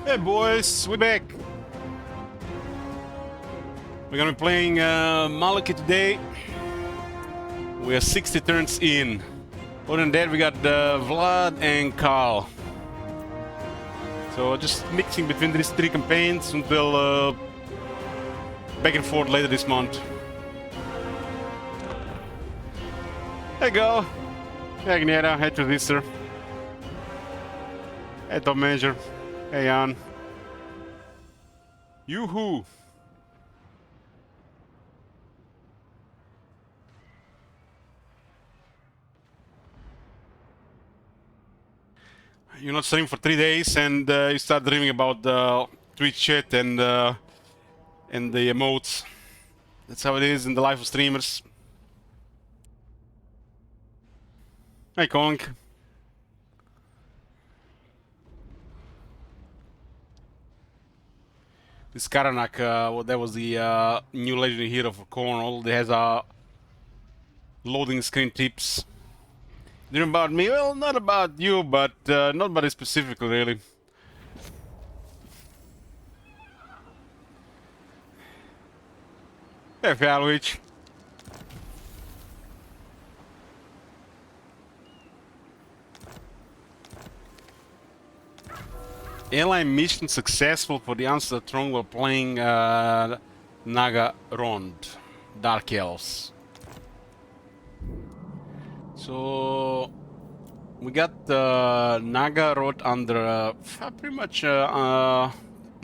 Hey boys, we're back. We're gonna be playing Maliki today. We are 60 turns in. Other than that, we got Vlad and Carl. So just mixing between these three campaigns until back and forth later this month. Hey go. Hey Agneta, hey Transistor. Hey Top Manager. Hey Jan. Yoo-hoo! You're not streaming for 3 days and you start dreaming about the Twitch chat and the emotes. That's how it is in the life of streamers. Hey Konk. This Karanak, well, that was the new legendary hero for Cornwall. It has loading screen tips. Dream about me? Well, not about you, but not about it specifically, really. Hey, Falwich. Airline mission successful for the Answer Throne while playing Naggarond, Dark Elves. So we got Naggarond under pretty much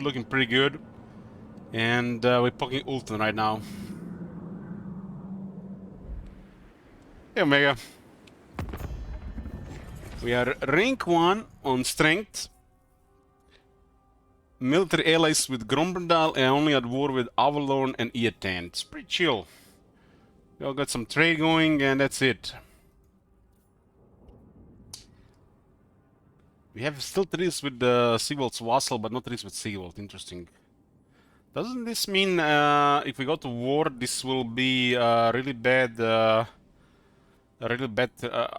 looking pretty good, and we're poking Ulton right now. Hey Omega. We are rank 1 on strength. Military allies with Gromberdal and only at war with Avalon and Eatan. It's pretty chill. We all got some trade going and that's it. We have still treaties with Seaworld's vassal, but not treaties with Seaworld. Interesting. Doesn't this mean if we go to war, this will be really bad? I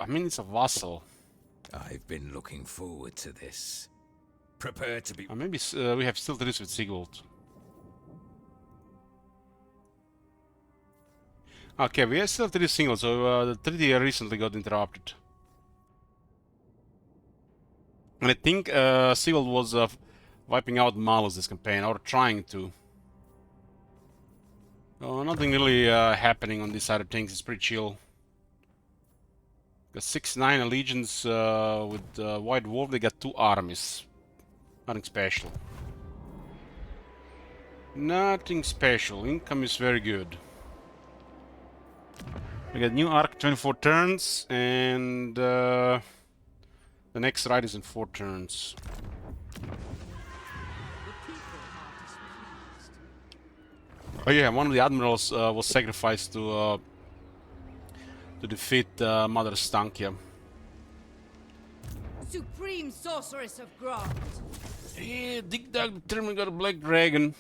mean, it's a vassal. I've been looking forward to this. Prepare to be. Maybe we have still treaties with Seaworld. Okay, we are still treaty single, so the treaty recently got interrupted. And I think Seaworld was wiping out Malus this campaign, or trying to. Nothing really happening on this side of things. It's pretty chill. Got 6-9 allegiance with White Wolf. They got 2 armies. Nothing special. Nothing special. Income is very good. We got new arc 24 turns, and the next ride is in 4 turns. Oh yeah, one of the admirals was sacrificed to defeat Mother Stankia. Supreme sorceress of Grant. Yeah, Dig Dug determined got a black dragon.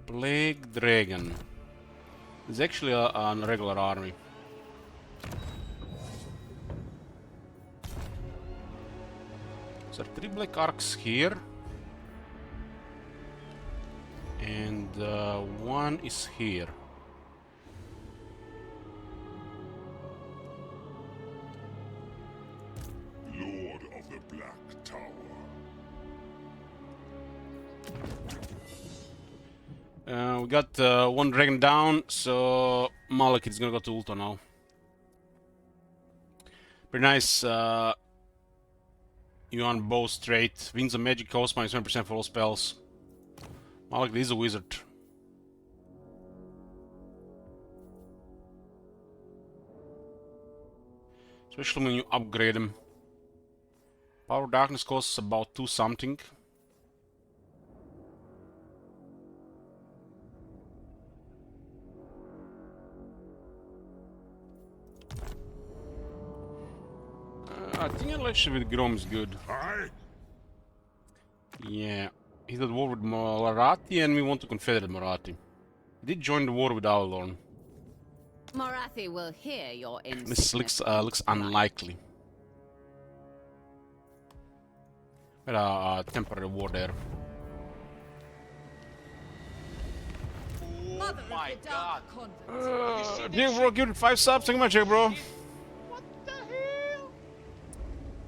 Black dragon. It's actually a regular army. So 3 black arcs here. And 1 is here. Lord of the Black Tower. We got 1 dragon down, so Malek is gonna go to Ulta now. Pretty nice. You on bow straight. Wins a magic cost minus 1% for all spells. Malek is a wizard. Especially when you upgrade him. Power of Darkness costs about 2 something. I think election with Grom is good. Aye. Yeah. He's at war with Marathi and we want to confederate Marathi. He did join the war with Avalon. Morathi will hear your This looks unlikely. Temporary war there. Mother my of the God. Dark Convent. Jake bro, give it 5 subs. Thank you much, Jake bro. What the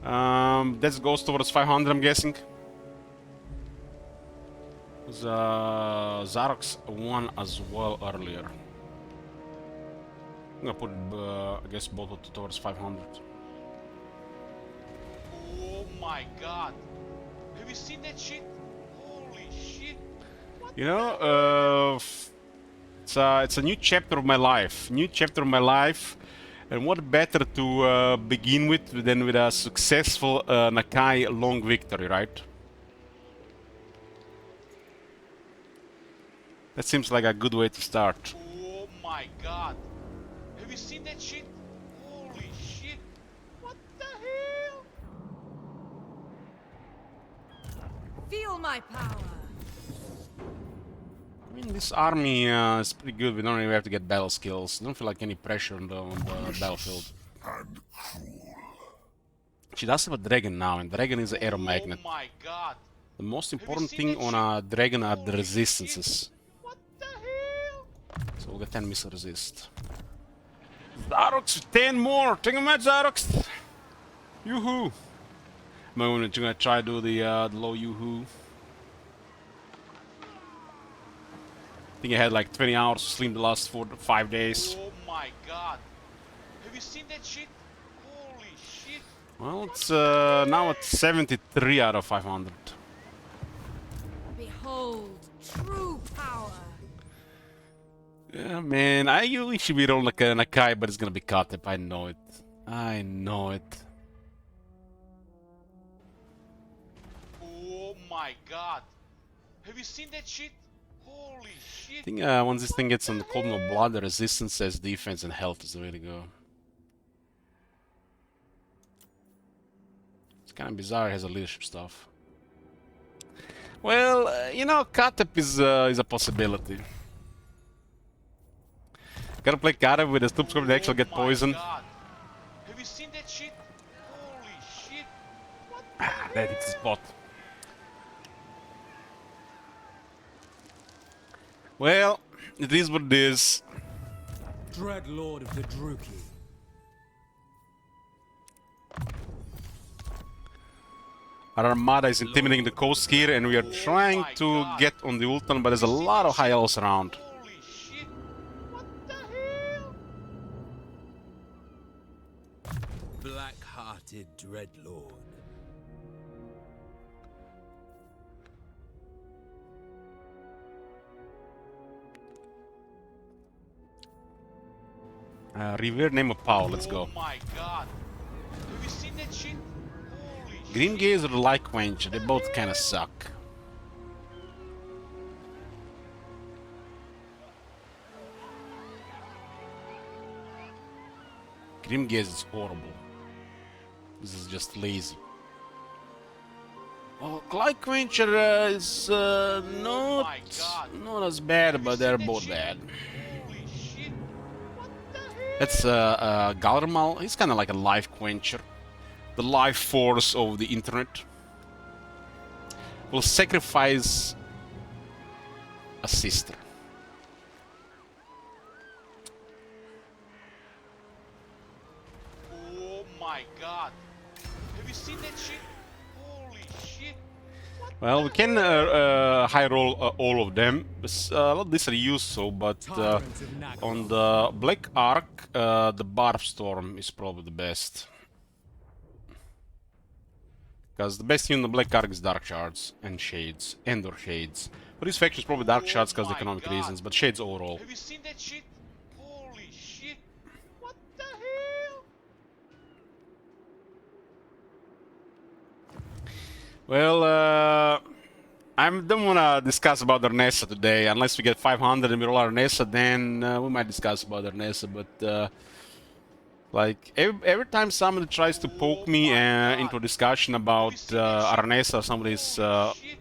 hell? That goes towards 500, I'm guessing. Zarox won as well earlier. I'm gonna put, I guess, both towards 500. Oh my God. Have you seen that shit? Holy shit. What You know, it's a new chapter of my life. New chapter of my life. And what better to begin with than with a successful Nakai long victory, right? That seems like a good way to start. Oh my God. Have you seen that shit? Holy shit. What the hell? Feel my power. I mean, this army is pretty good. We don't even have to get battle skills. Don't feel like any pressure on the battlefield. And cruel. She does have a dragon now, and dragon is an arrow magnet. Oh my God. The most Have you important seen thing that on shit? a dragon are the Holy resistances. shit. What the hell? So we'll get 10 missile resist. Zarox, 10 more! Take a match, Zarox! Yoo-hoo! I'm gonna try to do the low yoo-hoo. I think I had like 20 hours of sleep the last 5 days. Oh my God. Have you seen that shit? Holy shit. Well, it's now at 73 out of 500. Behold true power. Yeah, man, I usually should be rolling like a Nakai, but it's gonna be caught up. I know it. I know it. Oh my God. Have you seen that shit? Holy shit. I think once this thing gets on the Column of Blood, the resistance as defense and health is the way to go. It's kind of bizarre. It has a leadership stuff. Well, you know, Katep is a possibility. Gotta play Katep with a Stoop Scorpion to actually get Oh my poisoned. God. Have you seen that shit? Holy shit. What the That hits the spot. Well, it is what it is. Dread Lord of the Druki. Our armada is intimidating the coast here, and we are trying to get on the Ultan, but there's a lot of high elves around. Holy shit. What the hell? Black-hearted Dreadlord. Revered name of Paul, let's go. Oh my God. Have you seen that shit? Holy Grim Gaze or the Light Quencher, they both kinda suck. Grim Gaze is horrible. This is just lazy. Well, Light Quencher is not, my God. not as bad, but they're that both shit? bad. Holy shit. What the hell? That's Galdermal. He's kind of like a life quencher. The life force of the internet. Will sacrifice a sister. Oh my God. Have you seen that shit? Holy shit. What Well, we can high roll all of them. It's a lot less used so, but Tyrants of Naggarond. on the Black Arc, the Barb Storm is probably the best. Because the best unit in the Black Arc is Dark Shards and Shades, and/or Shades. For this faction, it's probably Dark Shards because of my economic God. reasons, but Shades overall. Have you seen that shit? Holy shit. What the hell? Well, I don't want to discuss about Arnesa today. Unless we get 500 and we roll Arnesa, then we might discuss about Arnesa. But like every time somebody tries to poke me into a discussion about Arnesa or some of these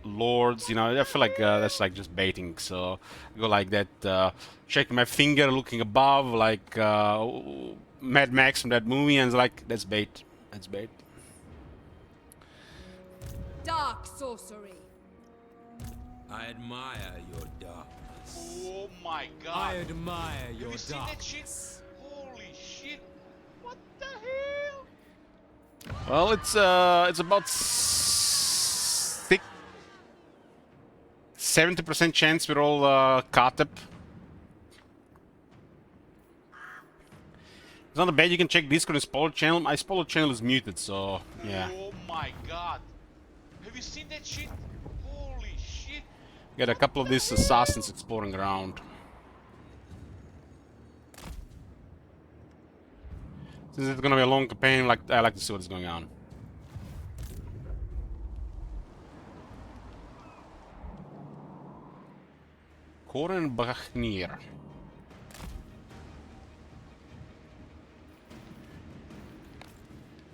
lords, you know, I feel like that's like just baiting. So I go like that, shaking my finger, looking above, like Mad Max from that movie, and it's like that's bait. That's bait. Dark Dark sorcery. I admire your darkness. Oh my I god. admire Have your you seen that shit? darkness. Holy shit. What the hell? Well, it's about 70% chance we're all caught up. It's not bad. You can check Discord and spoiler channel. My spoiler channel is muted, so yeah. Oh my god. Have you seen that shit? Holy shit. Got a couple of these assassins exploring around. Since it's gonna be a long campaign, I like to see what's going on. Korenbachnier.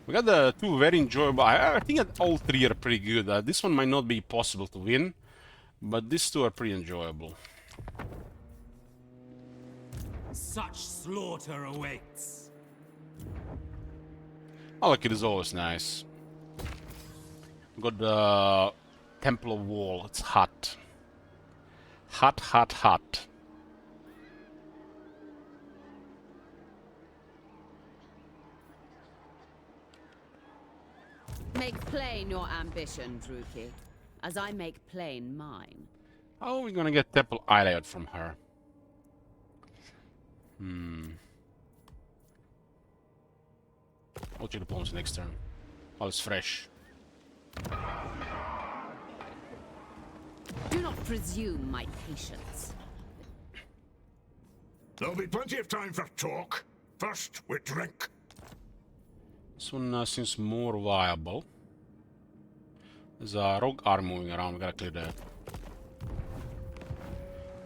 We got the two very enjoyable. I think that all three are pretty good. This one might not be possible to win, but these two are pretty enjoyable. Such slaughter awaits. Alakid is always nice. We got the Temple of Wall. It's hot. Hot, hot, hot. Make plain your ambition, Druki, as I make plain mine. How are we gonna get Temple Iliad from her? I'll check the diplomacy next turn. While it's fresh. Do not presume my patience. There'll be plenty of time for talk. First, we drink. This one seems more viable. There's a rogue army moving around, we gotta clear that.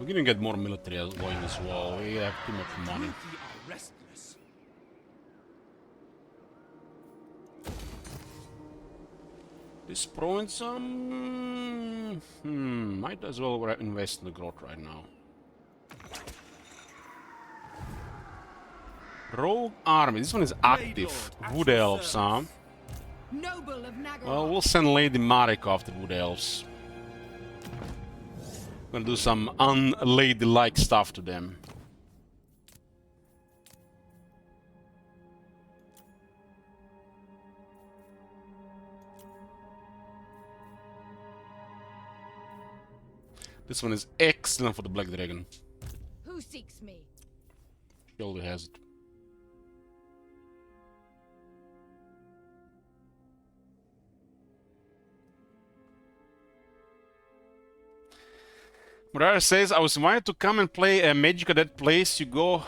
We're gonna get more military going as well, we have too much money. Druki are restless. This province, might as well invest in the growth right now. Rogue army, this one is active. Wood elves, huh? Noble of Naggarond. Well, we'll send Lady Marika after Wood elves. Gonna do some unladylike stuff to them. This one is excellent for the Black Dragon. Who seeks me? She already has it. Murara says, I was invited to come and play a Magic at that place you go.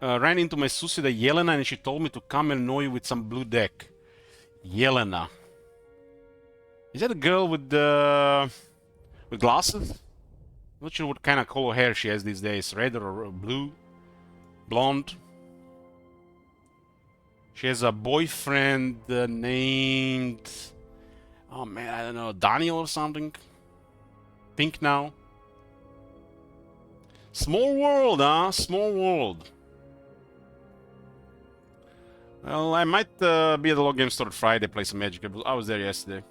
Ran into my Susie, the Yelena, and she told me to come and annoy you with some blue deck. Yelena. Is that a girl with glasses? Not sure what kind of color hair she has these days. Red or blue? Blonde? She has a boyfriend named... Oh man, I don't know. Daniel or something? Pink now? Small world, huh? Small world. Well, I might be at the log game store Friday, play some Magic. I was there yesterday.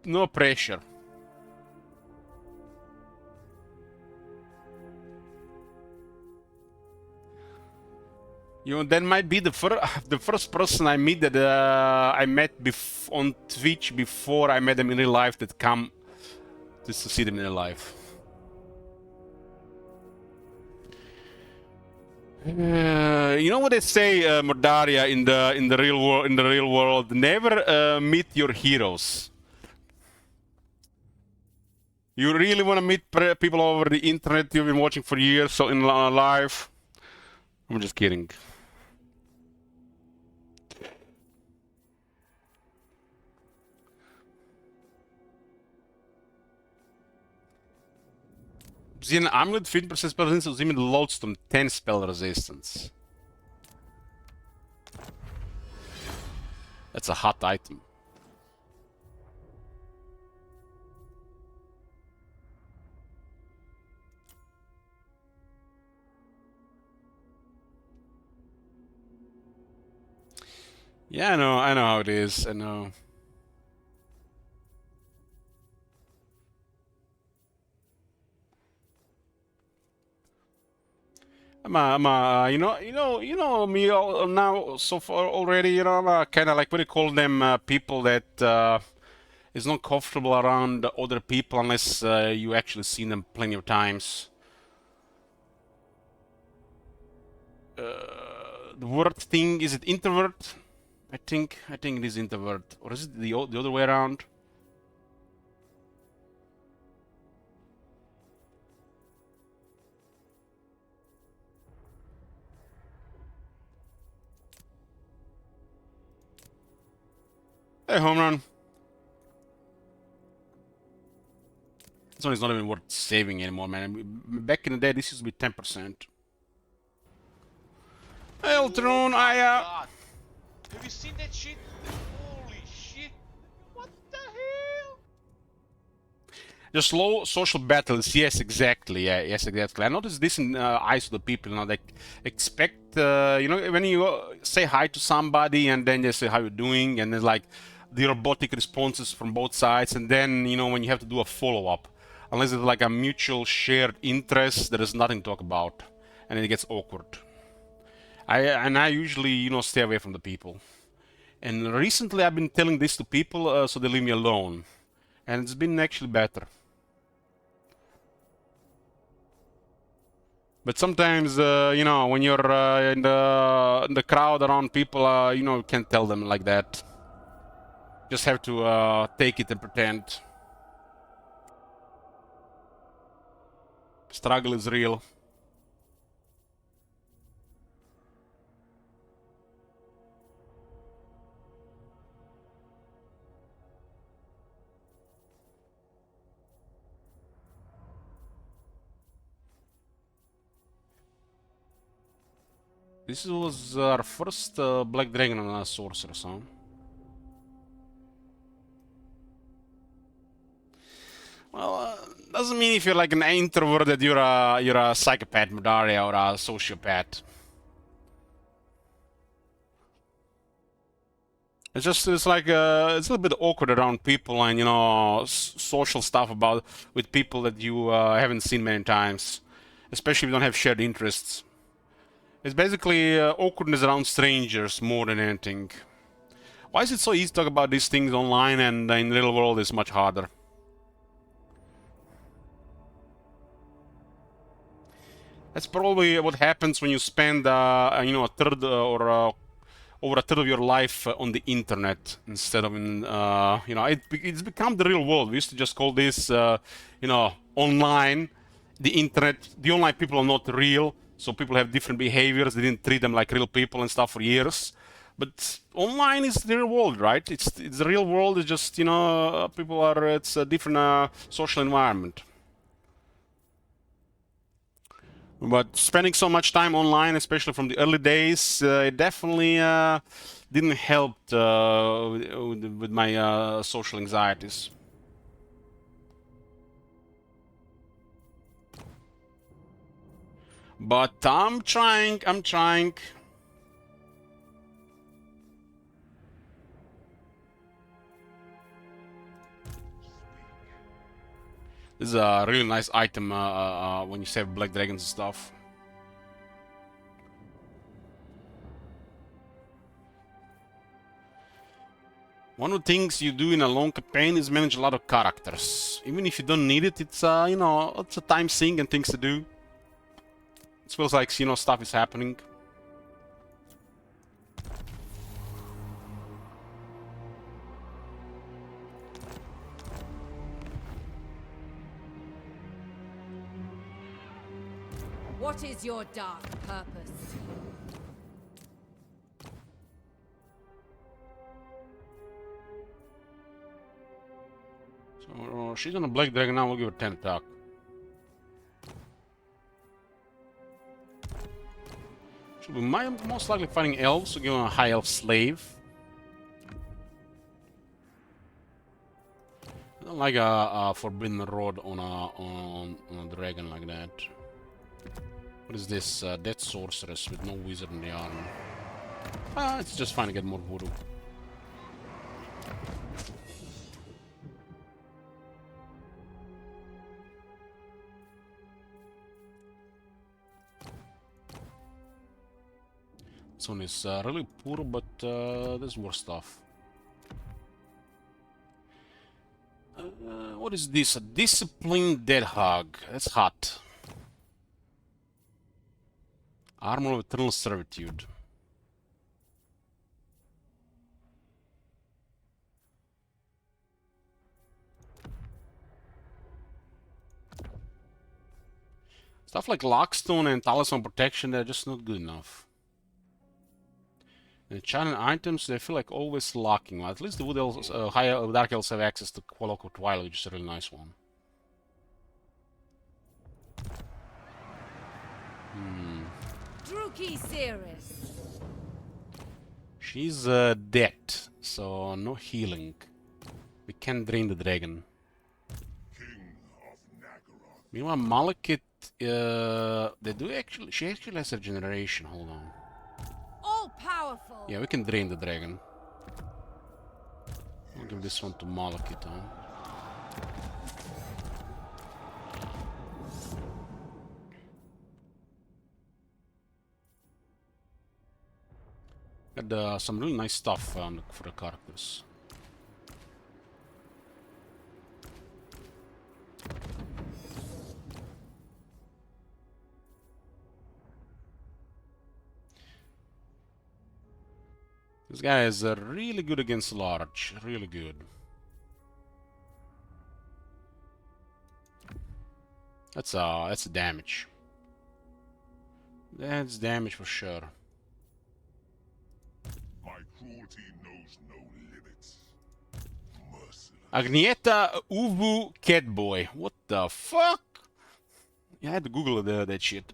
No pressure. You know, that might be the first person I meet that I met on Twitch before I met them in real life that come just to see them in real life. You know what they say, Mordaria, in the real world? Never meet your heroes. You really want to meet people over the internet you've been watching for years, so in live? I'm just kidding. Zie een amulet 20% spell resistance, of zie met lodestorm 10 spell resistance. That's a hot item. Yeah, I know how it is. I know. You know me now so far already. You know, I'm kind of like what do you call them? People that is not comfortable around other people unless you actually seen them plenty of times. The word thing, is it introvert? I think it is introvert, or is it the other way around? Hey, home run. This one is not even worth saving anymore, man. Back in the day, this used to be 10%. Hey, Eltron, My God. Have you seen that shit? Holy shit. What the hell? The slow social battles, yes, exactly. Yeah, yes, exactly. I noticed this in eyes of the people. You know, they expect, you know, when you say hi to somebody and then they say how you doing, and there's like the robotic responses from both sides, and then you know when you have to do a follow-up, unless it's like a mutual shared interest, there is nothing to talk about, and it gets awkward. I usually stay away from the people. And recently I've been telling this to people so they leave me alone, and it's been actually better. But sometimes, when you're in the crowd around people, you can't tell them like that. Just have to take it and pretend. Struggle is real. This was our first Black Dragon on a Sorcerer, so. Well, doesn't mean if you're like an introvert that you're a psychopath, Mudaria, or a sociopath. It's like it's a little bit awkward around people and social stuff about with people that you haven't seen many times, especially if you don't have shared interests. It's basically awkwardness around strangers more than anything. Why is it so easy to talk about these things online and in the real world it's much harder? That's probably what happens when you spend, a third or over a third of your life on the internet instead of in, it's become the real world. We used to just call this, online. The internet, the online people are not real, so people have different behaviors. They didn't treat them like real people and stuff for years. But online is the real world, right? It's the real world. It's just people are. It's a different social environment. But spending so much time online, especially from the early days, it definitely didn't help with my social anxieties. But I'm trying. This is a really nice item when you save Black Dragons and stuff. One of the things you do in a long campaign is manage a lot of characters. Even if you don't need it, it's it's a time sink and things to do. It feels like stuff is happening. What is your dark purpose? So she's on a Black Dragon now. We'll give her 10 attack. Should be most likely fighting elves, so give her a high elf slave. like a forbidden road on a dragon like that. What is this? Dead sorceress with no wizard in the army. It's just fine to get more voodoo. This one is really poor, but there's worse stuff. What is this? A disciplined dead hog. That's hot. Armor of eternal servitude. Stuff like Lockstone and Talisman Protection, they're just not good enough. And challenge items, they feel like always locking. Well, at least the Wood Elves, Dark Elves have access to Cloak of Twilight, which is a really nice one. Druki Cirrus. She's dead, so no healing. We can't drain the dragon. King of Naggarond. Meanwhile, Malekith, she actually has a regeneration. Hold on. All powerful. Yeah, we can drain the dragon. I'll give this one to Malekith, huh? Got some really nice stuff for the characters. This guy is really good against large, really good. That's damage. That's damage for sure. My cruelty knows no limits. Merciless. Agnieta Uvu Catboy. What the fuck? Yeah, I had to Google that shit.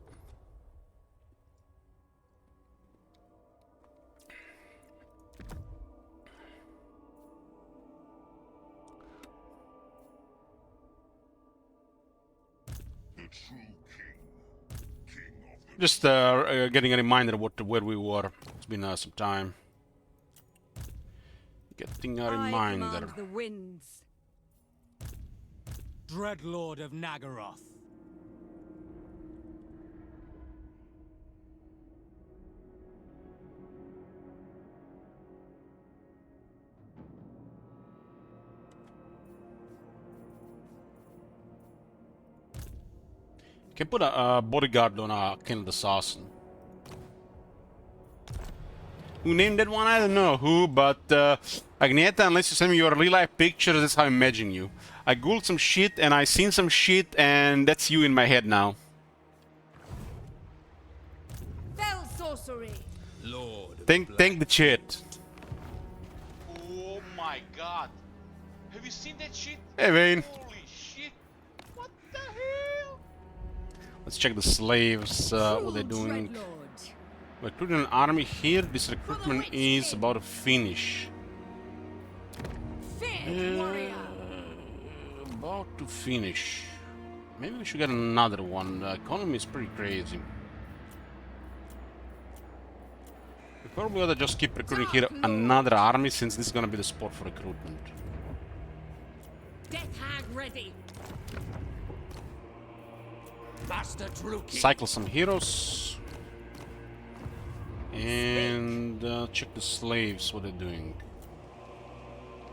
The true king. King of the Just getting a reminder of where we were. It's been some time. Getting a I reminder. command the winds. Dreadlord of Naggaroth. Can put a bodyguard on a killed assassin. Who named that one? I don't know who, but Agneta, unless you send me your real life pictures, that's how I imagine you. I googled some shit and I seen some shit, and that's you in my head now. Fell sorcery. Lord. of Thank the chat. Oh my god. Have you seen that shit? Hey, Vayne. Holy shit. What the hell? Let's check the slaves, what they're doing. Dreadlord. Recruiting an army here. This recruitment is about to finish. Feared warrior. About to finish. Maybe we should get another one. The economy is pretty crazy. We probably ought to just keep recruiting here another army, since this is gonna be the spot for recruitment. Death hag ready. Master Druki. Cycle some heroes. And check the slaves, what they're doing.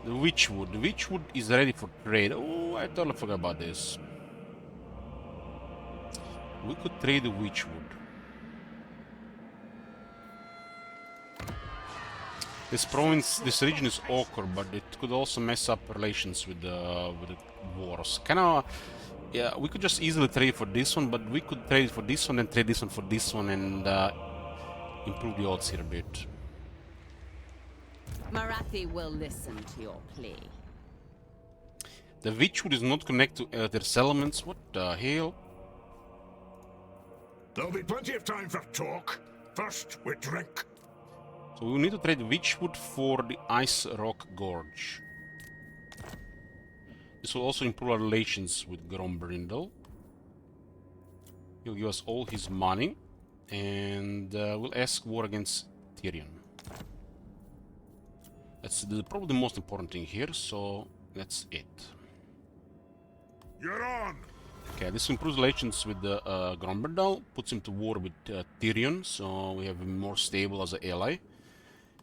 The Witchwood. The Witchwood is ready for trade. Oh, I totally forgot about this. We could trade the Witchwood. This province, this region is awkward, but it could also mess up relations with the wars. Kinda, yeah, we could just easily trade for this one, but we could trade for this one and trade this one for this one and improve the odds here a bit. Marathi will listen to your plea. The Witchwood is not connected to their settlements. What the hell? There'll be plenty of time for talk. First, we drink. So we need to trade Witchwood for the Ice Rock Gorge. This will also improve our relations with Grombrindle. He'll give us all his money, and we'll ask war against Tyrion. That's probably the most important thing here, so that's it. You're on! Okay, this improves relations with the Grombrindle, puts him to war with Tyrion, so we have him more stable as an ally.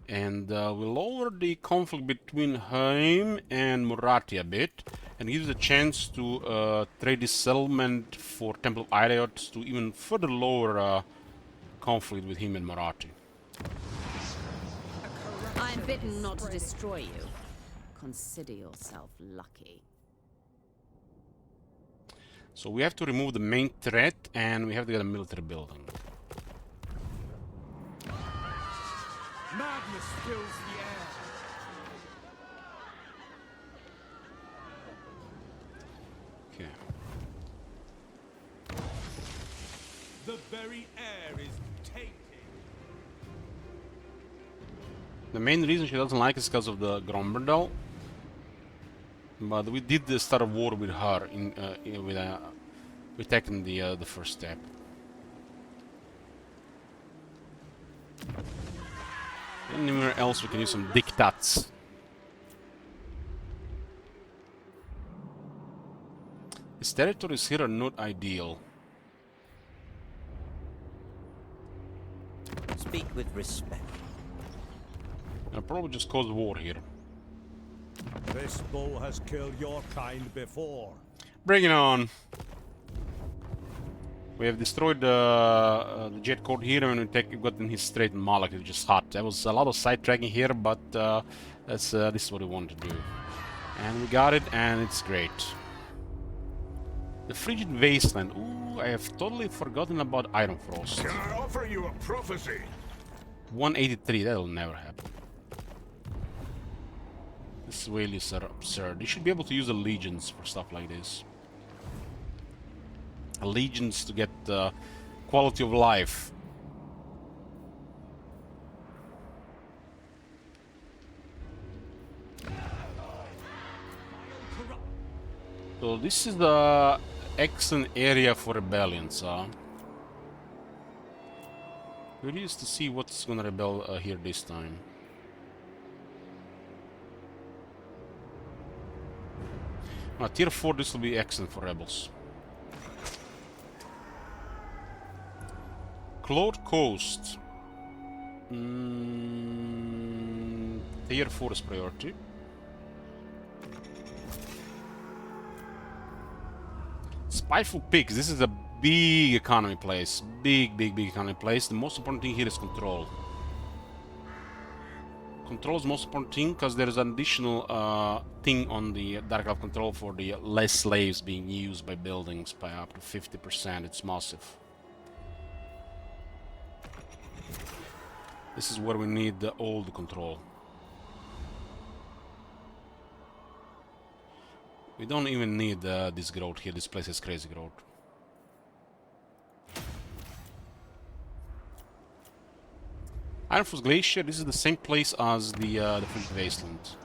And we lower the conflict between him and Murati a bit, and gives a chance to trade this settlement for Temple of Iriot to even further lower conflict with him and Murati. I am bidden not to destroy you. Consider yourself lucky. So we have to remove the main threat, and we have to get a military building. Madness fills the air. Okay. The very air is tainted. The main reason she doesn't like is because of the Grombrindle. But we did start a war with her with taking the first step. Anywhere else we can use some diktats. His territories here are not ideal. Speak with respect. I'll probably just cause war here. This bull has killed your kind before. Bring it on! We have destroyed the jet court here, and we gotten his straight in Malak, which is hot. There was a lot of sidetracking here, but this is what we want to do. And we got it, and it's great. The Frigid Wasteland. Ooh, I have totally forgotten about Iron Frost. Can I offer you a prophecy? 183, that'll never happen. This whales are absurd. You should be able to use allegiance for stuff like this. Allegiance to get quality of life. So this is the excellent area for rebellions, huh? Curious to see what's gonna rebel here this time. Tier 4, this will be excellent for rebels. Cloud Coast. Tier 4 is priority. Spiteful Pigs. This is a big economy place. Big economy place. The most important thing here is control. Control is the most important thing because there is an additional thing on the Dark Elf control for the less slaves being used by buildings by up to 50%. It's massive. This is where we need the old control. We don't even need this growth here. This place has crazy growth. Ironfrost Glacier, this is the same place as the Frigid Wasteland.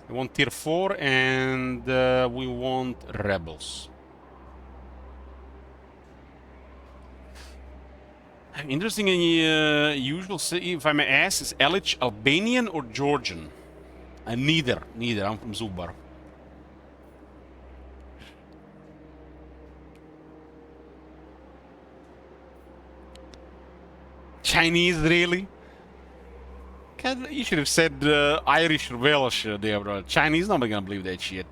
We want tier 4 and we want rebels. Interesting and usual, if I may ask, is Elich Albanian or Georgian? Neither. I'm from Zubar. Chinese, really? You should have said Irish or Welsh there, bro. Chinese, nobody gonna believe that shit.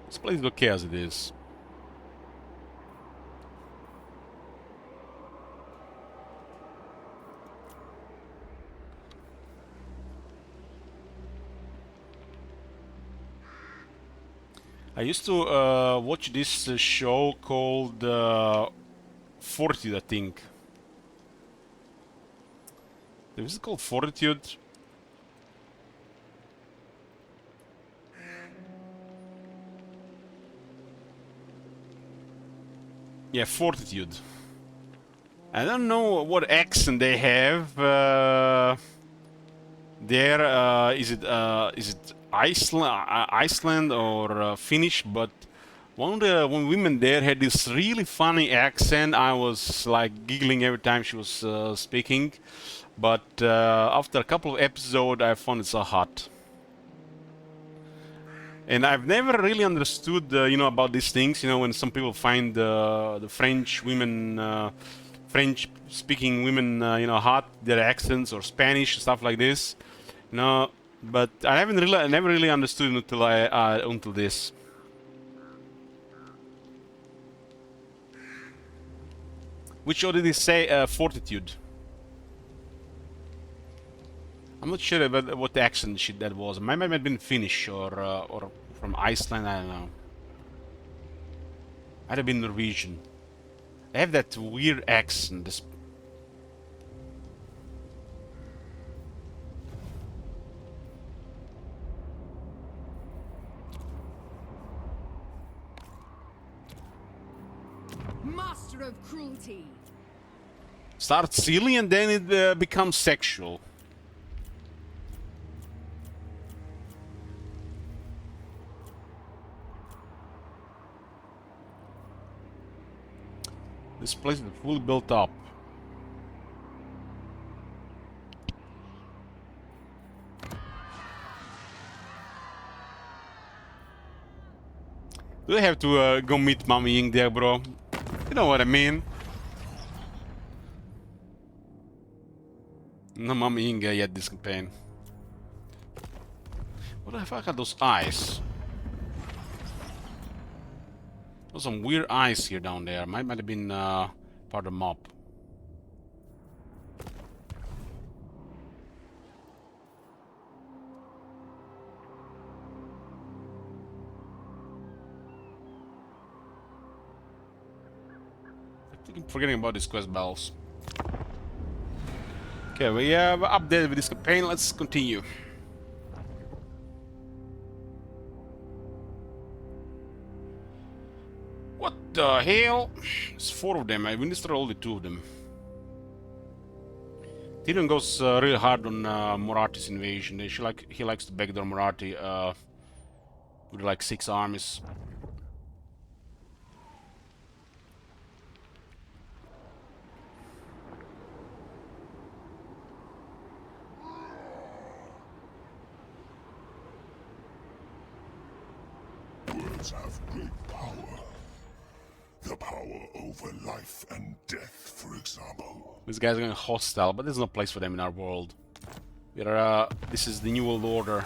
This place is okay as it is. I used to watch this show called Fortitude, I think. Is it called Fortitude? Yeah, fortitude. I don't know what accent they have. There is it Iceland or Finnish? But one of the women there had this really funny accent. I was like giggling every time she was speaking. But after a couple of episodes, I found it so hot. And I've never really understood, you know, about these things. You know, when some people find the French women, French-speaking women, you know, hot, their accents, or Spanish stuff like this. No, but I never really understood it until this. Which show did he say? Fortitude. I'm not sure about what the accent shit that was. Might have been Finnish or from Iceland. I don't know. Might have been Norwegian. They have that weird accent. This Master of cruelty. starts silly and then it becomes sexual. This place is fully built up. Do I have to go meet Mommy Ying there, bro? You know what I mean? No Mommy Ying yet this campaign. What the fuck are those eyes? There's some weird eyes here down there. Might have been part of the mob. I keep forgetting about these quest bells. Okay, we have updated with this campaign. Let's continue. What the hell? There's 4 of them. I administered only 2 of them. Tyrion goes really hard on Morati's invasion. He likes to backdoor Morati with like 6 armies. Words have great power. The power over life and death, for example. These guys are going hostile, but there's no place for them in our world. We are, this is the New World Order.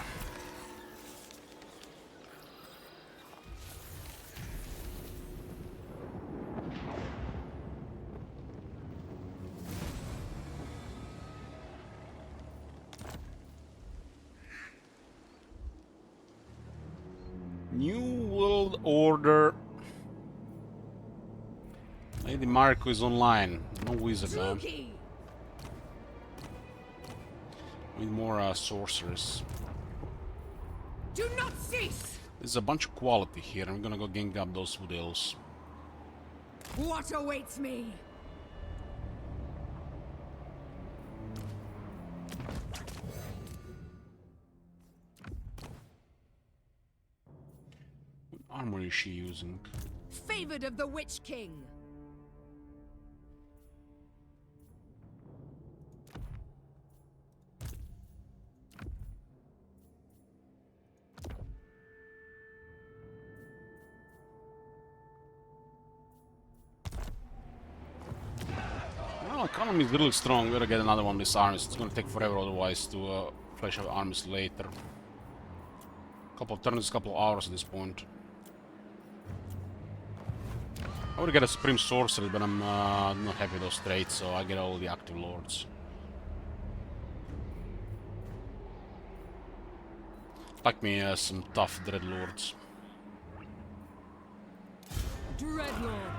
New World Order. Lady Marco is online. No wizard though. Druki. Need more sorcerers. Do not cease. There's a bunch of quality here. I'm gonna go gang up those wood elves. What awaits me? What armor is she using? Favored of the Witch King. Well, economy is really strong. We gotta get another one of these armies. It's gonna take forever otherwise to flesh out armies later. Couple of turns, couple of hours at this point. I would get a Supreme Sorcerer, but I'm not happy with those traits, so I get all the active lords. Like me some tough Dreadlords. Dreadlord.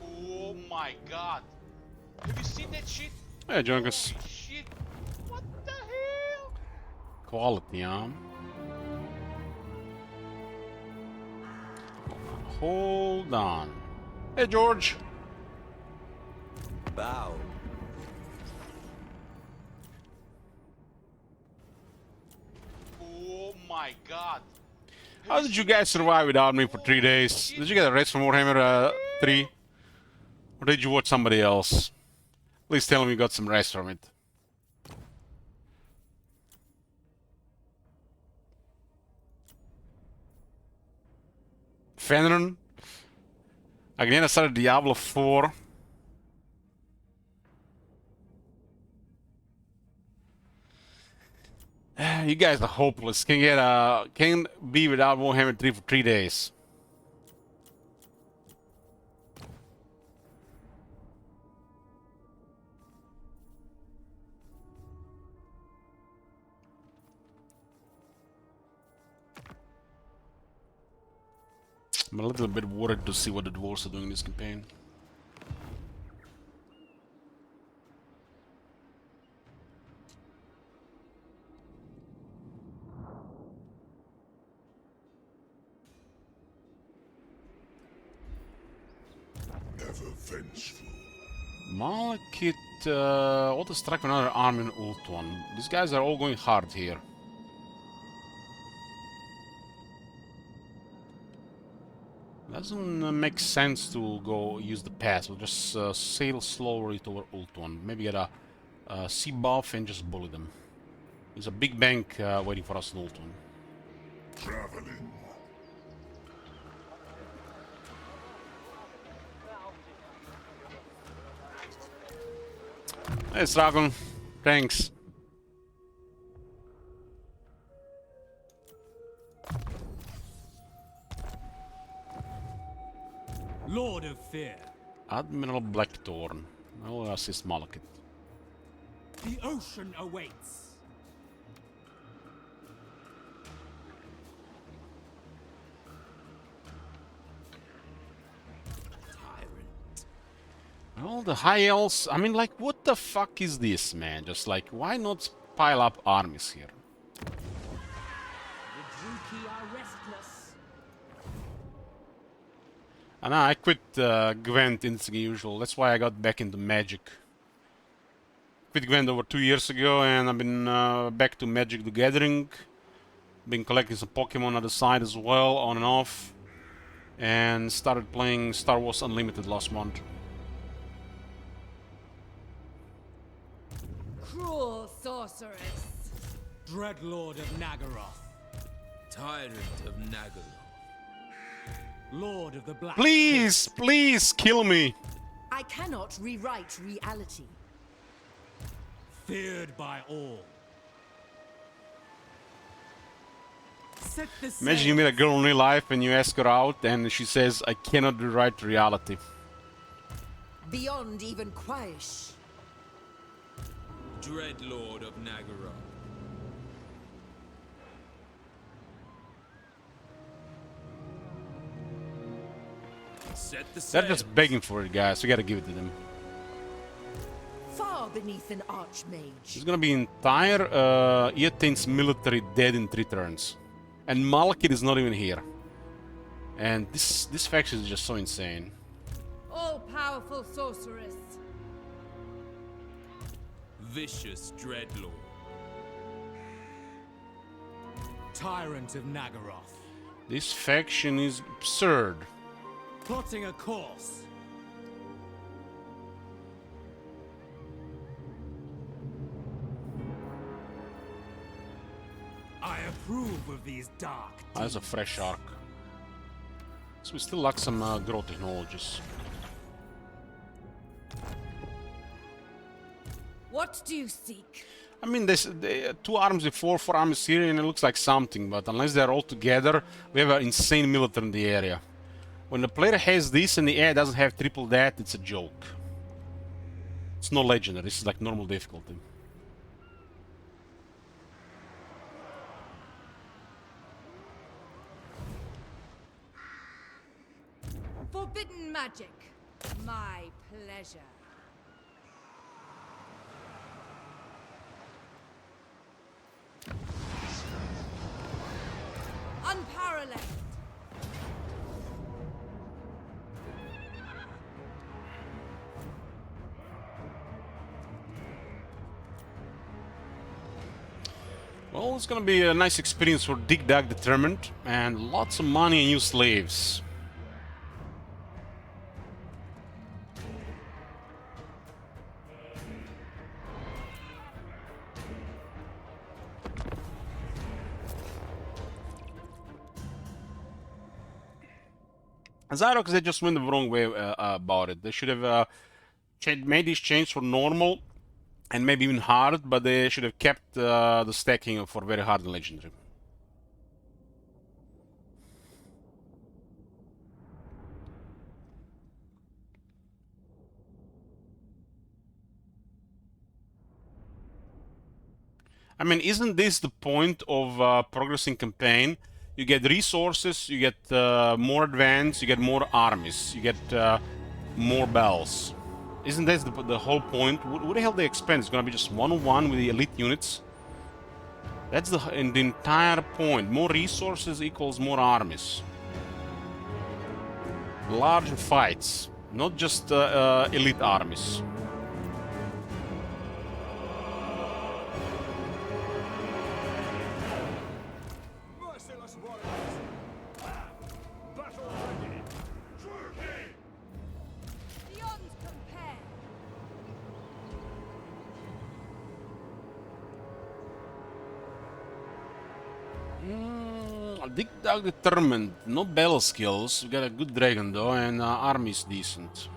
Oh my god. Have you seen that shit? Hey, Junkus. Holy shit. What the hell? quality, huh? Hold on. Hey, George. Bow. Oh my god. How did you guys survive without me for 3 days? Did you get a rest from Warhammer 3? Or did you watch somebody else? Please tell me you got some rest from it. Fenrir. Again, I started Diablo 4. You guys are hopeless. Can be without Warhammer 3 for 3 days. I'm a little bit worried to see what the dwarves are doing in this campaign. Ever vengeful. Malekith, auto strike another army in ult one. These guys are all going hard here. Doesn't make sense to go use the pass. We'll just sail slowly toward ult one. Maybe get a C buff and just bully them. There's a big bank waiting for us in ult one. Traveling. Hey, Dragon. Thanks. Lord of Fear. Admiral Blackthorn. I'll assist Malekith. The ocean awaits. Well, the high elves, I mean, like, what the fuck is this, man? Just like, why not pile up armies here? The Druki are restless. And I quit Gwent in the usual. That's why I got back into Magic. Quit Gwent over 2 years ago, and I've been back to Magic the Gathering. Been collecting some Pokemon on the side as well, on and off. And started playing Star Wars Unlimited last month. Cruel sorceress. Dreadlord of Naggaroth. Tyrant of Naggarond. Lord of the Black. Please, please kill me. I cannot rewrite reality. Feared by all. Set the Imagine you meet a girl in real life and you ask her out and she says, I cannot rewrite reality. Beyond even Quaish. Dreadlord of Naggarond. Set the They're sail. just begging for it, guys. We gotta give it to them. Far beneath an archmage. It's gonna be entire Eotain's military dead in 3 turns. And Malekith is not even here. And this faction is just so insane. All-powerful sorceress. Vicious Dreadlord. Tyrant of Naggaroth. This faction is absurd. Plotting a course. I approve of these dark That's a fresh arc. So we still lack some growth technologies. What do you seek? I mean, there's 2 arms before, 4 armies here, and it looks like something, but unless they're all together, we have an insane military in the area. When the player has this and the AI doesn't have triple that, it's a joke. It's no legendary, this is like normal difficulty. Forbidden magic. My pleasure. left. Well, it's gonna be a nice experience for Dig Dug Determined, and lots of money and new slaves. Zyrox, they just went the wrong way about it. They should have made these changes for normal and maybe even hard, but they should have kept the stacking for very hard and legendary. I mean, isn't this the point of progressing campaign? You get resources, you get more advance, you get more armies, you get more bells. Isn't that the whole point? What the hell they expand? It's gonna be just one-on-one with the elite units. That's the entire point. More resources equals more armies. Larger fights, not just elite armies. Merciless warriors! Battle ready! Beyond compare. Dig Dug Determined. No battle skills. We got a good dragon though, and army's decent.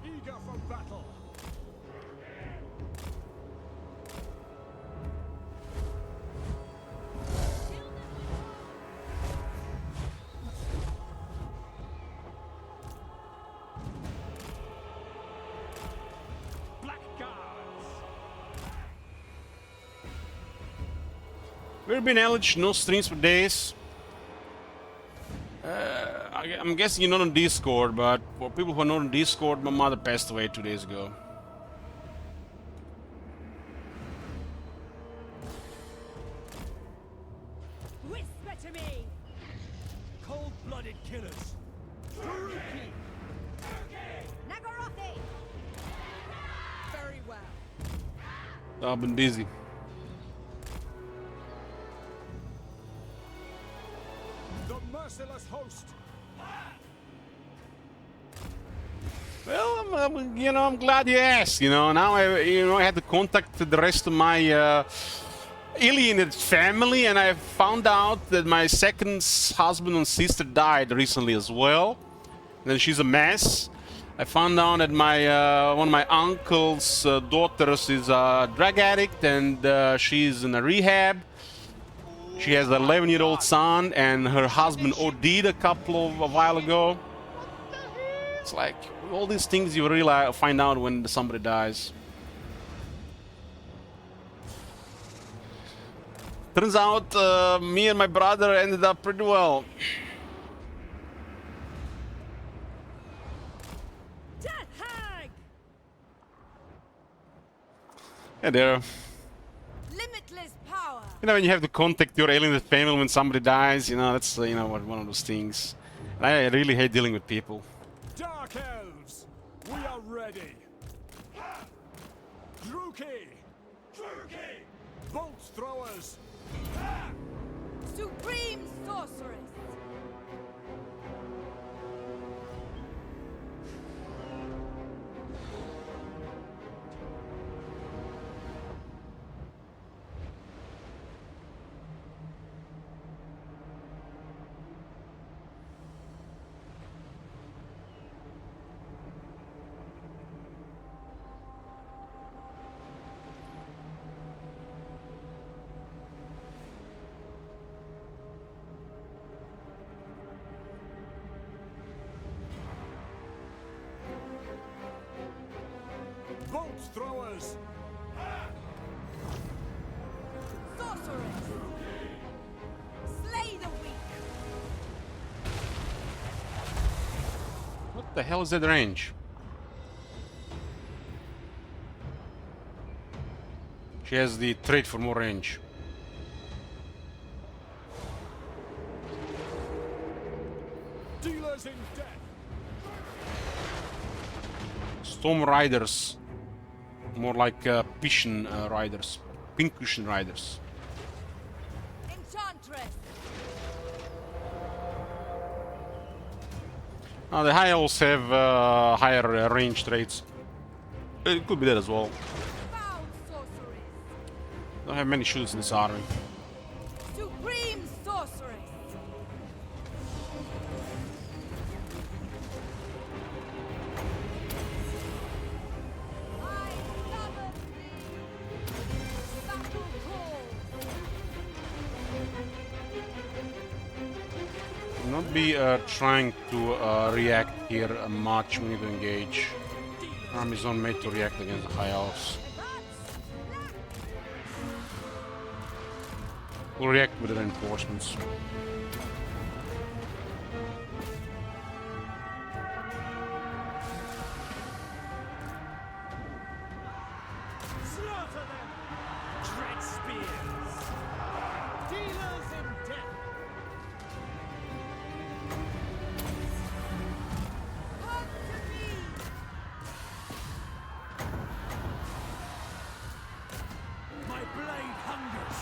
Eager for battle! Blackguards! We've been eligible, no streams for days. I'm guessing you're not on Discord, but for people who are not on Discord, my mother passed away 2 days ago. Whisper to me. Cold-blooded killers! Naggarond. Very well. I've been busy. The merciless host! Well, I'm glad you asked. Now I had to contact the rest of my alienated family, and I found out that my second husband and sister died recently as well. And then she's a mess. I found out that my one of my uncle's daughters is a drug addict, and she's in a rehab. She has an 11-year-old son, and her husband OD'd a while ago. It's like all these things you really find out when somebody dies. Turns out me and my brother ended up pretty well. Death hag. Yeah, there. Limitless power. When you have to contact your alienated family when somebody dies, that's one of those things. And I really hate dealing with people. Dark elves! We are ready! Druki! Bolt throwers! Supreme sorceress. Bolt throwers! Sorceress. Slay the weak. What the hell is that range? She has the trait for more range. Dealers in death. Storm Riders. More like Pishin Riders. Pincushion Riders. Enchantress. The high elves have higher range traits. It could be that as well. Foul sorceress. Don't have many shooters in this army. Supreme sorceress. I summon thee. Battle call. Not be trying to react here much. We need to engage. Army is not made to react against the high elves. We'll react with the reinforcements. Slaughter them! Dread spears! Dealers in death! Come to me. My blade hungers!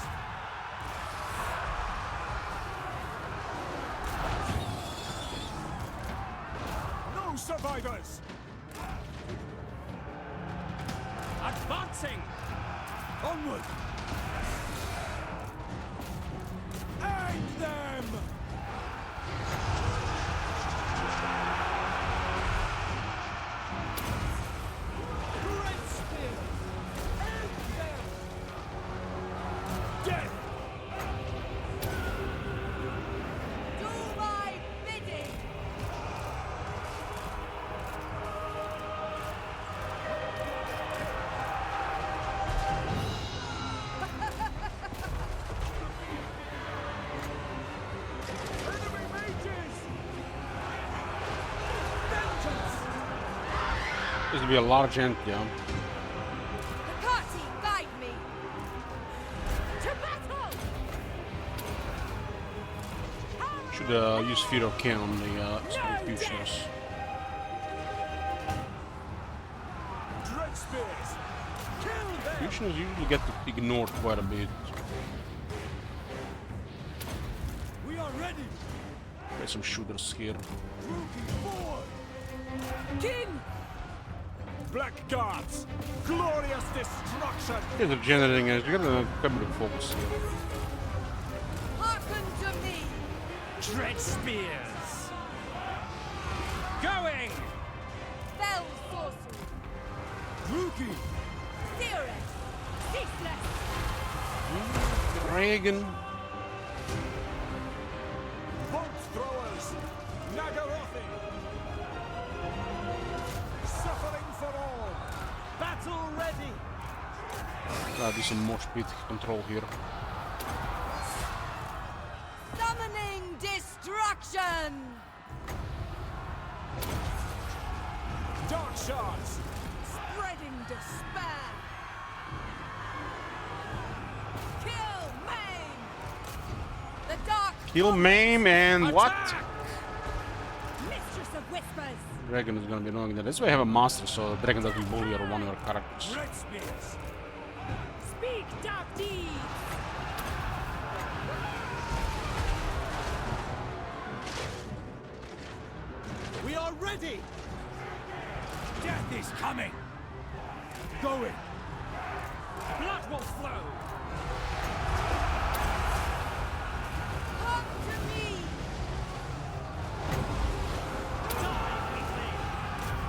No survivors! Advancing! Onward! End them! Great spear! End them! Death! Do my bidding. Enemy mages! Vengeance! This will be a large ant, yeah. Hecate, guide me. To battle. Should use Fear of Kin on the executioners. Dread spears! Kill them! Executioners usually get ignored quite a bit. We are ready! There's some shooters here. Rookie forward! King. Black guards! Glorious destruction! Yeah, they're generating energy. You gotta quite a bit of focus here. Hearken to me. Dread spears! Going! Spell sorcery. Rookie! Seeress. Ceaseless. Reagan. Bolt throwers! Naggarond! Suffering for all! Battle ready! Do some more speed control here. Summoning destruction. Dark shards! Spreading despair. Kill, maim. The dark. Kill, maim, and what? Attack! Mistress of whispers. Dragon is gonna be annoying. That's why I have a master, so Dragon doesn't bully or one of your characters. Dread spears! Speak dark deeds. We are ready! Death is coming! Going! Blood will flow! Come to me. Die quickly!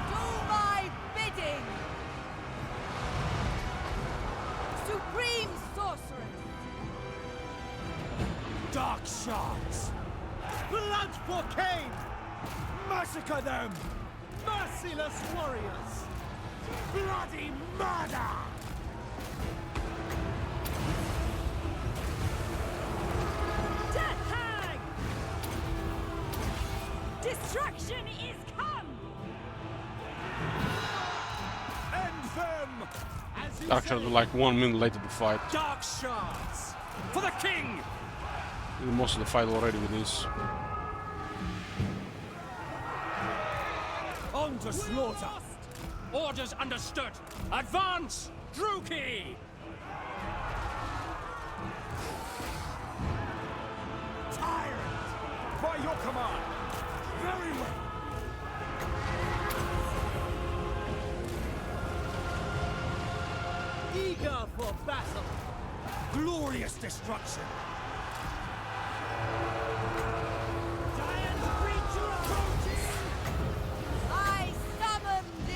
Do my bidding. Supreme sorceress. Dark shards! Blood for Cain! Massacre them! Merciless warriors! Bloody murder! Death hag. Destruction is come. End them! As you Actually, say, like 1 minute later to fight. Dark shards! For the king! Did most of the fight already with this. On to slaughter! Orders understood! Advance! Druki! Tyrant! By your command! Very well! Eager for battle! Glorious destruction! Giant creature approaching! I summon thee!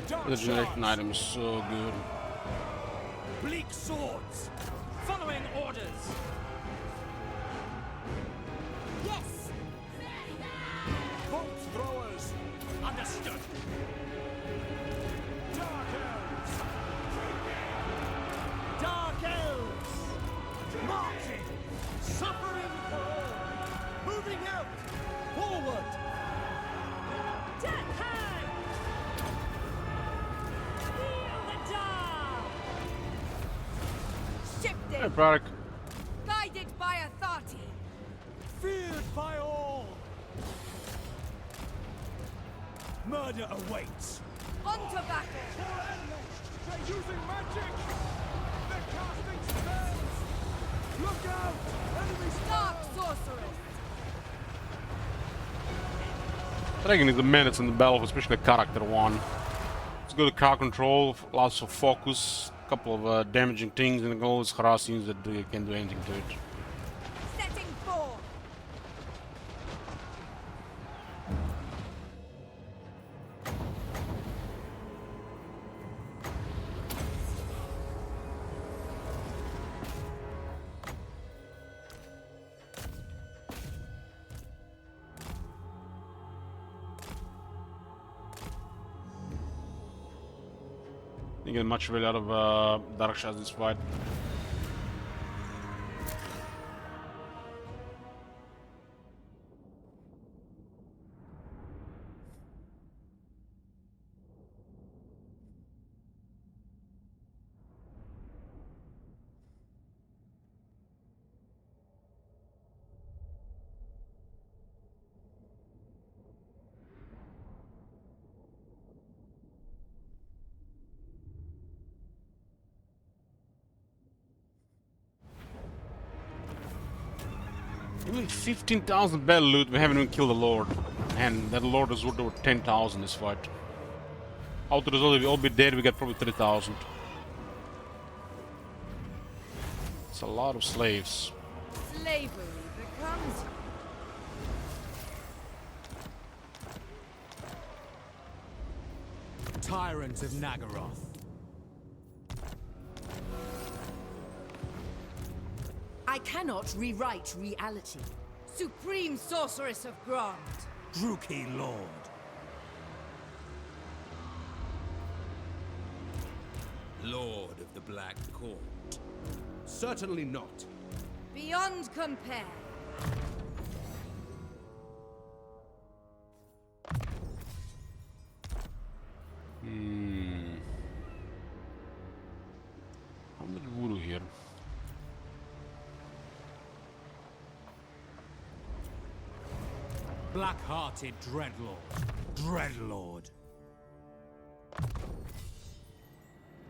Dark The generation shards! item is so good. Bleak swords! Following orders! Yes! Bolt throwers! Understood! Dark elves! Dark elves! Marching! Suffering for all! Moving out! Forward! Death hand! Feel the dark! Hey, Shifting! product. Guided by authority! Feared by all! Murder awaits! Onto battle! They're using magic! They're casting spells! Look out! Enemy Dark sorceress! Dragon is the menace in the battle, especially character one. It's good crowd control, lots of focus, a couple of damaging things, and all these harassings that can do anything to it. Setting forth! Didn't get much really out of Dark Shots this fight. Even 15,000 battle loot, we haven't even killed the Lord. And that Lord is worth over 10,000 this fight. Out of result, if we all be dead, we get probably 3,000. It's a lot of slaves. Slavery becomes... Tyrant of Naggaroth. I cannot rewrite reality. Supreme sorceress of Grond! Druki Lord. Lord of the Black Court. Certainly not. Beyond compare! How much voodoo here? Black-hearted Dreadlord. Dreadlord.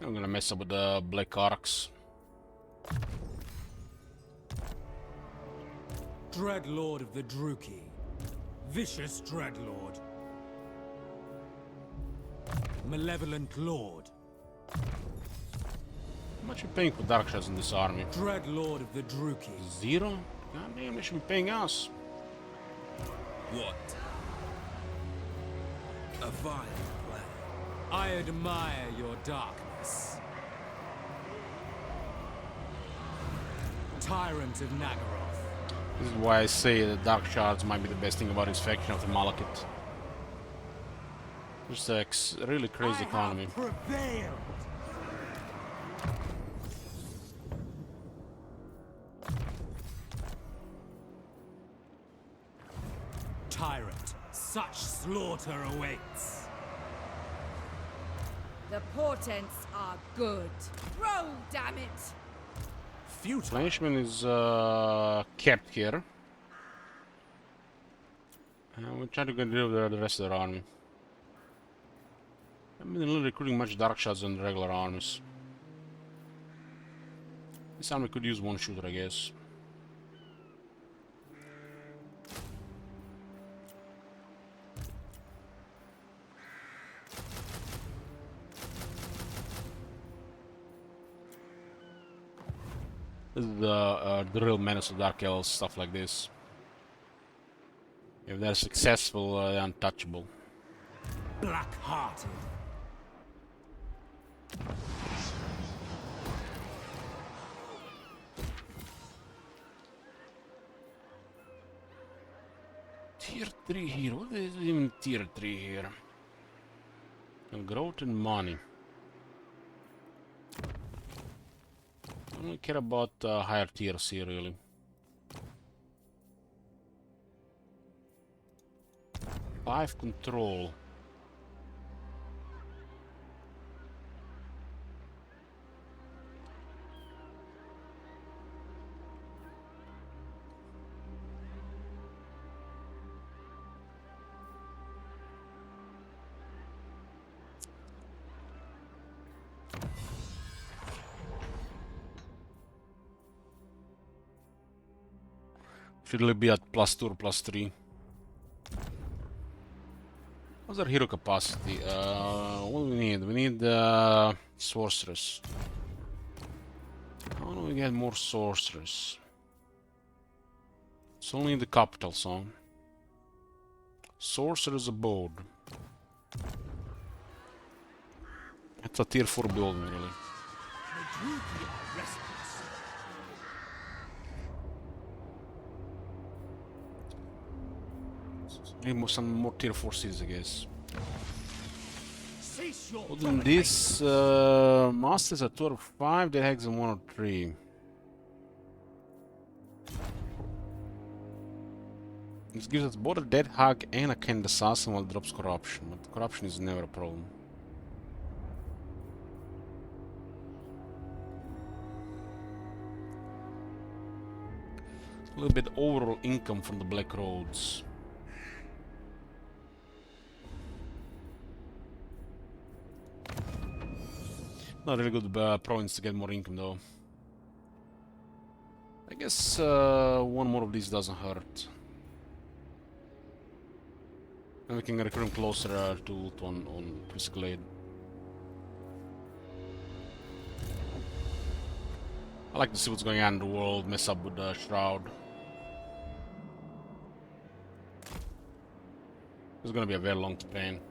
I'm gonna mess up with the Black Arcs. Dreadlord of the Druki. Vicious Dreadlord. Malevolent Lord. How much are you paying for Dark Shots in this army? Dreadlord of the Druki. 0? God damn, they should be paying us. What? A vile plan. I admire your darkness. Tyrant of Naggaroth. This is why I say that Dark Shards might be the best thing about his faction of the Malekith. Just a really crazy economy. Prevailed. Tyrant, such slaughter awaits. The portents are good. Roll, damn it! Futile. Replenishment is kept here. And we're trying to get rid of the rest of their army. I haven't been recruiting much dark shots than the regular armies. This army could use one shooter, I guess. This is the real menace of Dark Elves, stuff like this. If they're successful, they're untouchable. Black-hearted. Tier 3 here. What is even tier 3 here? And growth and money. I don't care about higher tiers here, really. Life control. Should really be at +2 or +3. What's our hero capacity? What do we need? We need sorceress. How do we get more sorceress? It's only in the capital, so. Sorcerer's Abode. It's a tier 4 building, really. Need some more tier 4 cities, I guess. Other than this, Masters are 2 or 5, Dead Hags are 1 or 3. This gives us both a Dead Hag and a Kind Assassin while it drops Corruption, but Corruption is never a problem. A little bit overall income from the Black Roads. Not really good province to get more income though. I guess one more of these doesn't hurt. And we can recruit him closer on physical aid. I like to see what's going on in the world, mess up with the Shroud. It's gonna be a very long campaign.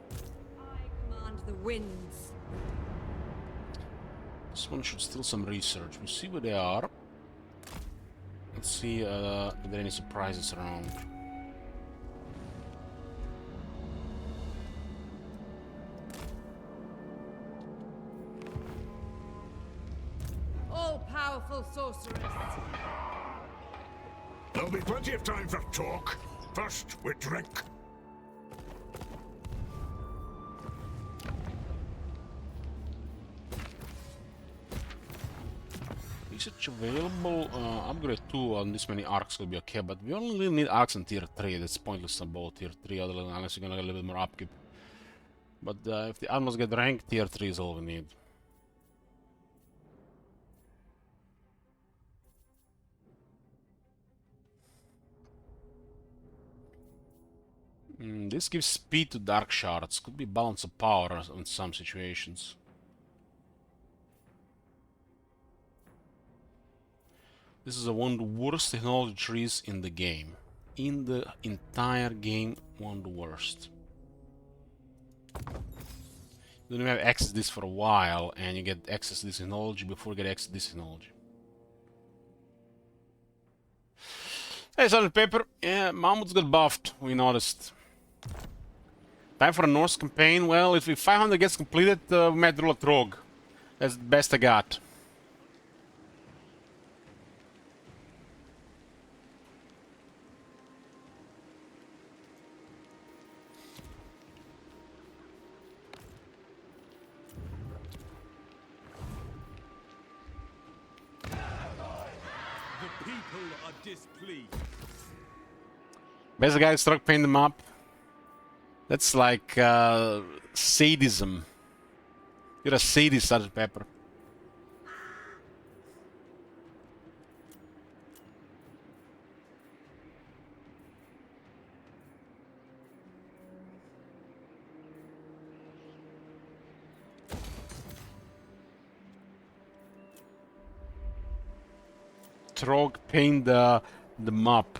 I command the winds. This one should steal some research. We'll see where they are. Let's see if there are any surprises around. All-powerful sorceress. There'll be plenty of time for talk. First, we drink. Research available. Upgrade 2 on this many arcs will be okay, but we only really need arcs in tier 3. That's pointless on both tier 3, unless you're gonna get a little bit more upkeep. But if the armors get ranked, tier 3 is all we need. This gives speed to dark shards. Could be balance of power in some situations. This is one of the worst technology trees in the game. In the entire game, one of the worst. You don't have access to this for a while, and you get access to this technology before you get access to this technology. Hey, Sergeant Pepper. Yeah, Mammoths got buffed, we noticed. Time for a Norse campaign. Well, if 500 gets completed, we might roll a Trog. That's the best I got. people are displeased. Best guy struck paint them up. That's like sadism. You're a sadist, Sergeant Pepper. Trog paint the map.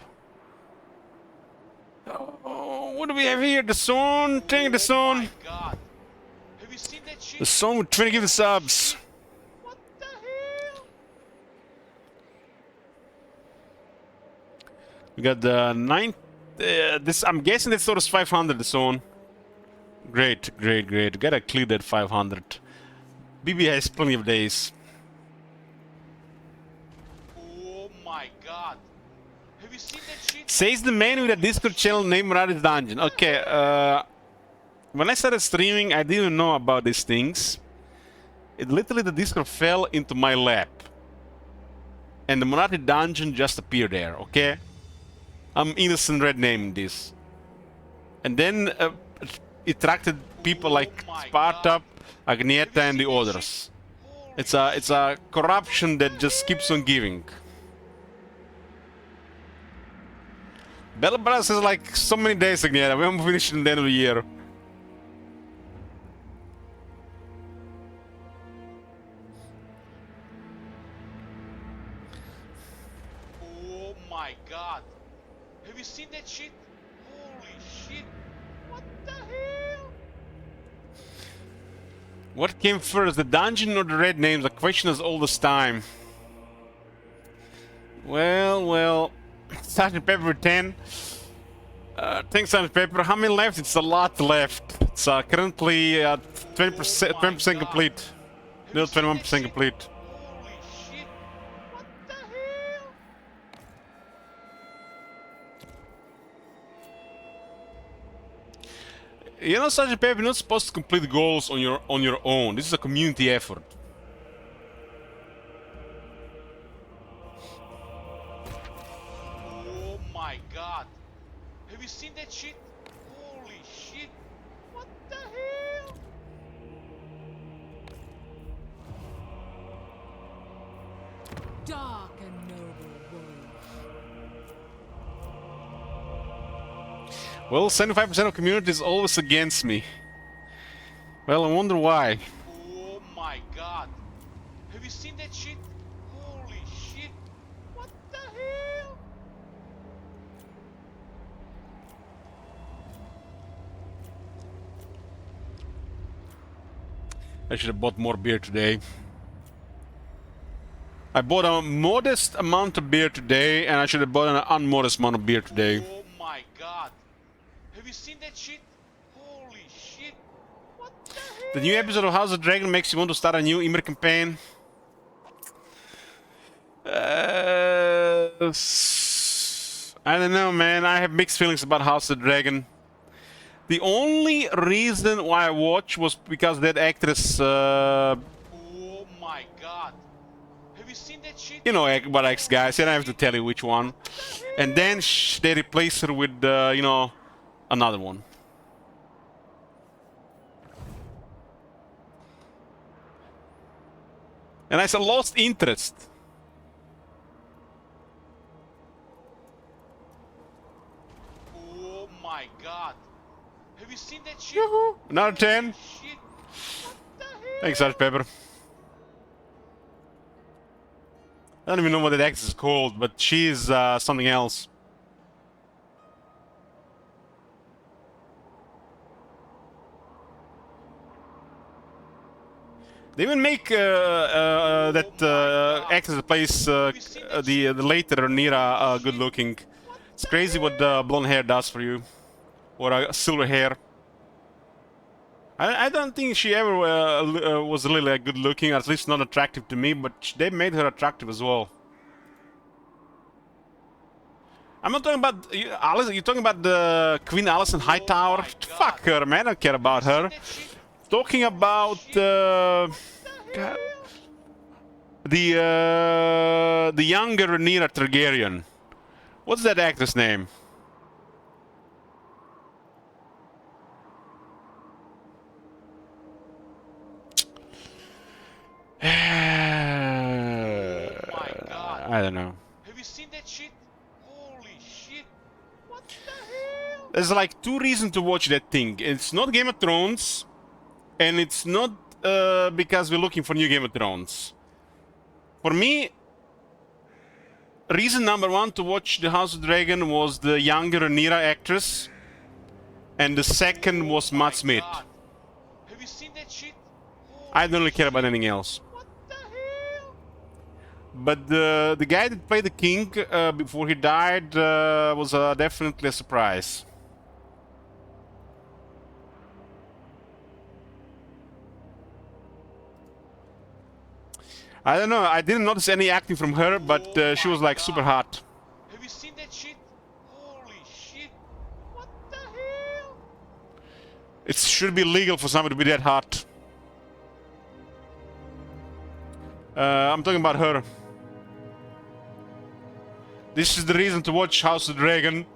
Oh, what do we have here? The Zone? Take the Oh Zone. my god. Have you seen that shit? The Zone with 20 gift subs. What the hell? We got the 9. This I'm guessing that store is 500. The Zone. Great, great, great. Gotta clear that 500. BB has plenty of days. Oh my god. Have you seen that shit? Says the man with a Discord channel named Raditz Dungeon. Okay, when I started streaming, I didn't know about these things. It literally, the Discord fell into my lap. And the Monarchy Dungeon just appeared there, okay? I'm innocent red naming this. And then it attracted people like my Sparta, Agneta, and the others. It's a corruption that just keeps on giving. Battle Brothers is like so many days, Agneta. We haven't finished in the end of the year. Oh my god. Have you seen that shit? Holy shit. What the hell? What came first, the dungeon or the red names? The question is all this time. Well, Sergeant Pepper 10. Thanks, Sergeant Pepper. How many left? It's a lot left. It's currently at 20% complete. Still 21% complete. Holy shit. What the hell? You know, Sergeant Pepper, you're not supposed to complete goals on your own. This is a community effort. Oh my god. Have you seen that shit? Holy shit. What the hell? Dark and noble warrior. Well, 75% of community is always against me. Well, I wonder why. Oh my god. Have you seen that shit? Holy shit. What the hell? I should have bought more beer today. I bought a modest amount of beer today, and I should have bought an unmodest amount of beer today. Oh my god. Have you seen that shit? Holy shit. What the hell? The new episode of House of Dragon makes you want to start a new Ymir campaign. I don't know, man. I have mixed feelings about House of Dragon. The only reason why I watched was because that actress, Oh my god. Have you seen that shit? you know what ex guys, I don't have to tell you which one. And then they replaced her with, you know, another one. And I said, lost interest. Oh my god. Have you seen that shit? Yoo-hoo. Another 10. Shit. What the hell? Thanks, Sergeant Pepper. I don't even know what that actress is called, but she's something else. They even make that actress that plays the later Nira good looking. It's crazy what blonde hair does for you, or silver hair. I don't think she ever was really good looking, at least not attractive to me, but they made her attractive as well. I'm not talking about Alice. You're talking about the Queen Alison Hightower. Fuck her, man. I don't care about her. Talking about the the younger Rhaenyra Targaryen. What's that actress name? I don't know. Have you seen that shit? Holy shit! What the hell? There's like two reasons to watch that thing. It's not Game of Thrones, and it's not because we're looking for new Game of Thrones. For me, reason number one to watch the House of Dragon was the younger Rhaenyra actress, and the second was Matt Smith. God. Have you seen that shit? I don't really care about anything else. What the hell? But the guy that played the king before he died was definitely a surprise. I don't know, I didn't notice any acting from her, but she was like super hot. Have you seen that shit? Holy shit! What the hell? It should be legal for somebody to be that hot. I'm talking about her. This is the reason to watch House of Dragon,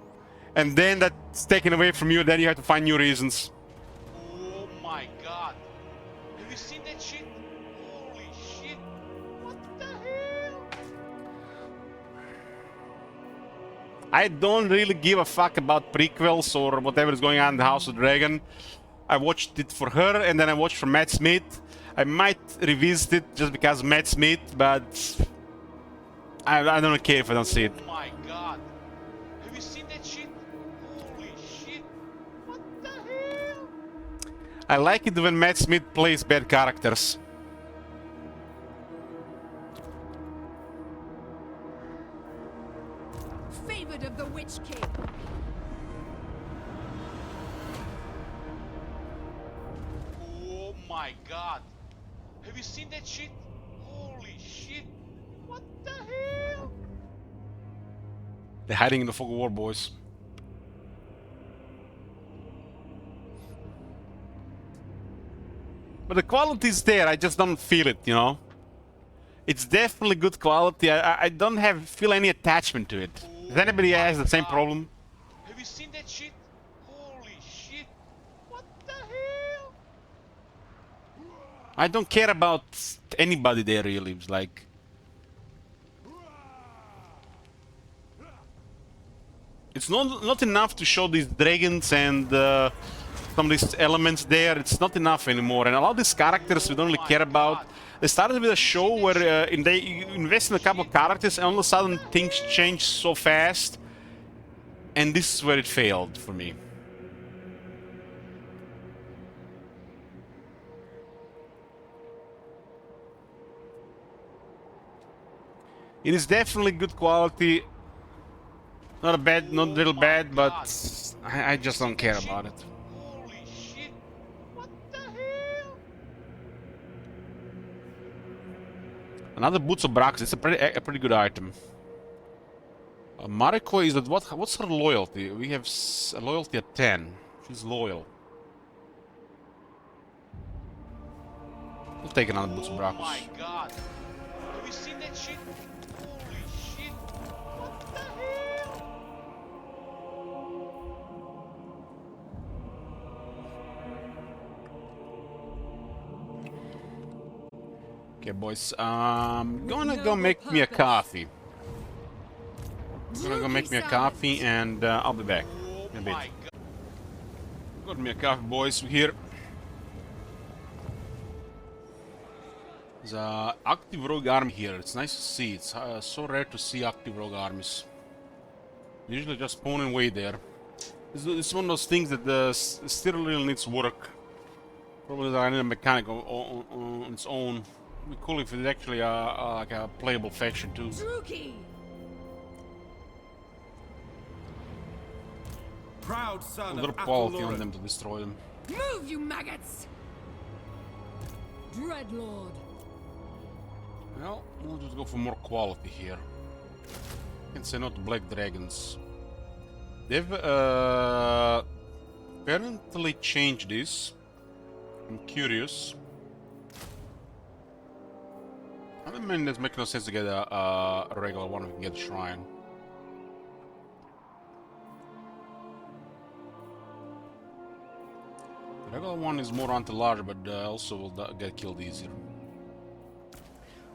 and then that's taken away from you, then you have to find new reasons. Oh my god! Have you seen that shit? Holy shit! What the hell? I don't really give a fuck about prequels or whatever is going on in the House of Dragon. I watched it for her, and then I watched for Matt Smith. I might revisit it just because Matt Smith, but I don't care if I don't see it. Oh my god! Have you seen that shit? Holy shit! What the hell? I like it when Matt Smith plays bad characters. Favored of the Witch King. Oh my god! Have you seen that shit? Holy shit! What the hell? They're hiding in the fog of war, boys. But the quality is there, I just don't feel it, you know? It's definitely good quality, I don't feel any attachment to it. Does anybody has the same problem? Have you seen that shit? Holy shit! What the hell? I don't care about anybody there really, it's like... It's not enough to show these dragons and some of these elements there. It's not enough anymore. And a lot of these characters we don't really care about. They started with a show where they invest in a couple of characters and all of a sudden things change so fast. And this is where it failed for me. It is definitely good quality. Not a bad, not a little bad, but I just don't care about it. Holy shit! What the hell? Another Boots of Brax. It's a pretty good item. Mariko is at what? What's her loyalty? We have a loyalty at 10. She's loyal. We'll take another Boots of Brax. Oh my god! Have you seen that shit? Holy shit! What the hell? Okay, boys. Gonna go make me a coffee. I'm gonna go make me a coffee, and I'll be back in a bit. My god! Got me a coffee, boys. We're here. There's a active rogue army here. It's nice to see. It's so rare to see active rogue armies. Usually just spawn and wait there. It's one of those things that still really needs work. Probably I need a mechanic on its own. It'd be cool if it's actually like a playable faction too. Druki! Proud A son little of quality on Athaloran. them to destroy them. Move, you maggots! Dreadlord. Well, we'll just go for more quality here. Can say no to black dragons. They've apparently changed this. I'm curious. I mean, it makes no sense to get a regular one if we can get a shrine. The regular one is more anti-large, but also will get killed easier.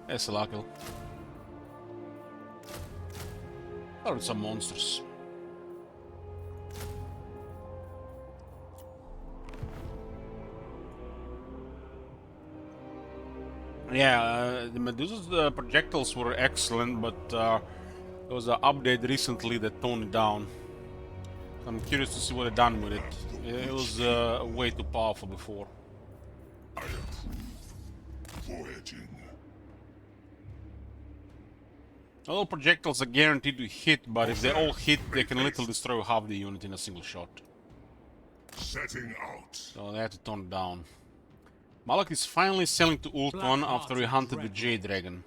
That's a luck. Or some monsters. Yeah, the Medusa's projectiles were excellent, but there was an update recently that toned it down. I'm curious to see what they've done with it. It was way too powerful before. I approve. Voyaging. All projectiles are guaranteed to hit, but if they all hit, they can literally destroy half the unit in a single shot. Setting out. So they had to tone it down. Malak is finally selling to Ultron after we hunted the Jade Dragon.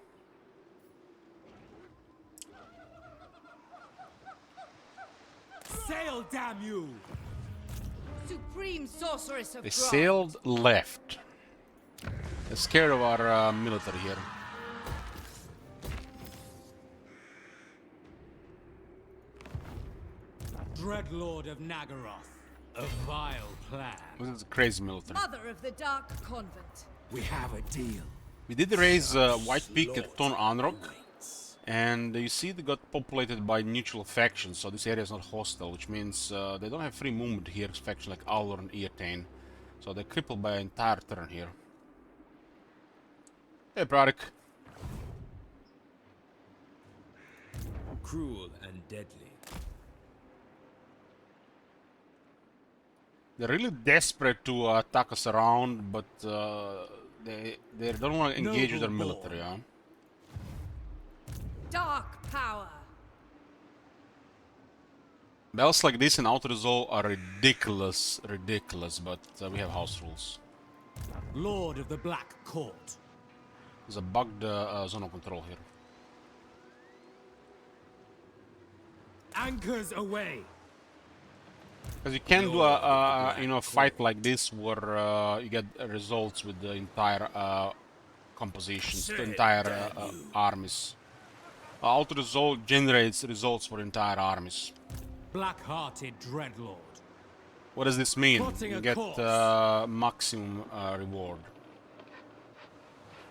Sail, damn you! Supreme sorceress of They Grant. sailed left. They're scared of our military here. Dreadlord of Naggaroth. A vile plan. This is a crazy military. Mother of the Dark Convent. We have a deal. We did raise White Peak at Ton Anrok, and you see they got populated by neutral factions, so this area is not hostile, which means they don't have free movement here, factions like Aulur and Eartane. So they're crippled by an entire turn here. Hey, Pradok. Cruel and deadly. They're really desperate to attack us around, but they don't want to engage with their military, huh? Dark power. Bells like this in Outer Resolve are ridiculous, but we have house rules. Lord of the Black Court. There's a bugged zone of control here. Anchors away. Because you can do a fight like this where you get results with the entire compositions, the entire armies. Outer Resolve generates results for entire armies. Black-hearted Dreadlord. What does this mean? Plotting You a get course. maximum reward.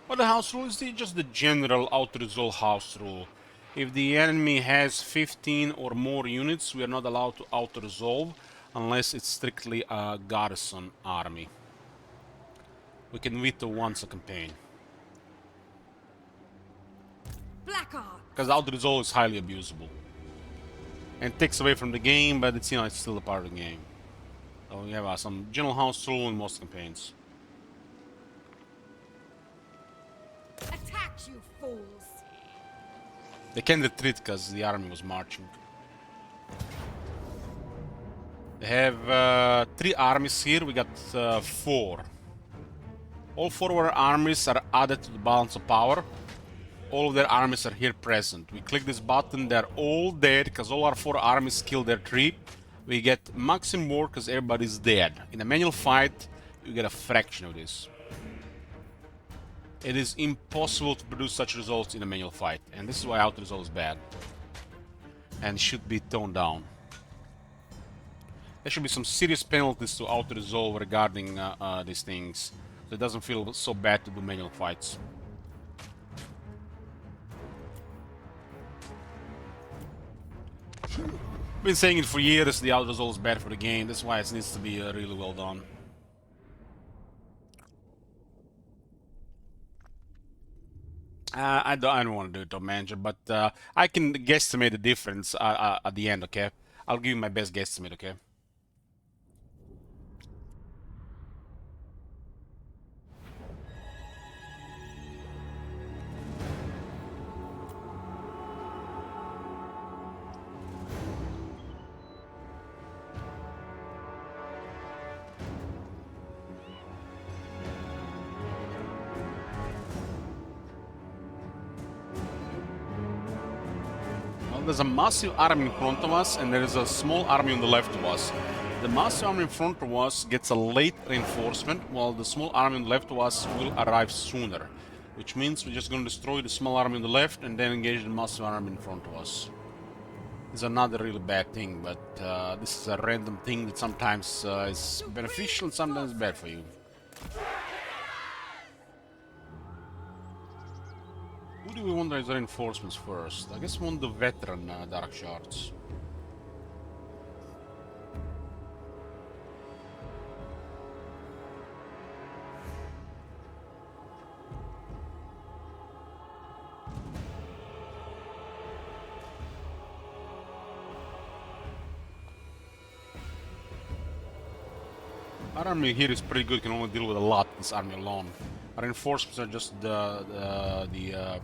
Well, the house rule is just the general Outer Resolve house rule. If the enemy has 15 or more units, we are not allowed to Outer Resolve unless it's strictly a garrison army. We can veto once a campaign. Black art. Because Outer Resolve is highly abusable. And takes away from the game, but it's, it's still a part of the game. So we have some general house rule in most campaigns. Attack, you fools. They can retreat because the army was marching. They have 3 armies here, we got 4. All 4 of our armies are added to the balance of power. All of their armies are here present. We click this button, they're all dead because all our 4 armies killed their 3. We get maximum war because everybody's dead. In a manual fight, you get a fraction of this. It is impossible to produce such results in a manual fight, and this is why Outer Resolve is bad and should be toned down. There should be some serious penalties to Outer Resolve regarding these things, so it doesn't feel so bad to do manual fights. Been saying it for years, the Outer Resolve is bad for the game, that's why it needs to be really well done. I don't want to do it, Top Manager, but I can guesstimate the difference at the end, okay? I'll give you my best guesstimate, okay? There's a massive army in front of us, and there is a small army on the left of us. The massive army in front of us gets a late reinforcement, while the small army on the left of us will arrive sooner. which means we're just gonna destroy the small army on the left and then engage the massive army in front of us. It's another really bad thing, but this is a random thing that sometimes is beneficial and sometimes bad for you. Who do we want as reinforcements first? I guess we want the veteran Dark Shards. Our army here is pretty good, can only deal with a lot, this army alone. Our reinforcements are just the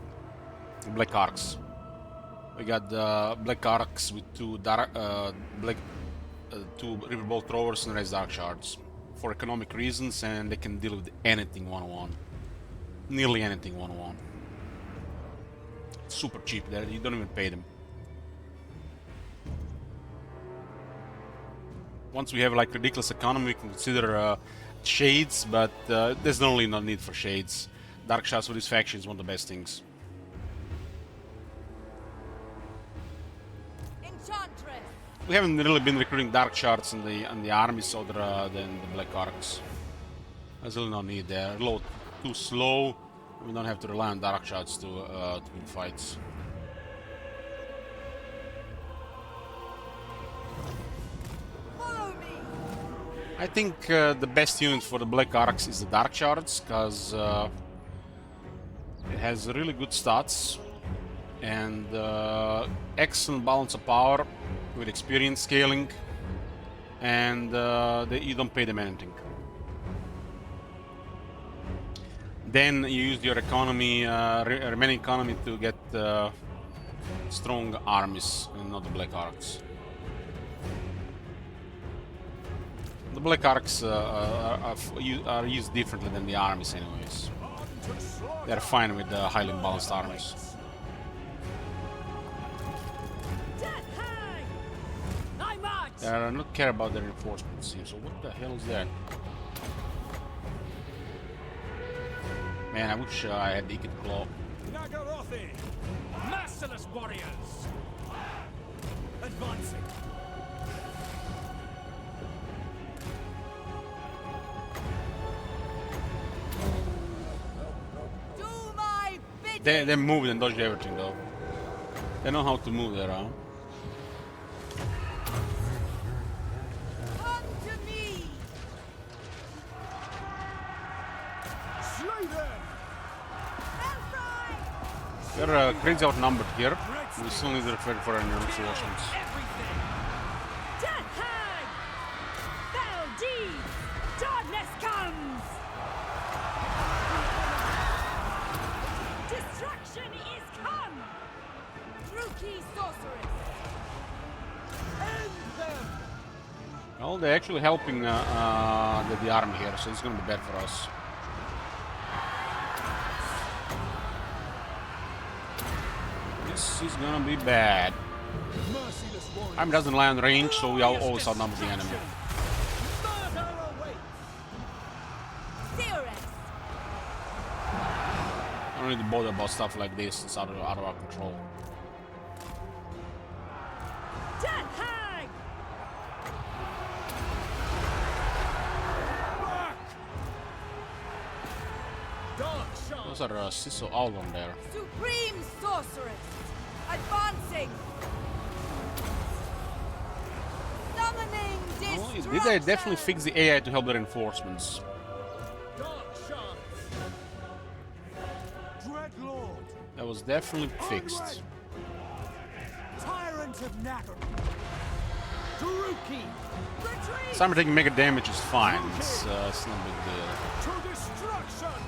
Black Arcs. We got Black Arcs with two Riverbolt Throwers and Raised Dark Shards. For economic reasons, and they can deal with anything one-on-one. Nearly anything one-on-one. Super cheap, you don't even pay them. Once we have like ridiculous economy, we can consider shades, but there's no need for shades. Dark Shards for this faction is one of the best things. Enchantress. We haven't really been recruiting Dark Shards in the armies other than the Black Arcs. There's really no need there. Load too slow. We don't have to rely on Dark Shards to win fights. I think the best unit for the Black Arcs is the Dark Shards, because it has really good stats and excellent balance of power with experience scaling, and you don't pay them anything. Then you use your economy, remaining economy, to get strong armies and not the Black Arcs. The Black Arcs are used differently than the armies anyways. They're fine with the highly balanced armies. They don't care about their reinforcements here, so what the hell is that? Man, I wish I had Icket Claw. Naggarond! Merciless warriors! Advancing! They moved and dodged everything though. They know how to move there, huh? Come to me. Slay them! They're crazy outnumbered here. We still need to refer for any reinforcements. Death hang. Foul deed. Darkness comes. Destruction is come. Druki sorceress. End them! Well, they're actually helping the army here, so it's gonna be bad for us. This is gonna be bad. Merciless warriors! Army doesn't lie on range, so we always outnumber the enemy. Murder awaits! Theorist. I don't need to bother about stuff like this. It's out of our control. Death hang. Back! Dark shard! Those are Siso all on there. Supreme sorceress. Advancing. Summoning Well, destruction. they definitely fix the AI to help the reinforcements. Dark shards! Dreadlord! That was definitely fixed. Tyrant of Naggarond! Druki! Retreat. Some taking mega damage is fine. It's not a big deal. To destruction!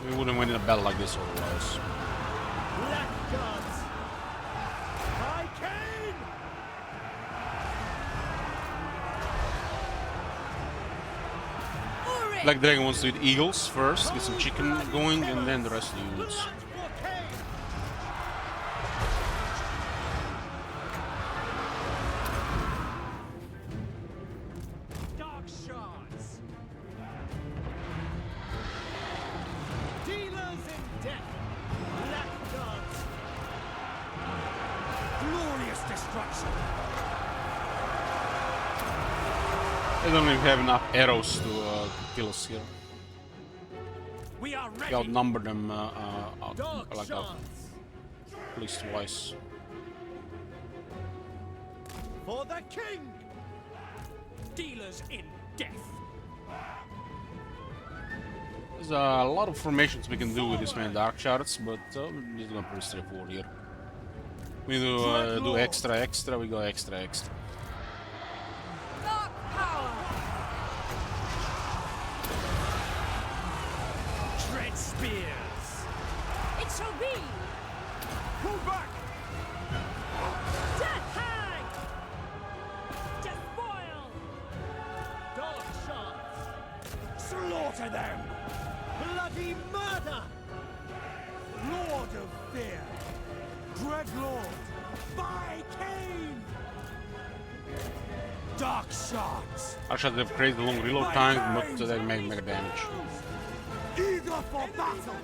We wouldn't win in a battle like this otherwise. Blackguards! I came! Uri. Black Dragon wants to eat eagles first, get some chicken going, and then the rest of the units. Blood blockade! Dark shards! Dealers in destruction. I don't even have enough arrows to kill us here. We are We ready. outnumber them Dark like shards. at least twice. For the king. Dealers in death. There's a lot of formations we can do with this many dark shards, but it's not pretty straightforward here. We do extra, we go extra. Dark power. Dread spears. It shall be. Pull back. Death hag. Despoil. Dark shards. Slaughter them. Bloody murder. Lord of fear. Dread Lord. By Cain. Dark shards. Actually, they've created long reload times, but they make mega damage. Eager for battle.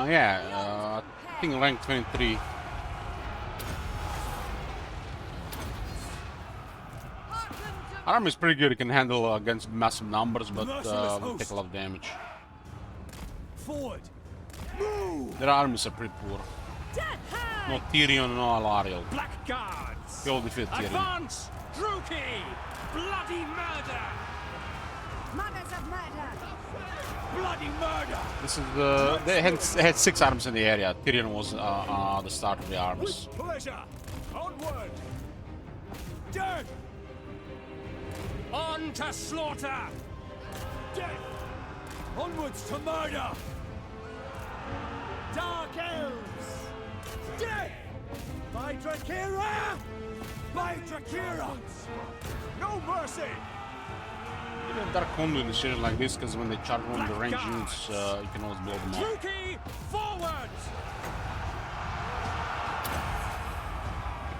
Yeah, I think rank 23. Arm is pretty good, it can handle against massive numbers, but will take a lot of damage. Forward. Move. Their armies are pretty poor. Death hag. No Tyrion, no Alariel. Black guards. They all defeat Tyrion. Advance. Druki. Bloody murder. Mothers of murder. Bloody murder. This is the... They had 6 armies in the area. Tyrion was the start of the armies. With pleasure. Onward. Death. On to slaughter. Death. Onwards to murder. Dark elves. Death. By Drakira. By Drakira. No mercy. You have Dark Conduit in decisions like this, because when they charge one of the range units, you can always blow them up. Druki, forward.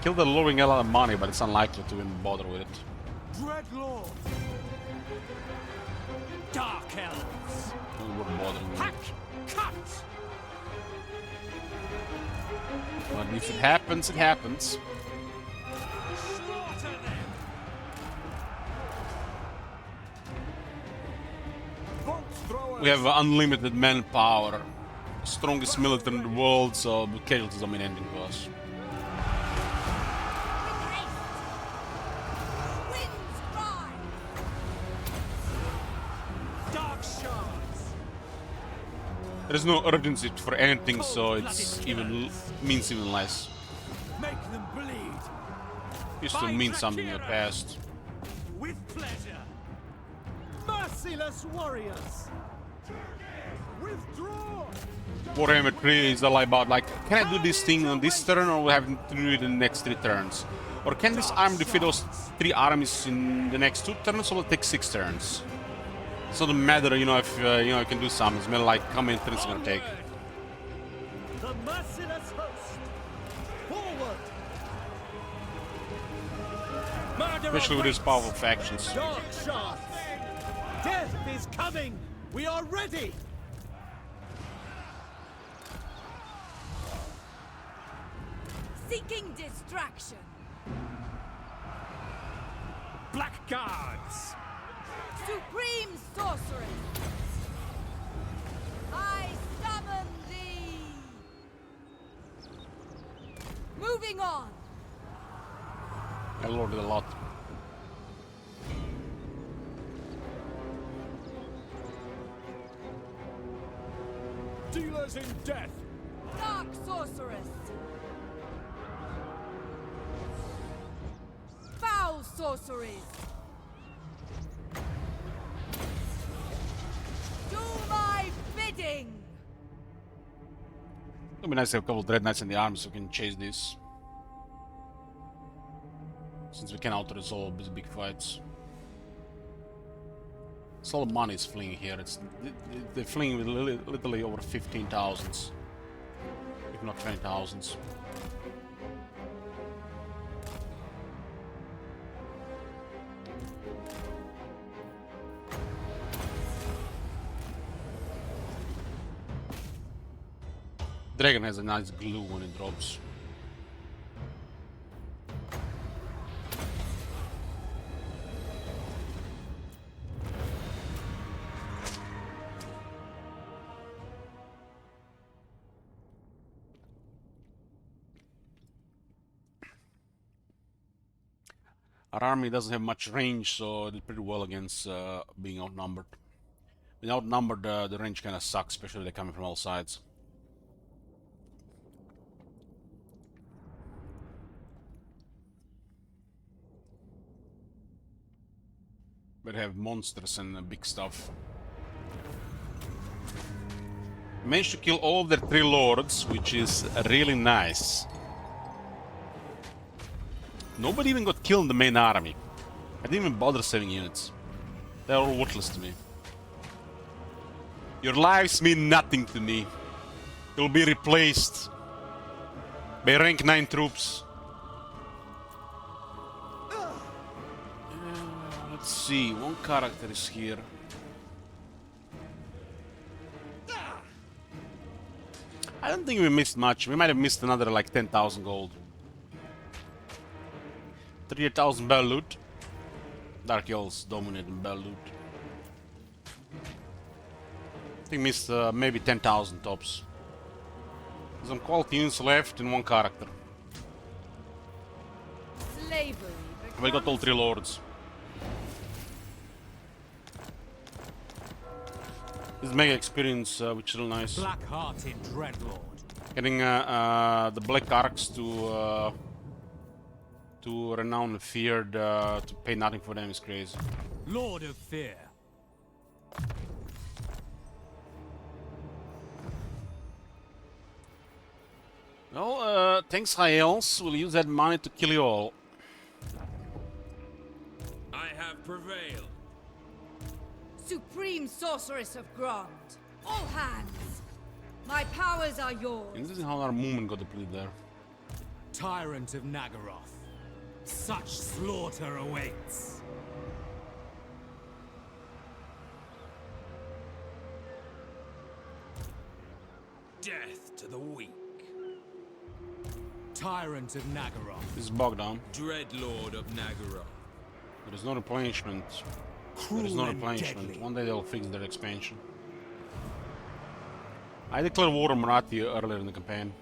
Kill the lowering a lot of money, but it's unlikely to even bother with it. Dread Lord. Dark elves. It wouldn't bother me. Hack, cut. But if it happens, it happens. Slaughter them. We have unlimited manpower. Strongest military in the world, so the casualties are ending to us. Winds rise. Dark shards. There's no urgency for anything, so it's even means even less. Make them bleed. Used to mean something in the past. With pleasure. Merciless warriors. Withdraw. Warhammer 3 is all about like, can I do this thing on this turn, or will I have to do it in the next 3 turns? Or can this army defeat those 3 armies in the next 2 turns, or will it take 6 turns? It doesn't matter, you know, if you can do something. It's more like how many turns it's gonna take. The merciless host. Forward. Murder Especially with these awaits. powerful factions. Dark shards. Death is coming. We are ready. Seeking distraction. Black guards. Supreme sorceress. I summon thee. Moving on. I loaded a lot. Dealers in death. Dark sorceress. Foul sorceries. Do my bidding. It'd be nice to have a couple of Dread Knights in the army so we can chase this. Since we can auto-resolve these big fights. It's a lot of money is fleeing here. They're fleeing with literally over 15,000s. If not 20,000s. Dragon has a nice glue when it drops. Our army doesn't have much range, so it did pretty well against being outnumbered. When outnumbered, the range kind of sucks, especially if they're coming from all sides. But have monsters and big stuff. Managed to kill all of their 3 lords, which is really nice. Nobody even got killed in the main army. I didn't even bother saving units. They're all worthless to me. Your lives mean nothing to me. You'll be replaced by rank 9 troops. Let's see, one character is here. I don't think we missed much. We might have missed another like 10,000 gold. 38,000 bell loot. Dark Elves dominating bell loot. I think missed maybe 10,000 tops. Some quality units left and one character. Slavery. We got all 3 lords. This is mega experience, which is real nice. Black-hearted Dreadlord. Getting the Black Arcs to renown and feared to pay nothing for them is crazy. Lord of Fear. Well, thanks High Elves. We'll use that money to kill you all. I have prevailed. Supreme Sorceress of Grond. All hands. My powers are yours. Interesting how our movement got depleted there. Tyrant of Naggaroth. Such slaughter awaits. Death to the weak. Tyrant of Naggaroth. This is bogged down. Dreadlord of Naggarond. There is no replenishment. There is no replenishment. One day they'll fix their expansion. I declared war on Marathi earlier in the campaign.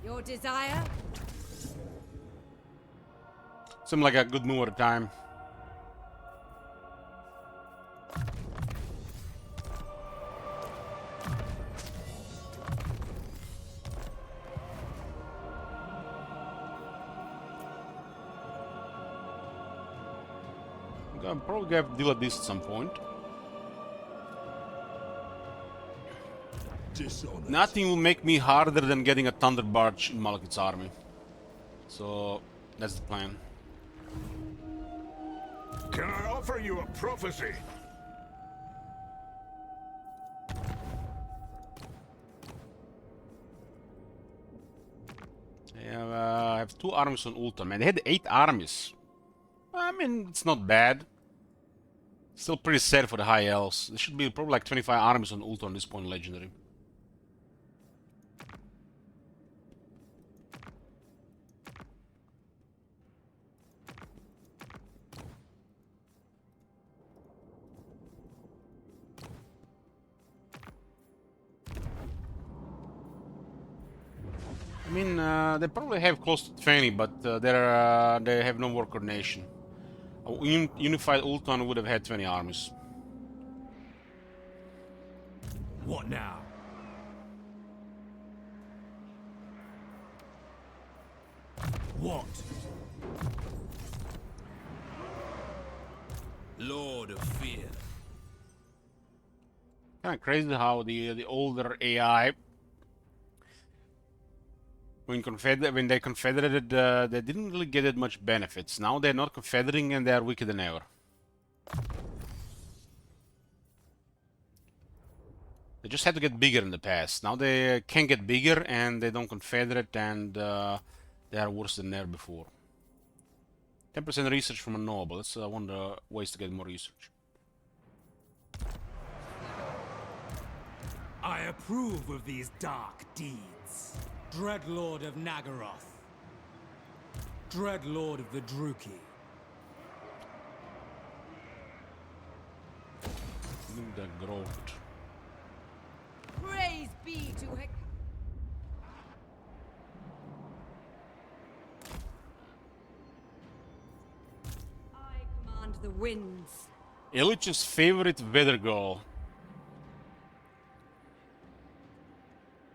Your desire? Seemed like a good move at the time. I'm probably gonna have to deal with this at some point. Dishonest. Nothing will make me harder than getting a Thunder Barge in Malekith's army. So that's the plan. Can I offer you a prophecy? I have 2 armies on Ulta, man. They had 8 armies. I mean, it's not bad. Still pretty sad for the High Elves. There should be probably like 25 armies on Ulta on this point in Legendary. I mean, they probably have close to 20, but they have no war coordination. A unified Ulton would have had 20 armies. What now? What? Lord of Fear. Kind of crazy how the older AI, when they confederated, they didn't really get that much benefits. Now they're not confederating and they are weaker than ever. They just had to get bigger in the past. Now they can get bigger and they don't confederate and they are worse than ever before. 10% research from a noble. That's one of the ways to get more research. I approve of these dark deeds. Dreadlord of Naggaroth. Dreadlord of the Druki. Naggarond. Praise be to Hec. I command the winds. Illich's favorite weather girl.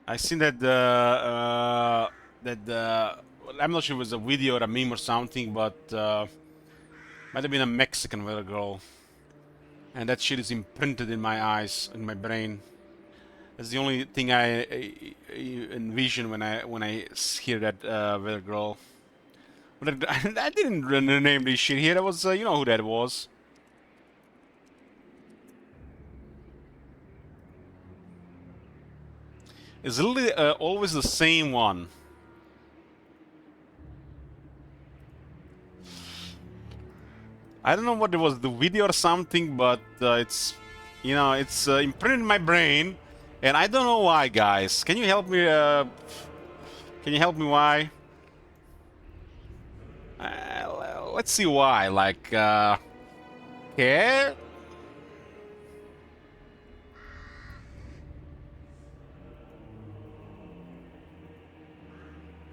I seen that I'm not sure if it was a video or a meme or something, but might have been a Mexican weather girl, and that shit is imprinted in my eyes, in my brain. That's the only thing I envision when I hear that weather girl. But I didn't name this shit here. That was you know who that was. It's literally always the same one. I don't know what it was, the video or something, but it's, you know, it's imprinted in my brain, and I don't know why, guys. Can you help me? Can you help me? Why? Let's see why. Like, care?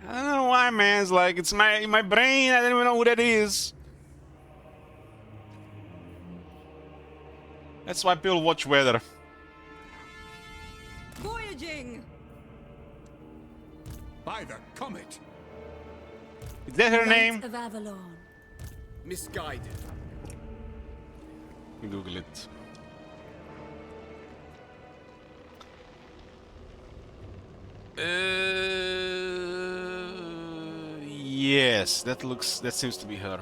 I don't know why, man. It's like it's in my brain. I don't even know who that is. That's why people watch weather. Voyaging! By the comet! Is that her Knights name? of Avalon. Misguided. Google it. Yes, that seems to be her.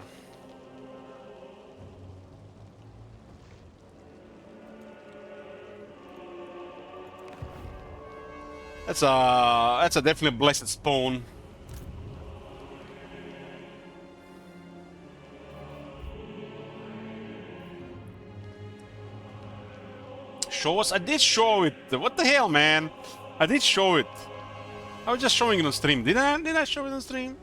That's a definitely blessed spawn. Show us? I did show it. What the hell, man? I did show it. I was just showing it on stream. Did I show it on stream?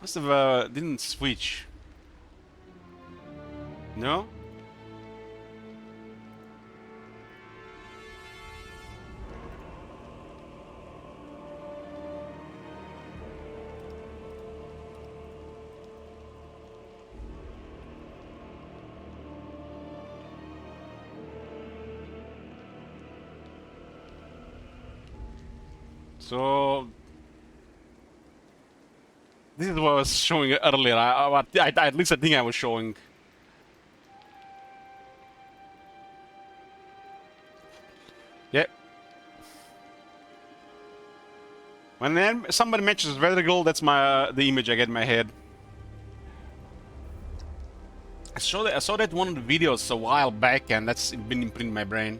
Must have didn't switch. No? So this is what I was showing earlier. At least I think I was showing. Yeah. When somebody mentions Weather Girl, that's the image I get in my head. I saw that one of the videos a while back, and that's been imprinted in my brain.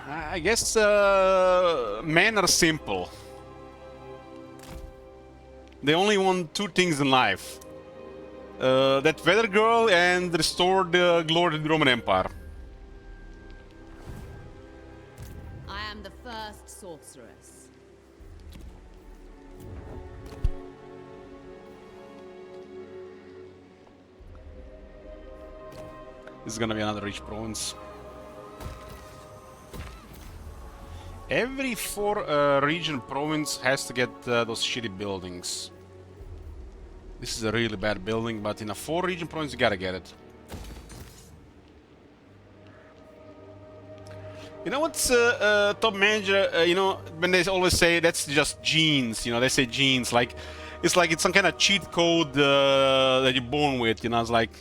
I guess men are simple. They only want two things in life. That Weather Girl and restore the glory of the Roman Empire. I am the first sorceress. This is gonna be another rich province. Every 4 region province has to get those shitty buildings. This is a really bad building, but in a 4 region province you gotta get it. You know what's top manager? You know when they always say that's just genes. You know they say genes like it's some kind of cheat code that you're born with. You know it's like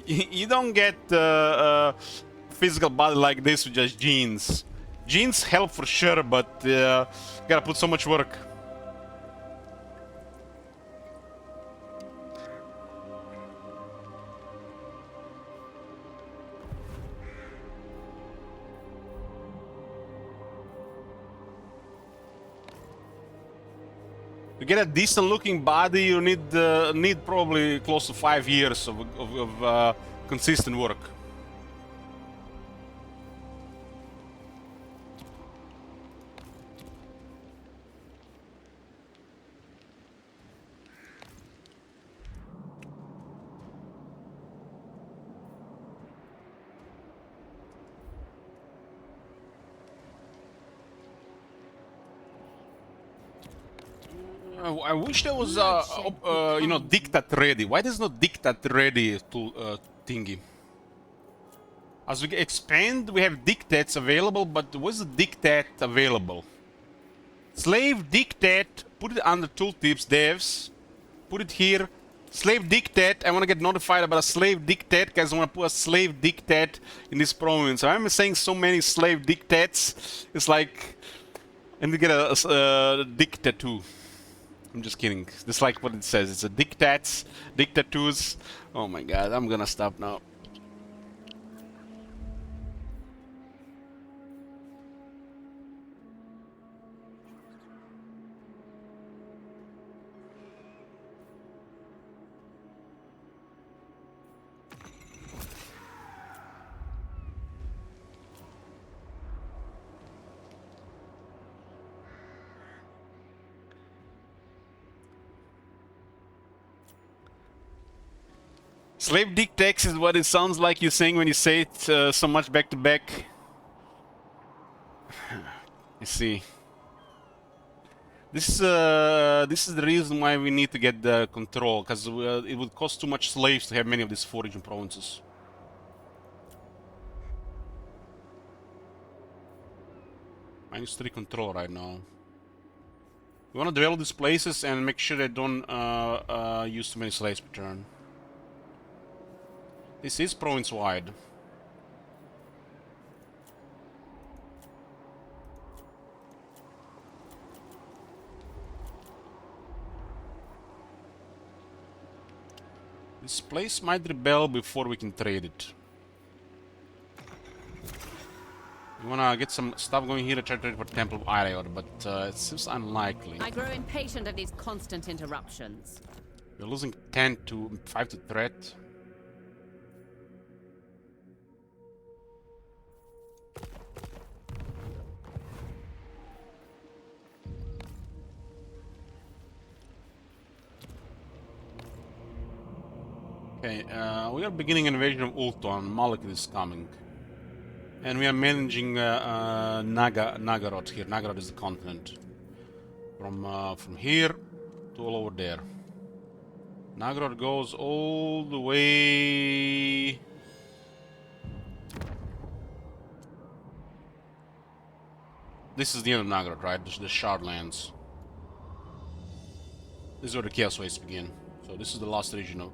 you don't get physical body like this with just genes. Genes help for sure, but you gotta put so much work. To get a decent looking body, you need probably close to 5 years of consistent work. I wish there was you know, dictat ready. Why there's no dictat ready to thingy? As we expand, we have dictates available, but what's the dictate available? Slave dictate, put it under tooltips, devs. Put it here. Slave dictate, I want to get notified about a slave dictate, guys. I want to put a slave dictate in this province. I'm saying so many slave dictates. It's like, and we get a dictate too. I'm just kidding. Just like what it says. It's a dictats, dictatures. Oh my god, I'm gonna stop now. Slave dictates is what it sounds like you're saying when you say it so much back to back. You see. This is the reason why we need to get the control, because it would cost too much slaves to have many of these foraging provinces. -3 control right now. We want to develop these places and make sure they don't use too many slaves per turn. This is province-wide. This place might rebel before we can trade it. We wanna get some stuff going here to try to trade for Temple of Iriod, but it seems unlikely. I grow impatient of these constant interruptions. We're losing 5 to threat. Okay, we are beginning an invasion of Ultron. Malik is coming. And we are managing Naggarond here. Naggarond is the continent. From here to all over there. Naggarond goes all the way... This is the end of Naggarond, right? The Shardlands. This is where the Chaos Wastes begin. So this is the last region of...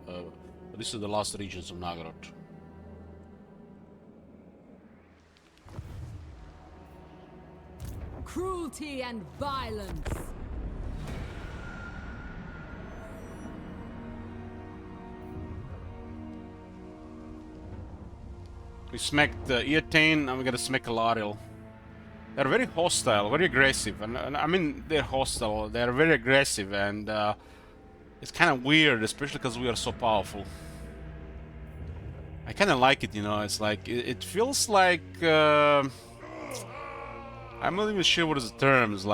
this is the last regions of Naggarond. Cruelty and violence. We smacked Eatane, and we gotta smack Alariel. They're very hostile, very aggressive, and I mean they're hostile. They're very aggressive, and it's kind of weird, especially because we are so powerful. I kind of like it, you know. It's like it feels like I'm not even sure what is the term. It's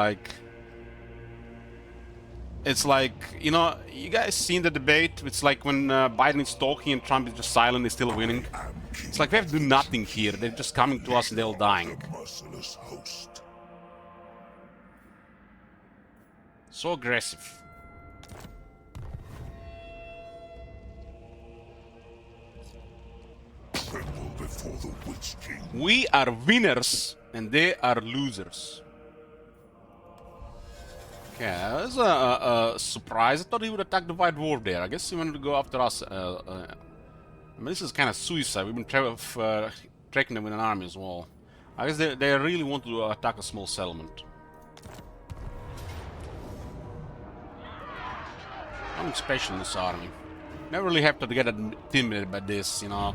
like, you know, you guys seen the debate? It's like when Biden is talking and Trump is just silent, he's still winning. It's like we have to do nothing here. They're just coming to us and they're all dying. Merciless host. So aggressive. Tremble before the Witch King. We are winners and they are losers. Okay, that was a surprise. I thought he would attack the White Dwarf there. I guess he wanted to go after us. I mean, this is kind of suicide. We've been tracking them with an army as well. I guess they really want to attack a small settlement. Nothing special in this army. Never really have to get intimidated by this, you know.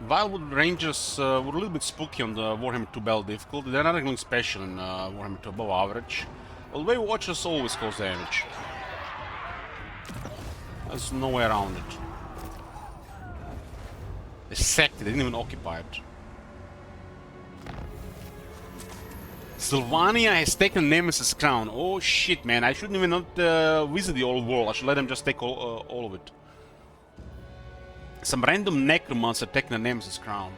Wildwood Rangers were a little bit spooky on the Warhammer 2 battle difficulty. They're not anything special in Warhammer 2 above average. Although Watchers always cause damage. There's no way around it. They sacked it, they didn't even occupy it. Sylvania has taken Nemesis crown. Oh shit, man. I shouldn't even not visit the old world. I should let them just take all of it. Some random necromancer taking the Nemesis crown.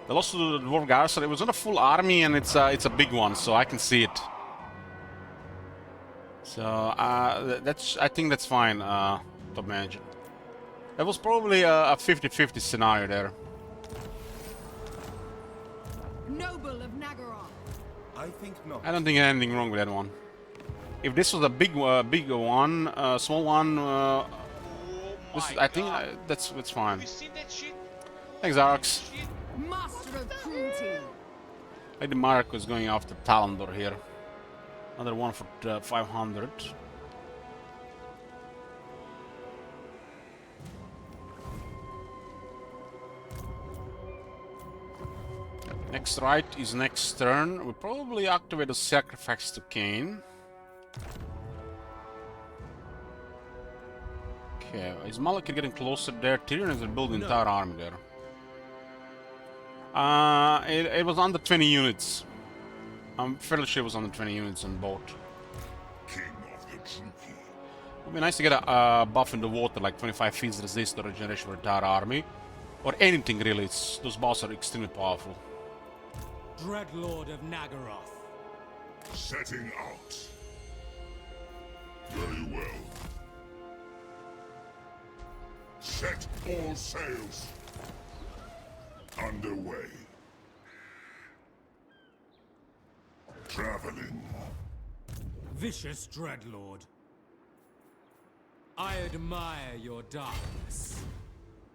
They lost to the Dwarf Garrison. It was not a full army and it's a big one, so I can see it. So I think that's fine, top manager. That was probably a 50-50 scenario there. Noble of Naggarond. I think not. I don't think anything wrong with that one. If this was a big one, small one, Oh this, my I think God. that's fine. Have you seen that shit? Thanks, Arx. Shit. Master of cruelty. Lady Mark was going after Talendor here. Another one for 500. Next right is next turn. We'll probably activate the sacrifice to Cain. Okay, is Malekith getting closer there? Tyrion is building entire army there. It was under 20 units. I'm fairly sure it was under 20 units on both. King of the Druki. Would be nice to get a buff in the water, like 25 feet resist or regeneration for the entire army. Or anything really, those buffs are extremely powerful. Dreadlord of Naggaroth. Setting out. Very well. Set all sails. Underway. Traveling. Vicious Dreadlord. I admire your darkness.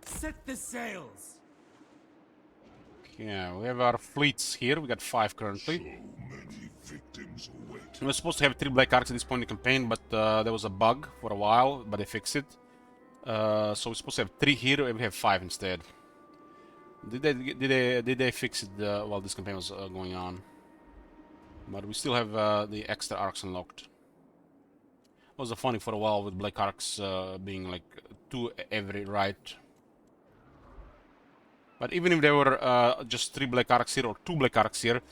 Set the sails. Yeah, we have our fleets here. We got 5 So currently. many victims await. We were supposed to have 3 Black Arcs at this point in the campaign, but there was a bug for a while, but they fixed it. So we're supposed to have 3 here, and we have 5 instead. Did they fix it while this campaign was going on? But we still have the extra arcs unlocked. It was funny for a while with Black Arcs being like 2 every right. But even if there were just 3 Black Arcs here or 2 Black Arcs here,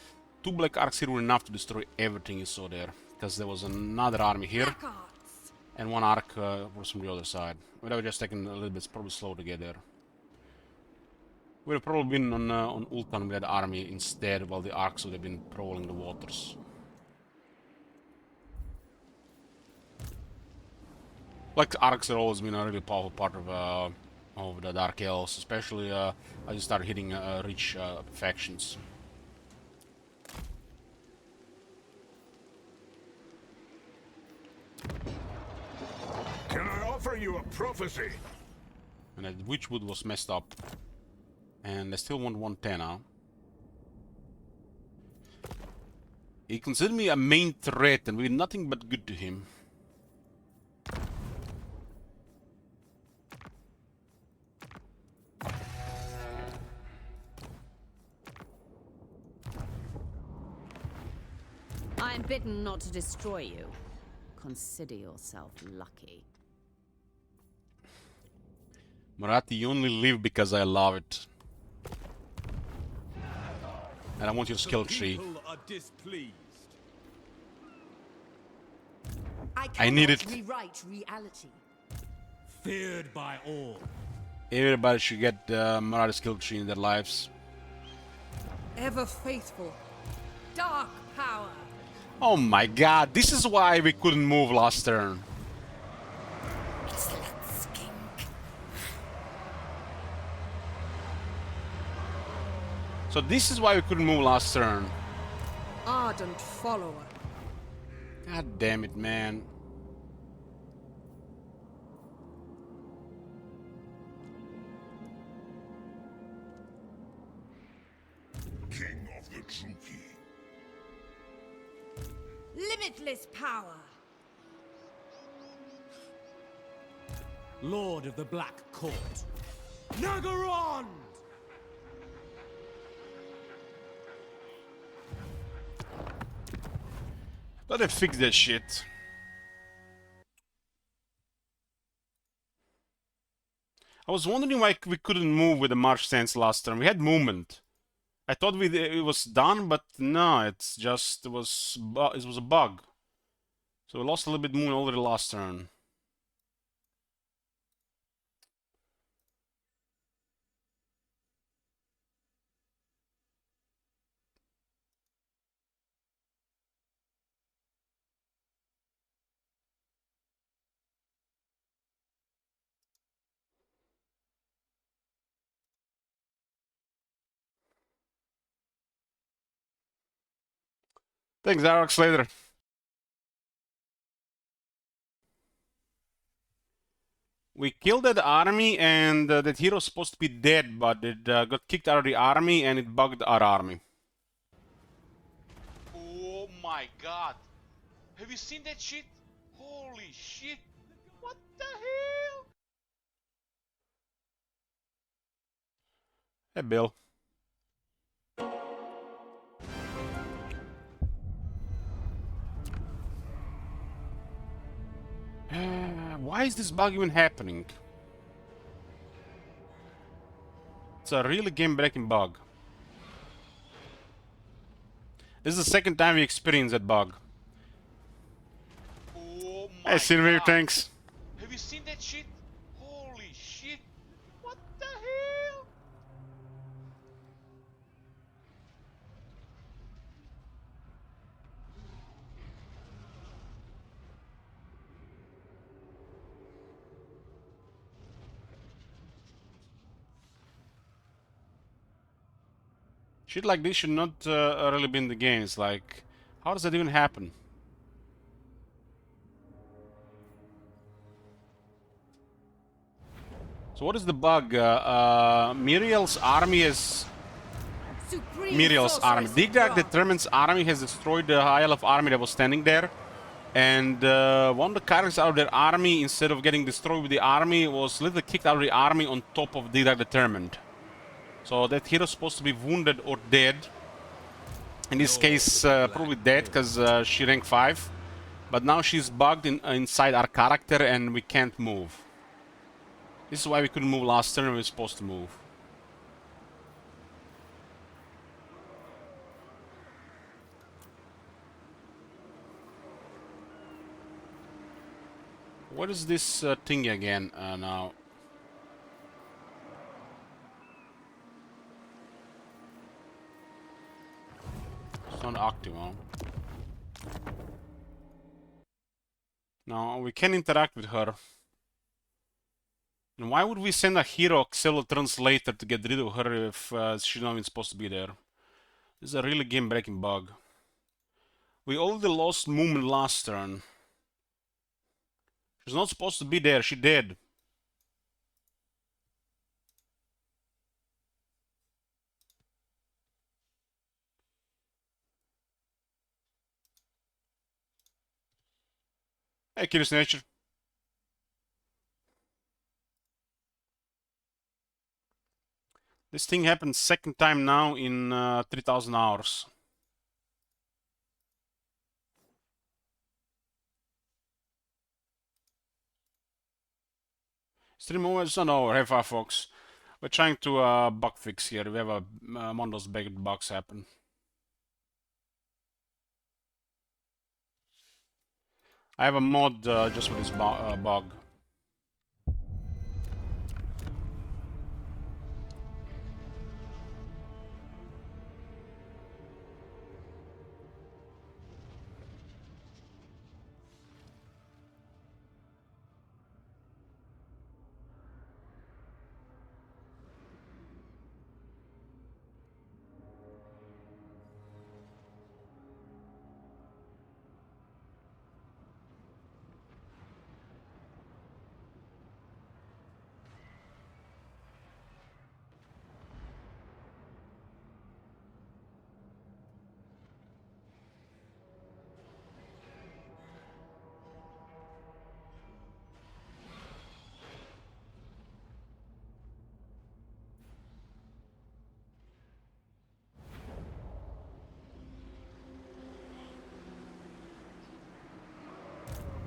2 Black Arcs here were enough to destroy everything you saw there. Because there was another army here, Black arts. and 1 arc was from the other side. Would have just taken a little bit, probably slow to get there. Would have probably been on Ultan with that army instead, while the arcs would have been prowling the waters. Like arcs have always been a really powerful part of the Dark Elves, especially as you start hitting rich factions. Can I offer you a prophecy? And that Witchwood was messed up. And they still want 110 now. He considered me a main threat and we did nothing but good to him. I am bidden not to destroy you. Consider yourself lucky. Marathi, you only live because I love it. And I want your skill tree. People are displeased. I need it. Rewrite reality. Feared by all. Everybody should get Marathi skill tree in their lives. Ever faithful. Dark power. Oh my god, this is why we couldn't move last turn. So this is why we couldn't move last turn. Ardent follower. God damn it, man. King of the Druki. Limitless power. Lord of the Black Court. Naggarond! Let them fix that shit. I was wondering why we couldn't move with the March stance last turn. We had movement. I thought it was done, but no, it's just it was a bug. So we lost a little bit movement already last turn. Thanks, Alex. Later. We killed that army, and that hero's supposed to be dead, but it got kicked out of the army, and it bugged our army. Oh my god. Have you seen that shit? Holy shit. What the hell? Hey, Bill. Why is this bug even happening? It's a really game-breaking bug. This is the second time we experienced that bug. Oh Hey, my Silver, god. thanks. Have you seen that shit? Holy shit. What the hell? Shit like this should not really be in the games. Like, how does that even happen? So what is the bug? Miriel's army is... Supreme Miriel's army. sorceress Digdag Grant. Determined's army has destroyed the high elf army that was standing there. And one of the characters out of their army, instead of getting destroyed with the army, was literally kicked out of the army on top of Digdag Determined. So that hero's supposed to be wounded or dead. In this case, probably dead, because she rank 5. But now she's bugged inside our character and we can't move. This is why we couldn't move last turn and we were supposed to move. What is this thing again now? It's not Octimo. No, we can interact with her. And why would we send a hero several turns later to get rid of her if she's not even supposed to be there? This is a really game-breaking bug. We already lost movement last turn. She's not supposed to be there, she did. Hey, Curious Nature. This thing happened second time now in 3000 hours. Stream over, it's not over. Hey, Firefox. We're trying to bug fix here. We have a one of those big bugs happen. I have a mod just for this bug.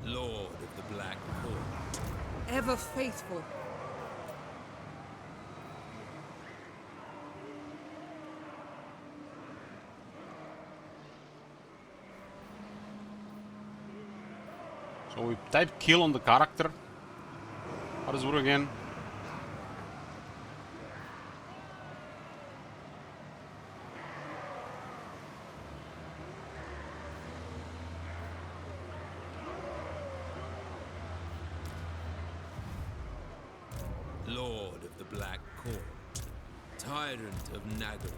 Lord of the Black Hawk. Ever faithful. So we type kill on the character. How does it work again? Lord of the Black Court, Tyrant of Naggarond.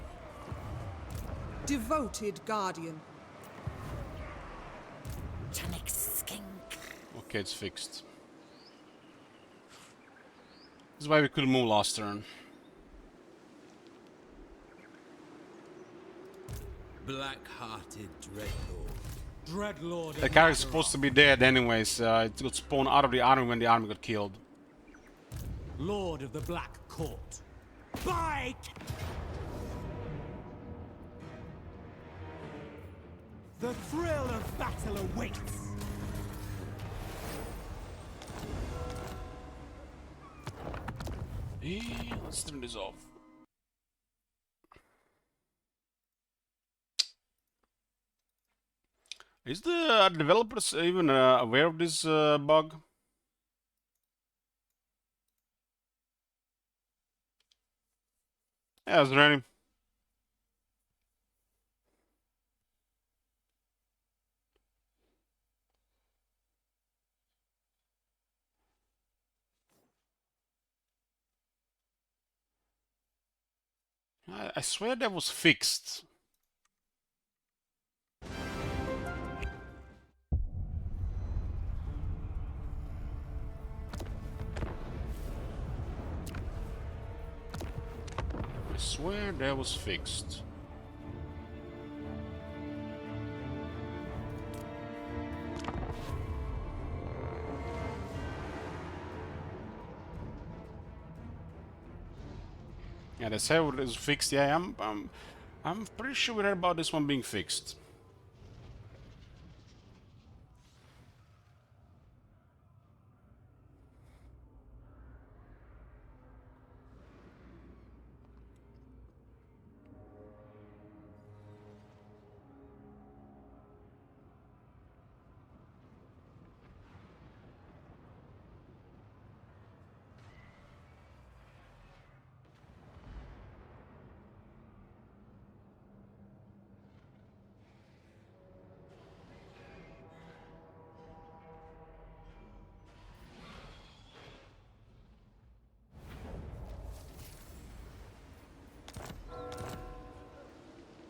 Devoted guardian. Okay, it's fixed. This is why we couldn't move last turn. Black-hearted Dreadlord. Dreadlord The of character's Naggarond. supposed to be dead anyways. It got spawned out of the army when the army got killed. Lord of the Black Court. Bite! The thrill of battle awaits. Let's turn this off. Is the developers even aware of this bug? Yeah, it's ready. I swear that was fixed. I swear that was fixed. Yeah, they say it was fixed. Yeah, I'm pretty sure we heard about this one being fixed.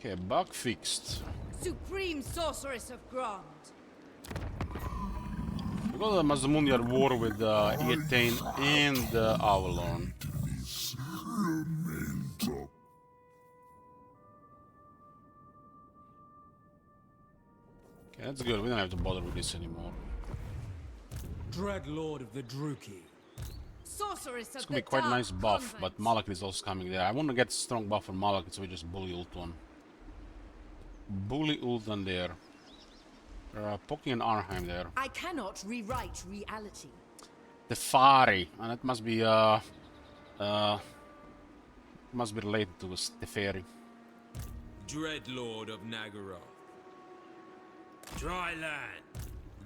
Okay, bug fixed. Supreme Sorceress of Grond. We got a Mazamundial war with Etain and Avalon. Okay, that's good. We don't have to bother with this anymore. Dreadlord of the Druki. Sorceress It's of gonna the be quite a Dark nice buff, Convent. but Malak is also coming there. I want to get strong buff on Malak, so we just bully ult one. Bully ult on there. Poking an Arnheim there. I cannot rewrite reality. The Fari, and it must be related to the fairy. Dreadlord of Naggaroth. Dry land.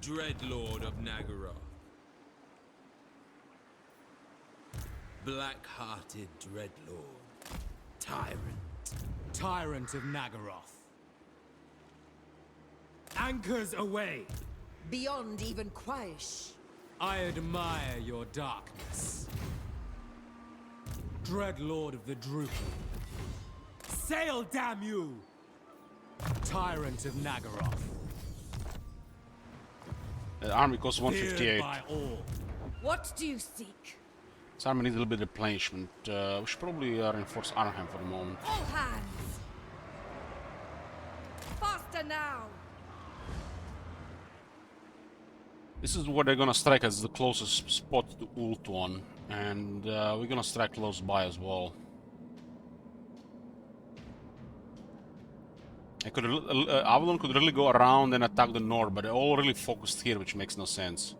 Dreadlord of Naggaroth. Black-hearted Dreadlord. Tyrant. Tyrant of Naggaroth. Anchors away. Beyond even Quaish. I admire your darkness. Dreadlord of the Druki. Sail, damn you! Tyrant of Naggaroth. The army costs Feared 158. by all. What do you seek? This army needs a little bit of replenishment. We should probably reinforce Arnheim for the moment. All hands! Faster now! This is where they're gonna strike as the closest spot to ult one, and we're gonna strike close by as well. Avalon could really go around and attack the north, but they're all really focused here, which makes no sense.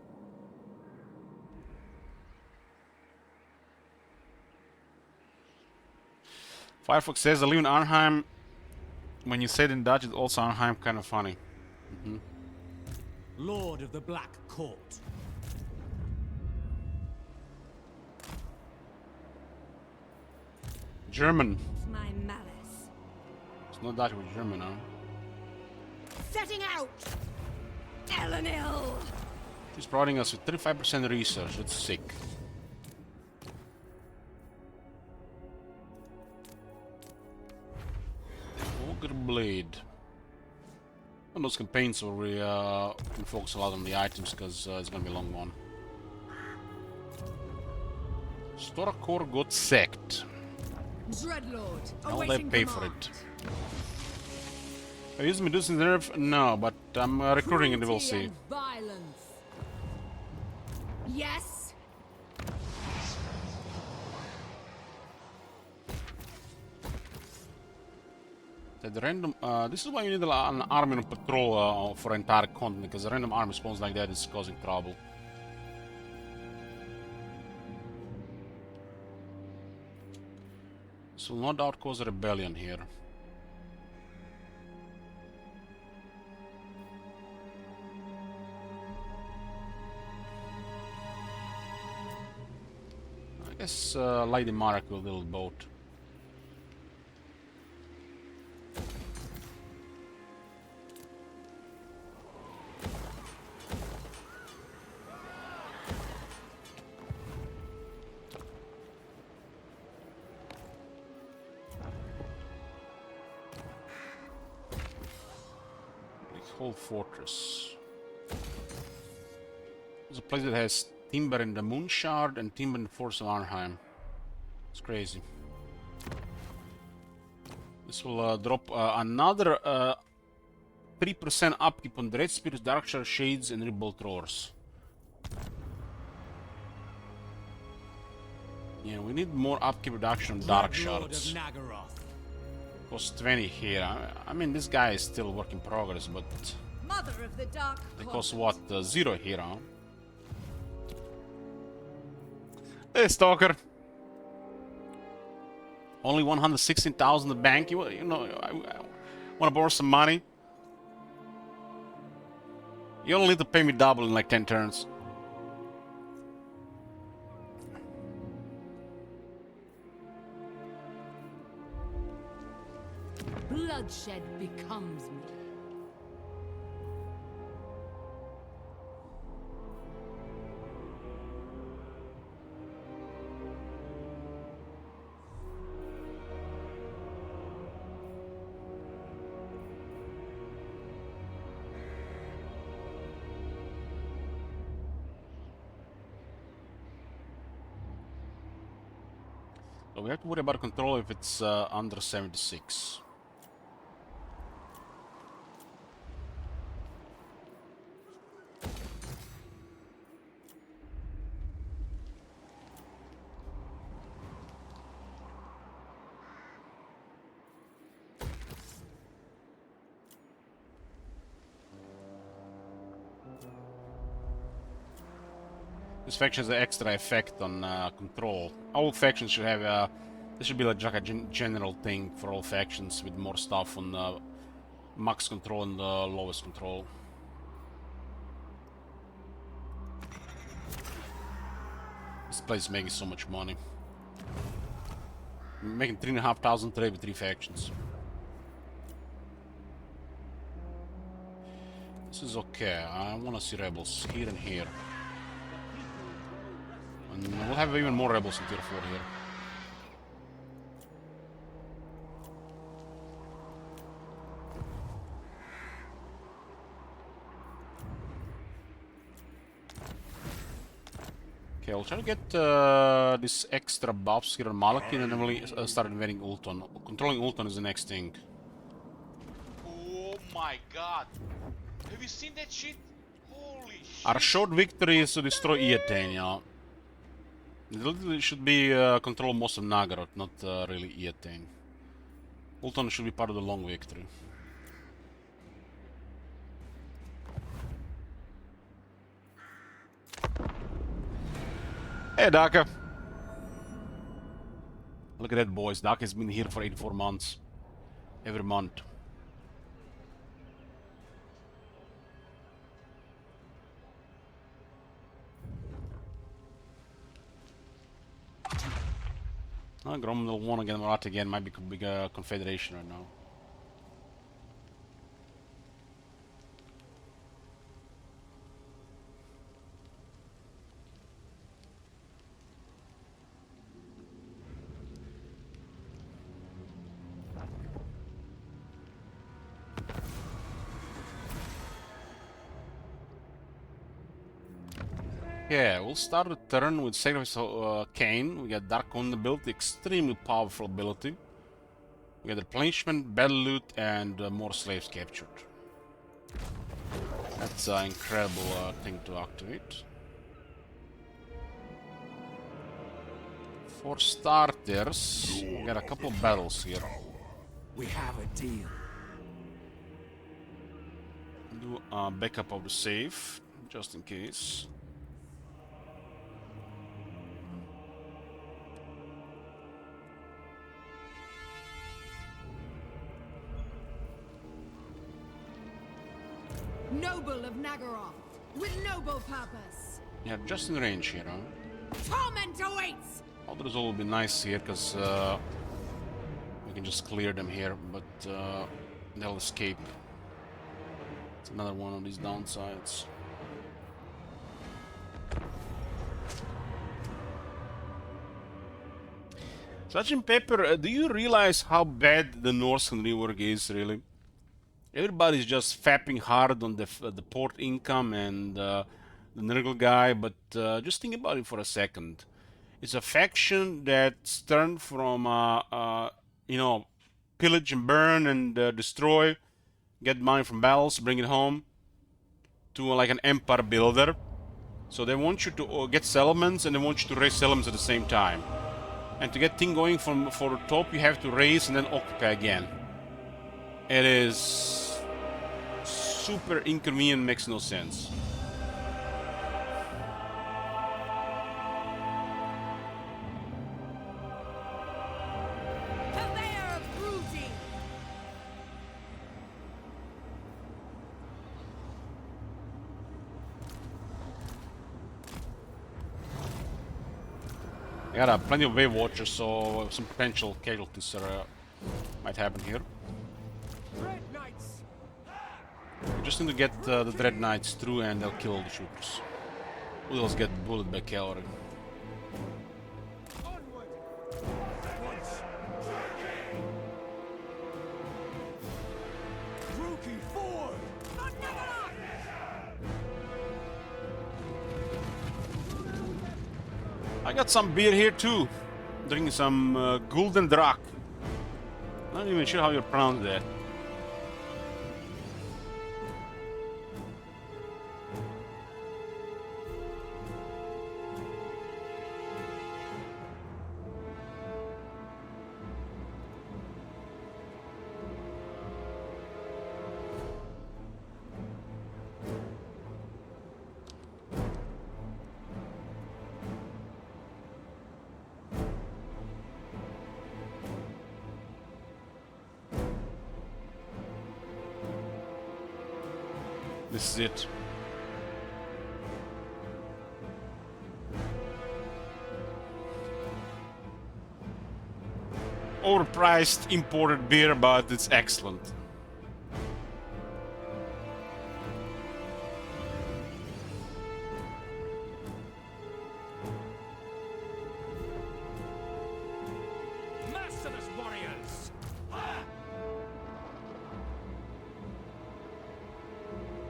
Firefox says, I live in Arnheim. When you say it in Dutch, it's also Arnheim, kind of funny. Lord of the Black Court. German. My malice. It's not that with German, huh? Setting out! Elenil! She's providing us with 35% research. That's sick. Ogre Blade. On those campaigns where we can focus a lot on the items because it's gonna be a long one. Storakor got sacked. Dreadlord, How will they awaiting pay command. for it? I use Medusa's nerve? No, but I'm recruiting and we'll Cruelty see. and violence. Yes. The random, this is why you need an army on patrol for entire continent, because a random army spawns like that is causing trouble. This will no doubt cause a rebellion here. I guess Lady Marek will build a boat. Whole fortress. There's a place that has timber in the Moonshard and timber in the Force of Arnheim. It's crazy. This will drop another 3% upkeep on Dread Spirits, Darkshire Shades, and Rebuilt Roars. Yeah, we need more upkeep reduction on Dark Lord of Shards. Naggarond. Cost 20 here. I mean, this guy is still work in progress, but Mother of the Dark they cost Continent. what? 0 here, huh? Hey, Stalker. Only 116,000 in the bank. You know, I want to borrow some money. You only need to pay me double in like 10 turns. Bloodshed becomes me. So we have to worry about control if it's under 76. This faction has an extra effect on control. All factions should have this should be like a general thing for all factions with more stuff on max control and lowest control. This place is making so much money. I'm making 3,500 trade with 3 factions. This is okay. I want to see rebels here and here. And we'll have even more rebels in tier 4 here. Okay, I'll try to get this extra buffs here on Malachi and then we'll start invading Ulton. Controlling Ulton is the next thing. Oh my god. Have you seen that shit? Holy shit. Our short victory is to destroy Eatane, yeah. It literally should be control most of Naggarond, not really Eatane. Ulton should be part of the long victory. Hey, Daka. Look at that, boys. Daka's been here for 84 months. Every month. Grom will want to get Marat again. Might be big confederation right now. Yeah, we'll start the turn with Sacrifice Cain. We got Dark on ability, extremely powerful ability. We got Replenishment, Battle Loot, and more slaves captured. That's an incredible thing to activate. For starters, we got a couple of battles here. We have a deal. Do a backup of the save, just in case. Noble of Naggarond, with noble purpose. Yeah, just in range here, huh? Torment awaits! Elder Resolve will be nice here, because we can just clear them here, but they'll escape. It's another one of these downsides. Sergeant Pepper, do you realize how bad the Northern rework is, really? Everybody's just fapping hard on the port income and the Nurgle guy, but just think about it for a second. It's a faction that's turned from, you know, pillage and burn and destroy, get money from battles, bring it home, to like an empire builder. So they want you to get settlements and they want you to raise settlements at the same time. And to get thing going for the top, you have to raise and then occupy again. It is super inconvenient, makes no sense. Purveyor of cruelty! I got plenty of wave watchers, so some potential casualties might happen here. Red Knights! We just need to get the Dread Knights through and they'll kill all the shooters. We'll just get bullet by cavalry. Onward! Once! Rookie forward! For Naggarond! I got some beer here too. Drinking some Golden Drak. Not even sure how you pronounce that. This is it. Overpriced imported beer, but it's excellent. Merciless warriors!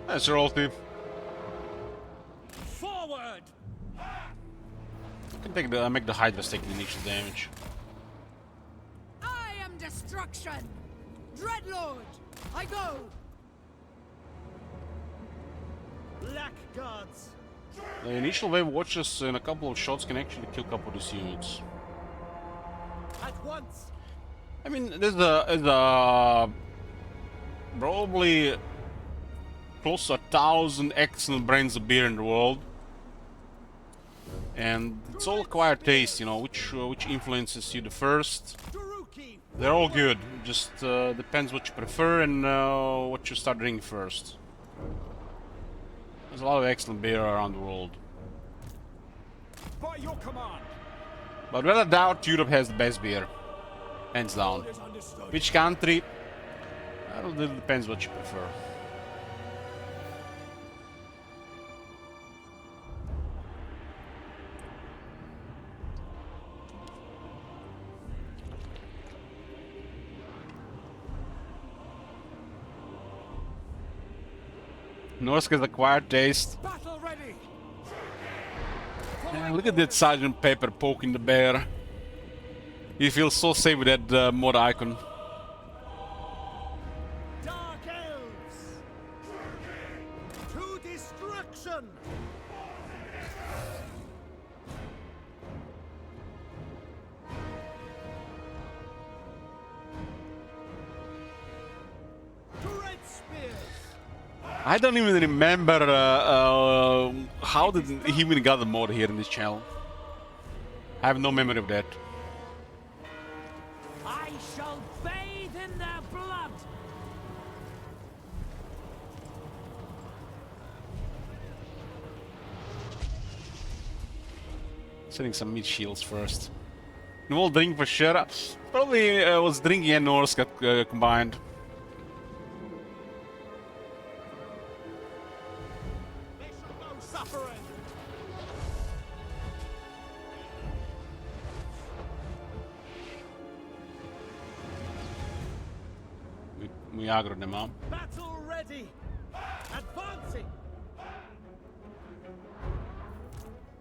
That's royalty. Forward! Can take the make the Hydras take the initial damage. I am destruction! Dreadlord, I go! Black Guards! The initial wave watches in a couple of shots can actually kill a couple of these units. At once! I mean, there's a probably close to 1,000 excellent brands of beer in the world, and it's all acquired taste. You know, which influences you the first. Daruki! They're all good. Just depends what you prefer and what you start drinking first. There's a lot of excellent beer around the world. By your command! But without doubt, Europe has the best beer. Hands down. Which country? I don't know, it depends what you prefer. Norsk has acquired taste. Battle ready. Yeah, look at that Sergeant Pepper poking the bear. He feels so safe with that mod icon. Dark elves to destruction. Red spears. I don't even remember how did he even got the mod here in this channel. I have no memory of that. I shall bathe in their blood. Setting some meat shields first. And we'll drink for sure. Probably was drinking and Norse got combined. They shall know suffering. We aggroed them up. Battle ready. Advancing.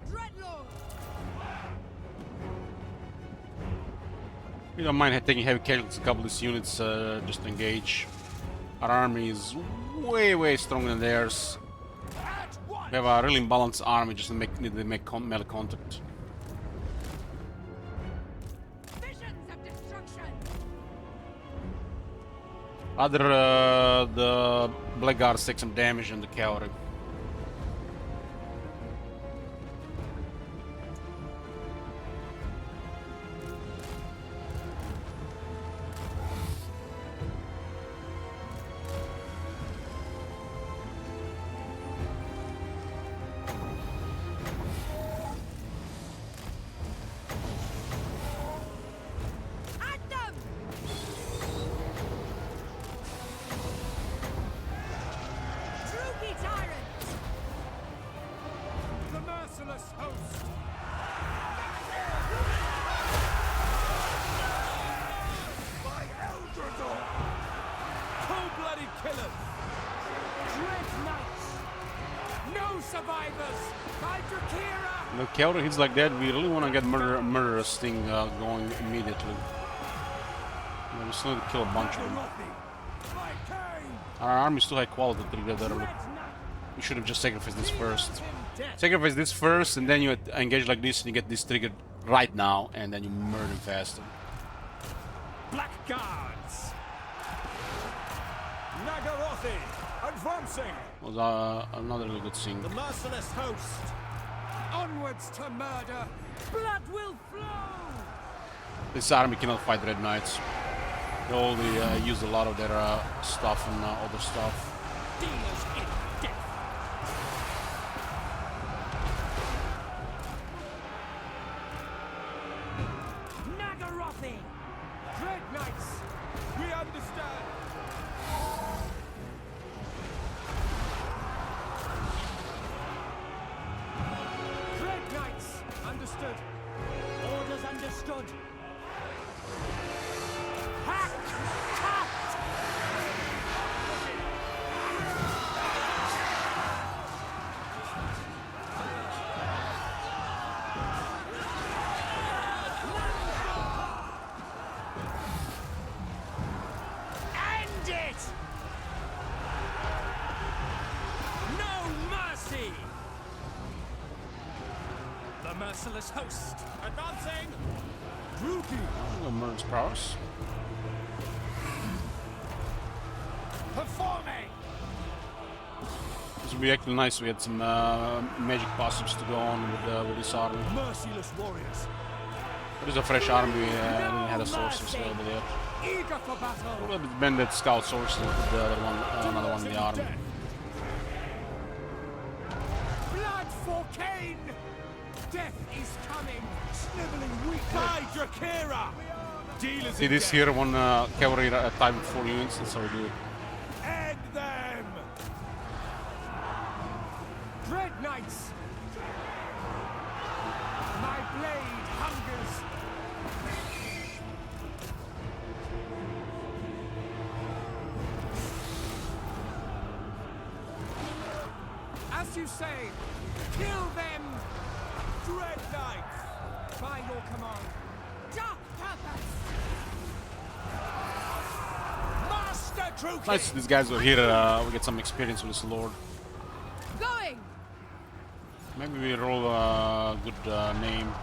Dreadlord! We don't mind taking heavy casualties, a couple of these units just to engage. Our army is way stronger than theirs. We have a really imbalanced army, just need to make melee contact. Visions of destruction! Other the blackguards take some damage and the cavalry. At them! Droopy tyrants! The merciless host. By Eldredor. Cold-blooded killers. Dread knights. No survivors. By Drakira. The cavalry hits like that, we really want to get murderous thing going immediately. We just need to kill a bunch of them. By Cain. Our army is too high quality to get that. Dread knight. We should have just sacrificed this first. Him death. Sacrifice this first, and then you engage like this, and you get this triggered right now, and then you murder him faster. Black guards. Naggarondi. Advancing. Was another really good thing. The merciless host. Onwards to murder. Blood will flow. This army cannot fight Red Knights. They only use a lot of their stuff and other stuff. Dealers in death. Naggarondi. Dread knights. We understand. Dread knights. Understood. Orders understood. Hack! Cut! End it! No mercy! The merciless host. Advancing! Rookie! Murder's prowess. Performing! This would be actually nice. We had some magic passives to go on with this army. Merciless warriors. But it's a fresh army. We didn't have the sources available yet. Eager for battle. A little bit bandit scout sources with the other one, another one in the army. Blood for Cain! Death is coming! Sniveling weak! By Drakira! Dealers See in this death. here, one cavalry type with 4 units, that's how we do it. End them! Dread Knights! My blade hungers! As you say, kill them! Dread Knights! By your command! Dark purpose! Master Druki! Nice, these guys were here, we get some experience with this lord. Going! Maybe we roll a good name.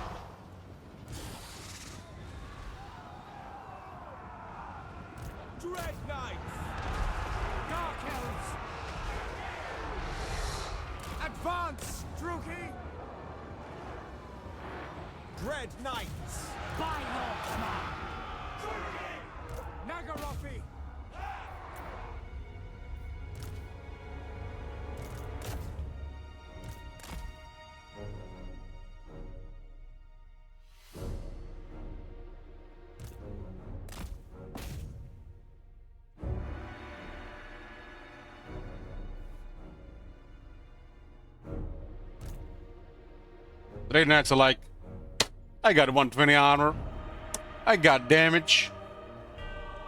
Dread Knights! Dark Elves! Advance, Druki! Dread Knights! By your command! Naggarondi! Dread Knights are like, I got 120 armor, I got damage,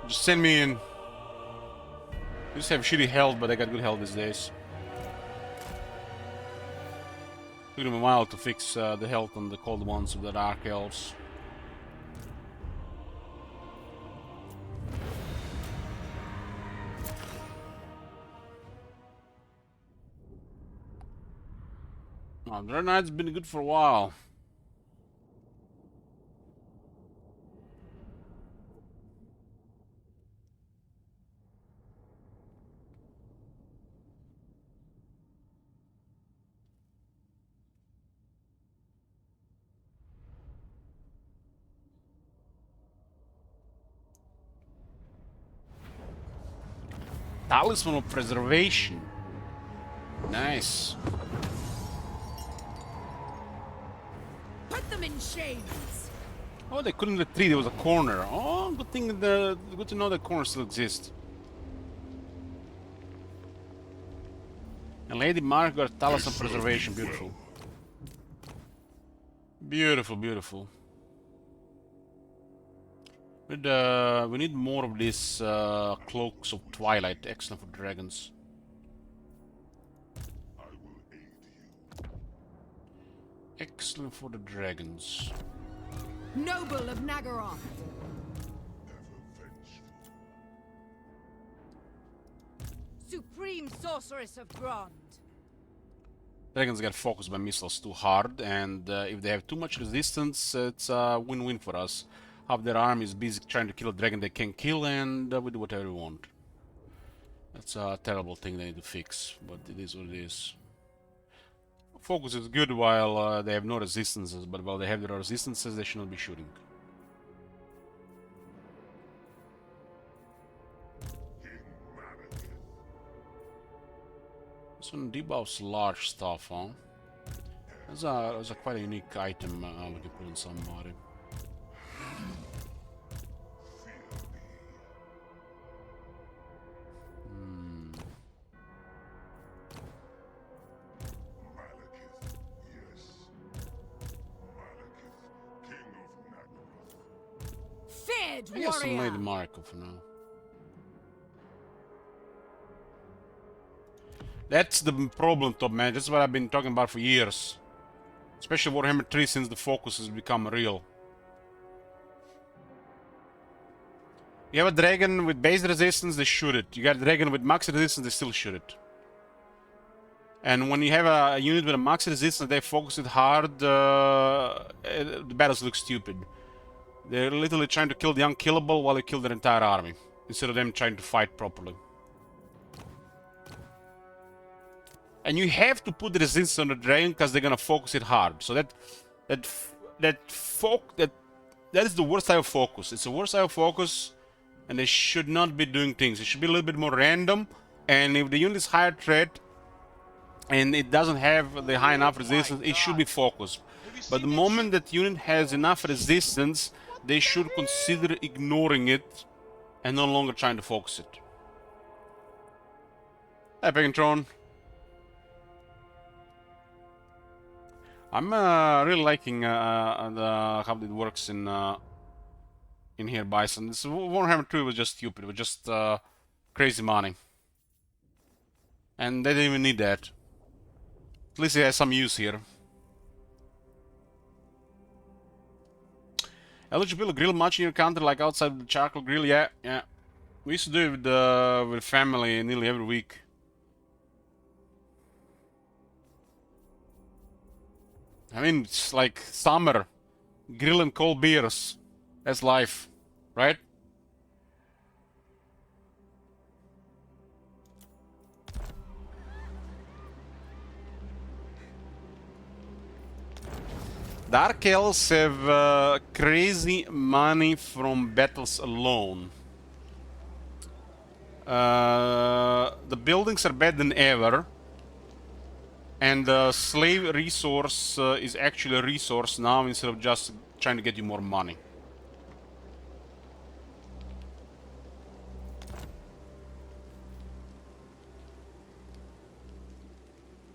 just send me in. They just have shitty health, but I got good health these days. Took them a while to fix the health on the cold ones with the Dark Elves. Oh, Dread Knight's been good for a while. Talisman of Preservation. Nice. Put them in chains! Oh, they couldn't retreat. There was a corner. Oh, good thing. Good to know that corner still exists. And Lady Mark got Talisman Preservation. Beautiful. Beautiful, beautiful. We need more of these cloaks of twilight. Excellent for dragons. I will aid you. Excellent for the dragons. Noble of Naggarond! Ever vengeful. Supreme sorceress of Grond! Dragons get focused by missiles too hard, and if they have too much resistance, it's a win-win for us. Half their army is busy trying to kill a dragon they can't kill, and we do whatever we want. That's a terrible thing they need to fix, but it is what it is. Focus is good while they have no resistances, but while they have their resistances, they should not be shooting. This one debuffs large stuff, huh? That's a quite a unique item we can put on somebody. Feared I guess I'll warrior! need Marco for now. That's the problem, top man. That's what I've been talking about for years. Especially Warhammer 3 since the focus has become real. You have a dragon with base resistance, they shoot it. You got a dragon with max resistance, they still shoot it. And when you have a unit with a max resistance, they focus it hard, the battles look stupid. They're literally trying to kill the unkillable while they kill their entire army, instead of them trying to fight properly. And you have to put the resistance on the dragon because they're gonna focus it hard. So that is the worst type of focus. It's the worst type of focus, and they should not be doing things. It should be a little bit more random. And if the unit is higher threat and it doesn't have the high enough resistance, it should be focused. But the moment that unit has enough resistance, they should consider ignoring it and no longer trying to focus it. Hey, Pegantron. I'm really liking how it works in here, Bison. This Warhammer 2 was just stupid. It was just crazy money, and they didn't even need that. At least it has some use here. Eligible grill much in your country, like outside the charcoal grill? Yeah. We used to do it with family nearly every week. I mean, it's like summer, grilling cold beers. That's life, right? Dark Elves have crazy money from battles alone. The buildings are better than ever. And the slave resource is actually a resource now instead of just trying to get you more money.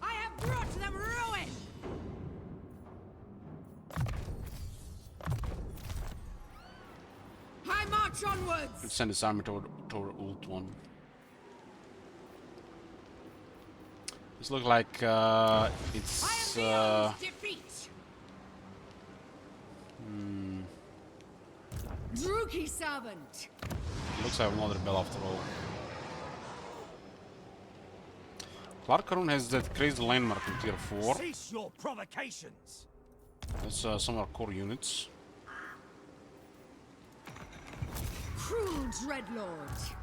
I have brought them ruin! I march onwards! Let's send this army toward Ult 1. This looks like it's defeat. Druki servant. looks like another bell after all. Naggarond has that crazy landmark in tier 4. Cease your provocations. That's some of our core units. Cruel dreadlord.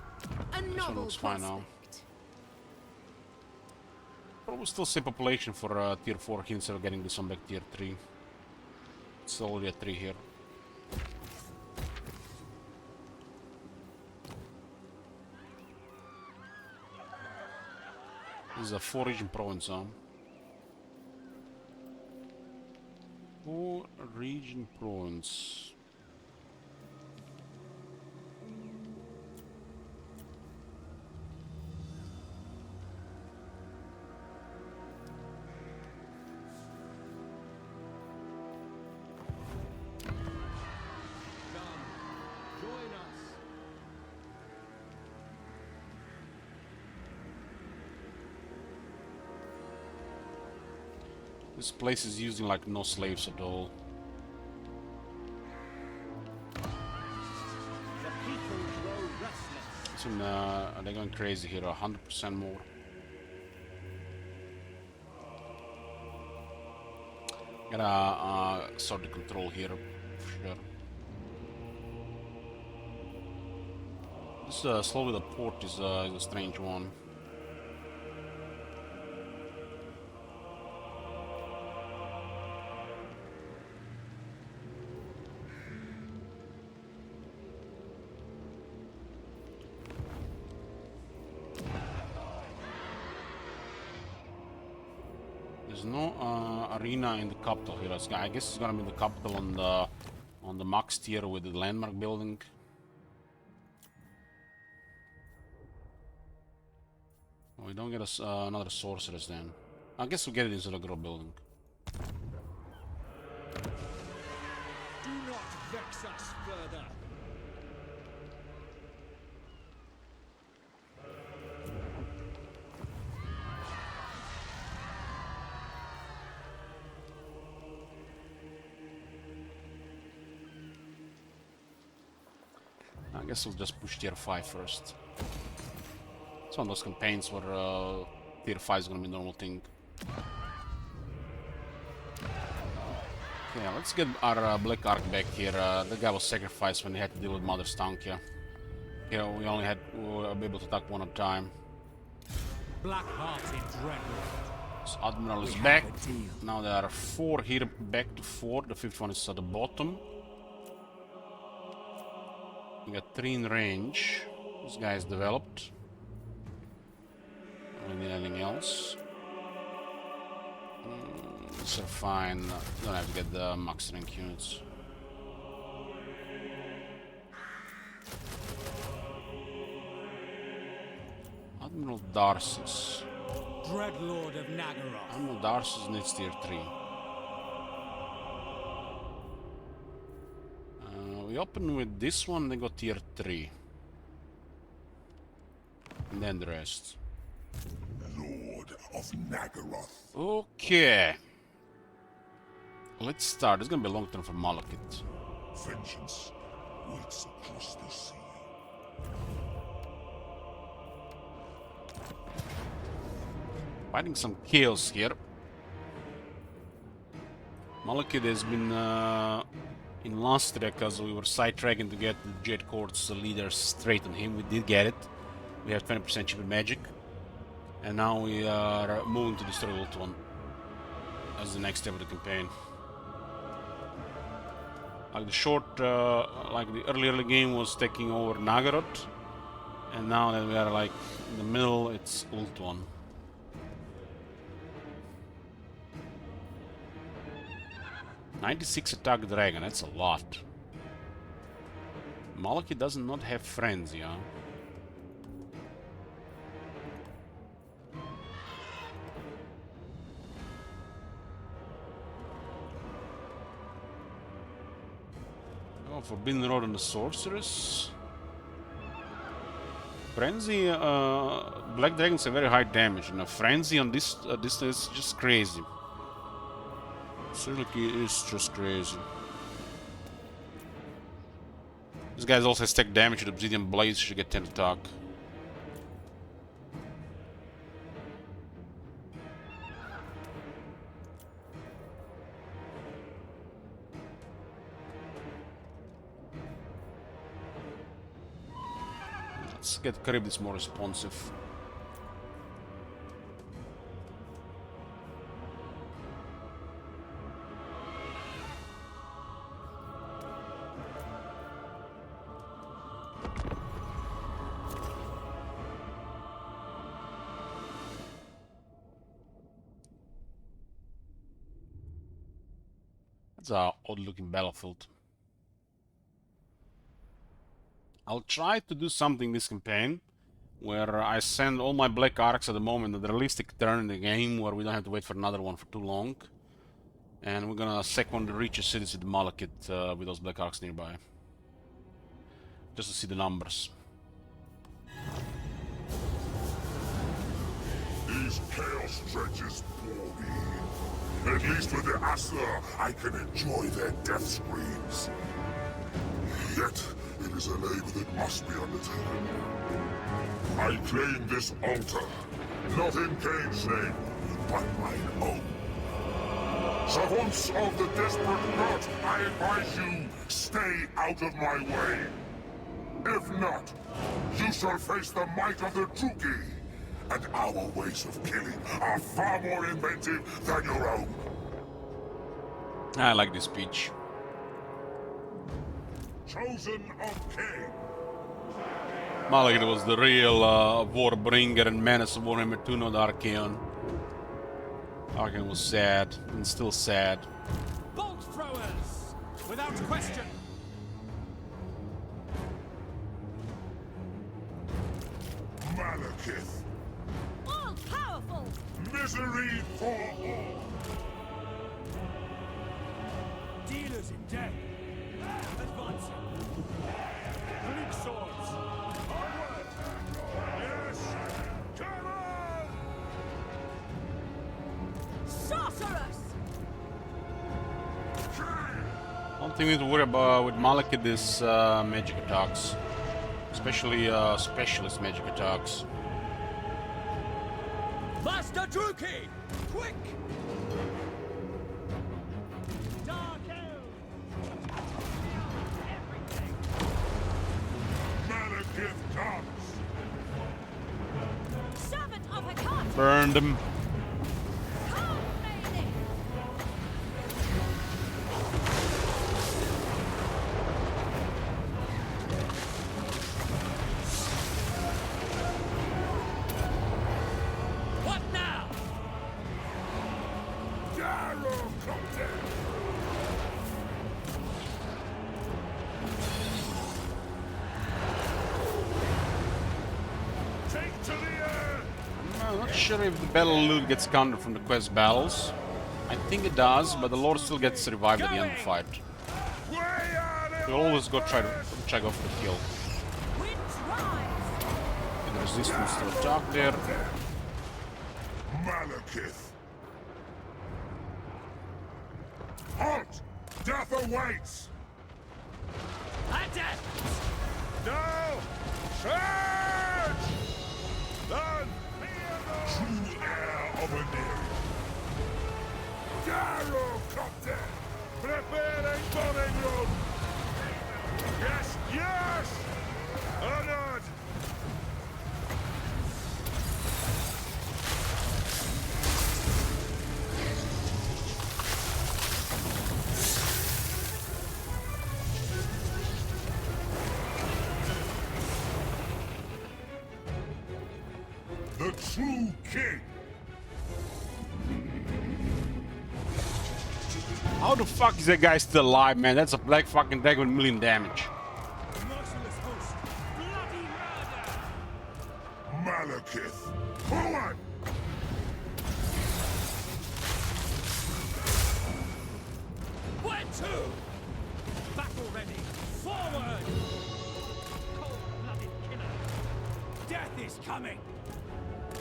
A This one novel looks fine now. prospect. Probably still same population for tier 4 here instead of getting this one back tier 3. It's already at 3 here. This is a 4 region province, huh? 4 region province. This place is using like no slaves at all. This one, they're going crazy here, 100% more. Gotta sort the control here, for sure. This slow with the port is a strange one. There's no arena in the capital here. I guess it's gonna be the capital on the max tier with the landmark building. Oh, we don't get another sorceress then. I guess we'll get it into the girl building. Do not vex us further. I guess we'll just push tier 5 first. It's one of those campaigns where tier 5 is gonna be a normal thing. Okay, let's get our Black Ark back here. The guy was sacrificed when he had to deal with Mother Stankia. Yeah, we were able to attack one at a time. Black-hearted dreadlord. So Admiral is back. Now there are 4 here, back to 4. The 5th one is at the bottom. We got 3 in range. This guy is developed. Don't need anything else. Arcs are fine. Don't have to get the max rank units. Admiral Darcy's. Dreadlord of Naggarond. Admiral Darcy's needs tier 3. We open with this one, they got tier 3. And then the rest. Lord of Naggaroth. Okay. Let's start. It's gonna be a long turn for Malekith. Vengeance waits across the sea. Fighting some chaos here. Malekith has been in last track because we were sidetracking to get the Jet Court's leader straight on him. We did get it. We have 20% cheaper magic. And now we are moving to destroy Ult 1 as the next step of the campaign. Like the short, like the earlier game was taking over Naggarond. And now that we are like in the middle, it's Ult 1. "96 attack dragon, that's a lot. Malekith does not have friends, yeah. Oh, Forbidden Road and the Sorceress. Frenzy, Black Dragons have very high damage, and a Frenzy on this is just crazy. Seriously, it's just crazy. This guy's also has tech damage with Obsidian Blades, should get 10 attack. Let's get Charybdis more responsive. It's a odd-looking battlefield. I'll try to do something this campaign where I send all my Black Arcs at the moment at the realistic turn in the game where we don't have to wait for another one for too long. And we're gonna sack one of the richest cities with Malekith with those Black Arcs nearby. Just to see the numbers. These chaos dredges bore me. At least with the Asla, I can enjoy their death screams. Yet, it is a labor that must be undertaken. I claim this altar, not in Cain's name, but mine own. Savants of the desperate knot, I advise you, stay out of my way. If not, you shall face the might of the Druki. And our ways of killing are far more inventive than your own. I like this speech. Chosen of Cain. Malekith was the real warbringer and menace of Warhammer 2, not Archaon. Archaon was sad, and still sad. Bolt throwers! Without question! Malekith. All powerful! Misery for all. Dealers in death! Advancing! Bleak swords! Onward! Yes. Come on. Sorceress! One thing we need to worry about with Malekith is magic attacks. Especially specialist magic attacks. Master Druki! Quick! Dark Elf! Everything! Malekith comes. Servant of Hecate! Burned him. Come, lady! What now? Darum. sure if the battle loot gets counted from the quest battles. I think it does, but the Lord still gets revived at the end of the fight. We'll always go try go for the kill. And resistance to attack there. Malekith! Halt! Death awaits! No! Charge! Then true heir of Naggarond. Darrow Copter! Preparing bombing run! Yes, yes! Honored! The true king! How the fuck is that guy still alive, man? That's a black fucking dragon with 1,000,000 damage. Malekith! Forward! Where to? Battle ready. Forward! Cold-blooded killer. Death is coming.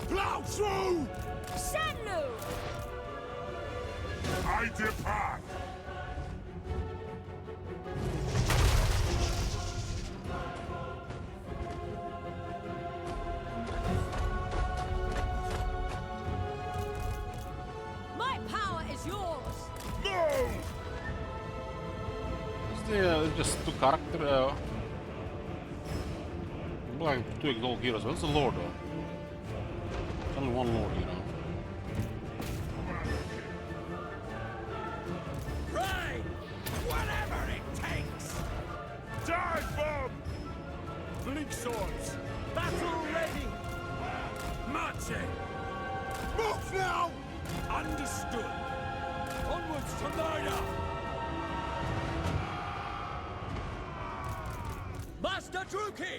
Plow through! Shenlu! I depart! My power is yours! Move! It's just two character. Like two exalt heroes. What's the Lord though? There's only one Lord, you know. Pray! Whatever it takes! Dive bomb! Bleak swords! Battle ready! Marching! Move now! Understood! Onwards to murder! Master Druki!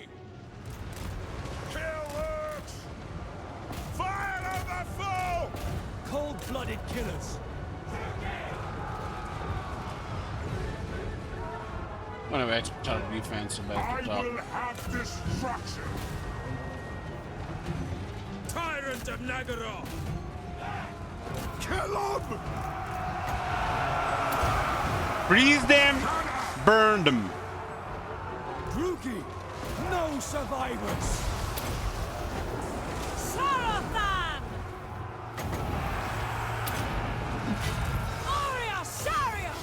Kill works! Fire on the foe! Cold-blooded killers! Whenever extra defense about I the top. will have destruction! Tyrant of Naggarond! Kill him! Freeze them! Burn them! Druki! No survivors! Sarathan! Aria Sharia!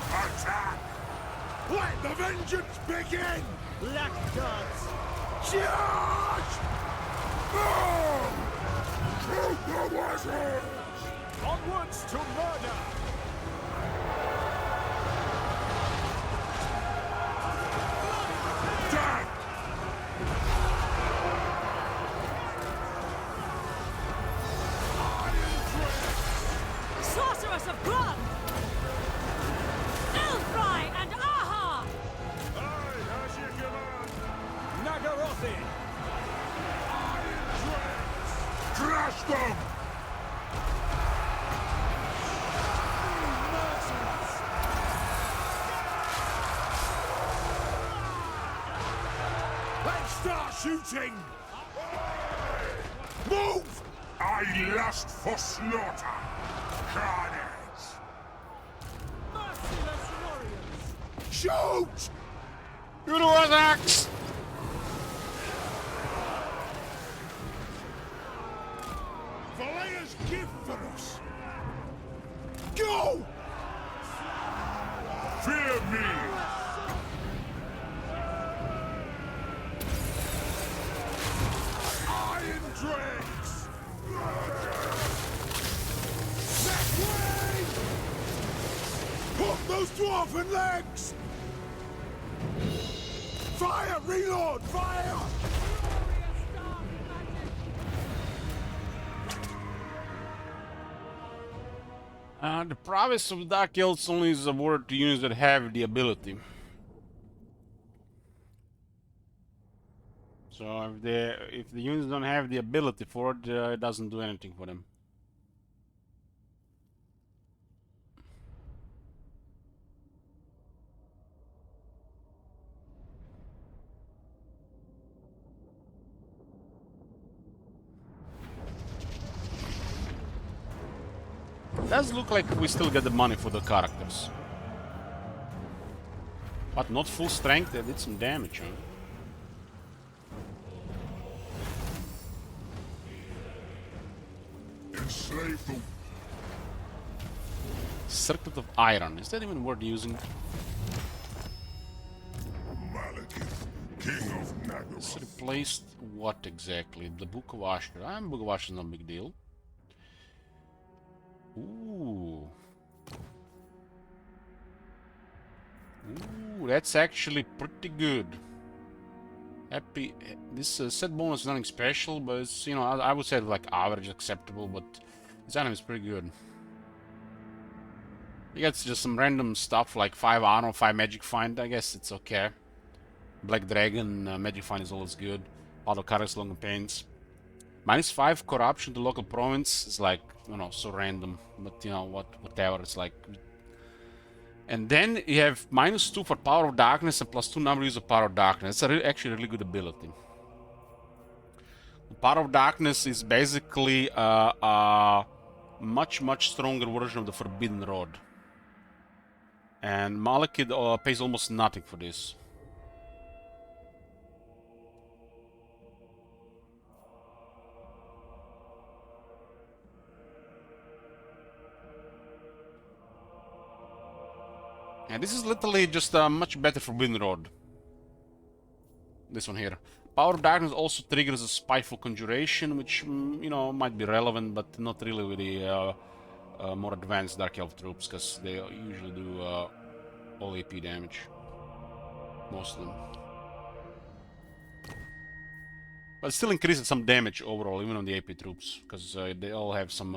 Attack! Let the vengeance begin! Black gods! Charge! Boom! Shoot the wizards! Onwards to murder! Death! Sorceress of Grund! Ilfry and Aha! Aye, as you command! Naggarothin! Crush them! Let's start shooting! Move! I lust for slaughter! Carnage! Merciless warriors! Shoot! You know what, Axe? Valea's gift for us! Go! Fear me! Iron Dregs! That way! Hook those dwarven legs! Fire! Reload! Fire! The prowess of Dark Elves only is awarded to units that have the ability. So if the units don't have the ability for it, it doesn't do anything for them. It does look like we still get the money for the characters. But not full strength, they did some damage, huh? Enslave the Circlet of Iron, is that even worth using? Malekith, King of It's Naggarond. replaced what exactly? The Book of Asher. Book of Asher is no big deal. Ooh. Ooh, that's actually pretty good. Happy. This set bonus is nothing special, but it's, you know, I would say like average, acceptable, but this item is pretty good. You get just some random stuff like 5 armor, 5 magic find. I guess it's okay. Black Dragon, magic find is always good. Auto carries long pains. -5 corruption to local province is like, you know, so random, but you know, whatever, it's like. And then you have -2 for Power of Darkness and +2 number use of Power of Darkness. It's actually a really good ability. Power of Darkness is basically a much stronger version of the Forbidden Rod. And Malekith pays almost nothing for this. And this is literally just a much better Forbidden Rod. This one here. Power of Darkness also triggers a Spiteful Conjuration, which, you know, might be relevant, but not really with the more advanced Dark Elf troops, because they usually do all AP damage. Most of them. But it still increases some damage overall, even on the AP troops, because they all have some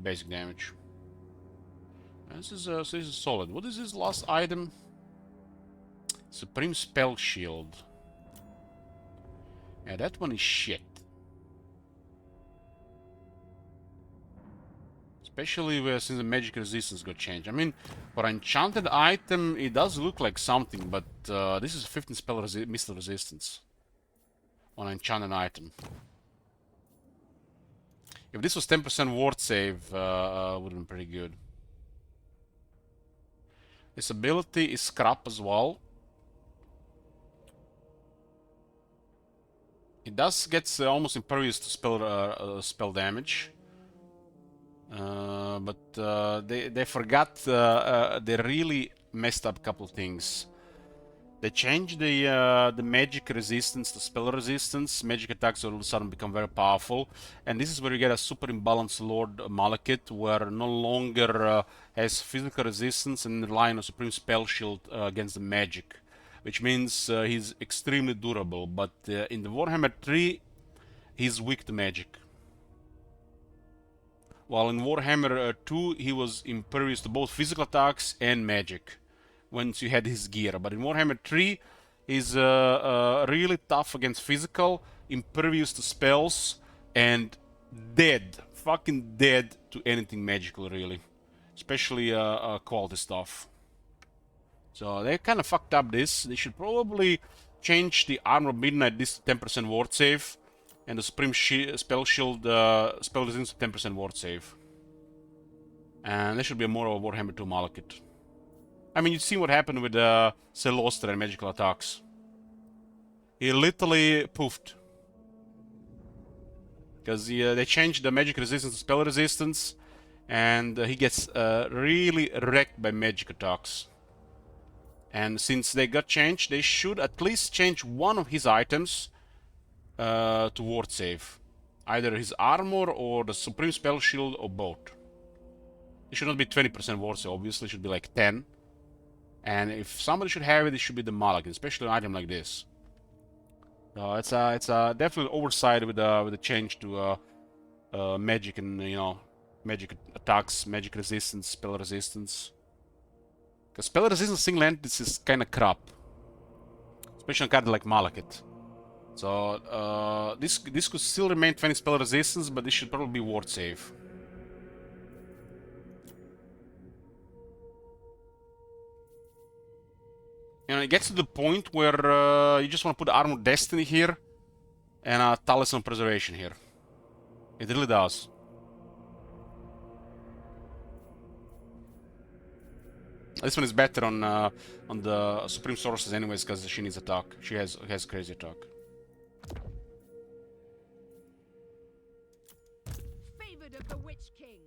basic damage. This is solid. What is this last item? Supreme Spell Shield. Yeah, that one is shit. Especially since the magic resistance got changed. I mean, for an enchanted item, it does look like something, but this is 15 spell missile resistance on an enchanted item. If this was 10% ward save, would have been pretty good. This ability is crap as well. It does get almost impervious to spell damage. But they forgot, they really messed up a couple things. They changed the magic resistance to spell resistance. Magic attacks all of a sudden become very powerful. And this is where you get a super imbalanced Lord Malekith, where no longer has physical resistance and rely on a supreme spell shield against the magic. Which means he's extremely durable. But in the Warhammer 3, he's weak to magic. While in Warhammer 2, he was impervious to both physical attacks and magic once you had his gear. But in Warhammer 3, he's really tough against physical, impervious to spells, and dead. Fucking dead to anything magical, really. Especially quality stuff. So they kind of fucked up this. They should probably change the Armor of Midnight, this 10% ward save, and the Supreme Spell Shield spell resistance 10% ward save. And there should be more of a Warhammer 2 Malekith. I mean, you've seen what happened with Celostra and magical attacks. He literally poofed. Because they changed the magic resistance to spell resistance, and he gets really wrecked by magic attacks. And since they got changed, they should at least change one of his items to ward save. Either his armor or the Supreme Spell Shield or both. It should not be 20% ward save, obviously, it should be like 10. And if somebody should have it, it should be the Malekith, especially an item like this. It's a definitely oversight with the change to magic and, you know, magic attacks, magic resistance, spell resistance. Because spell resistance single entity is kind of crap. Especially on a card like Malekith. So this could still remain 20 spell resistance, but this should probably be ward save. You know, it gets to the point where you just want to put Armor Destiny here and Talisman Preservation here. It really does. This one is better on the Supreme Sorceress anyways, because she needs attack. She has crazy attack. Favored of the Witch King.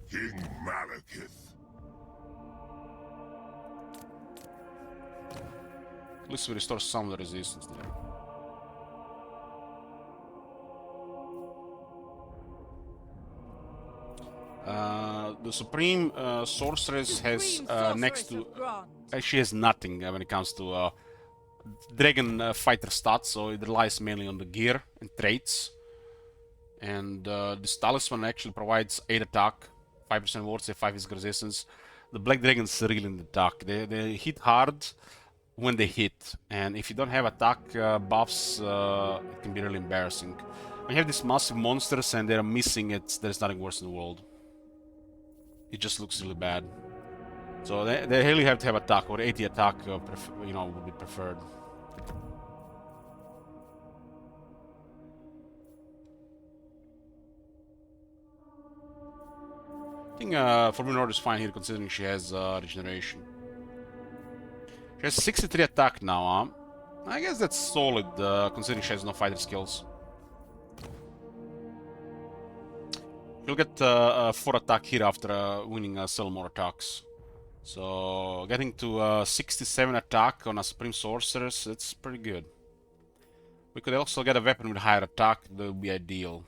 King Malekith. At least we restore some of the resistance there. The Supreme Sorceress has next to... she has nothing when it comes to Dragon Fighter stats, so it relies mainly on the gear and traits. And this Talisman actually provides 8 attack, 5% ward save, 5 physical resistance. The Black Dragons really in the attack. They hit hard when they hit, and if you don't have attack buffs, it can be really embarrassing. When you have these massive monsters and they're missing it, there's nothing worse in the world. It just looks really bad. So they really have to have attack, or 80 attack, you know, would be preferred. I think Forbidden Order is fine here, considering she has regeneration. She has 63 attack now, huh? I guess that's solid, considering she has no fighter skills. You'll get 4 attack here after winning several more attacks. So getting to 67 attack on a Supreme Sorceress, that's pretty good. We could also get a weapon with higher attack, that would be ideal.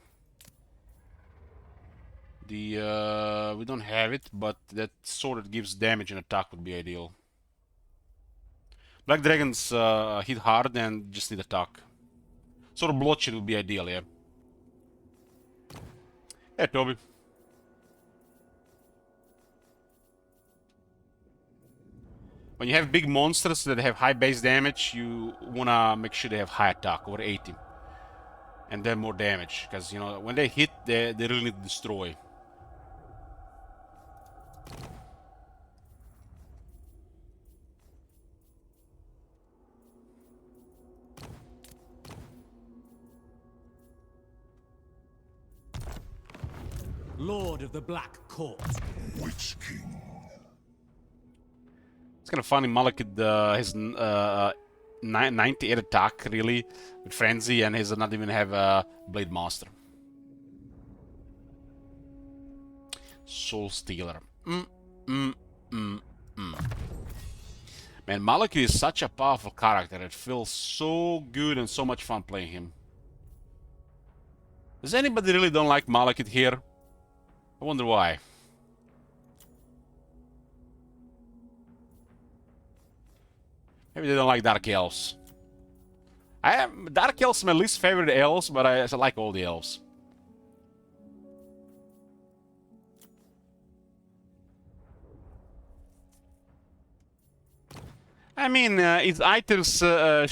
We don't have it, but that sword that gives damage and attack would be ideal. Black Dragons hit hard and just need attack. Sort of bloodshed would be ideal, yeah. Hey, Toby. When you have big monsters that have high base damage, you wanna make sure they have high attack, over 80. And then more damage, because, you know, when they hit, they really need to destroy. Lord of the Black Court. Witch King. It's kind of funny, Malekith has 98 attack, really, with Frenzy, and he does not even have a Blade Master. Soul Stealer. Man, Malekith is such a powerful character. It feels so good and so much fun playing him. Does anybody really don't like Malekith here? I wonder why. Maybe they don't like Dark Elves. Dark Elves are my least favorite elves, but I like all the elves. I mean, its items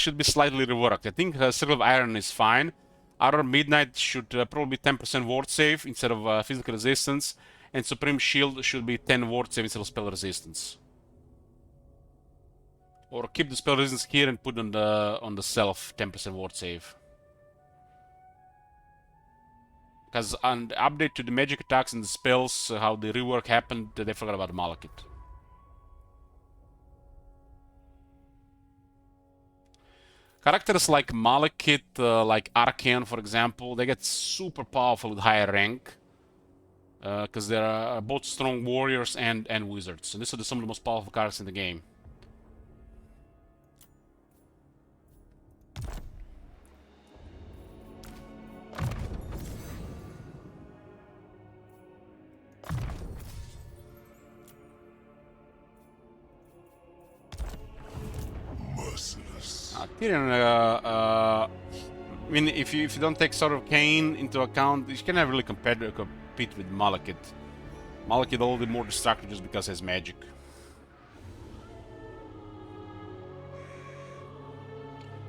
should be slightly reworked. I think Circle of Iron is fine. Outer Midnight should probably be 10% ward save instead of physical resistance, and Supreme Shield should be 10 ward save instead of spell resistance. Or keep the spell resistance here and put on the self 10% ward save. Because on the update to the magic attacks and the spells, how the rework happened, they forgot about Malekith. Characters like Malekith, like Archaeon, for example, they get super powerful with higher rank. Because they're both strong warriors and wizards. And these are some of the most powerful characters in the game. Tyrion, I mean, if you don't take Sword of Cain into account, you can never really compete with Malekith. Malekith all the more destructive just because he has magic.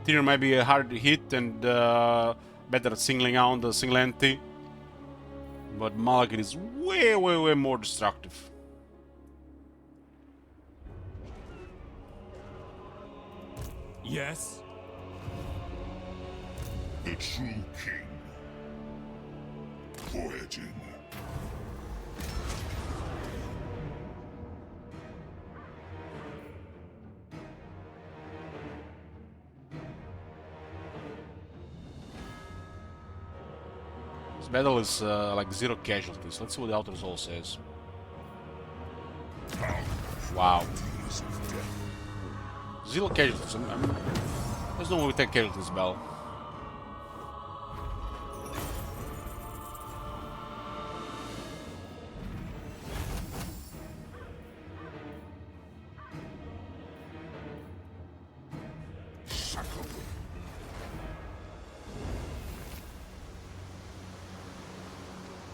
Frontier might be hard to hit and better at singling out the single entity. But Malekith is way, way, way more destructive. Yes? The true king. Voyaging. This battle is like 0 casualties. Let's see what the Outer Soul says. Wow. 0 casualties. There's no way we take casualties, Bell.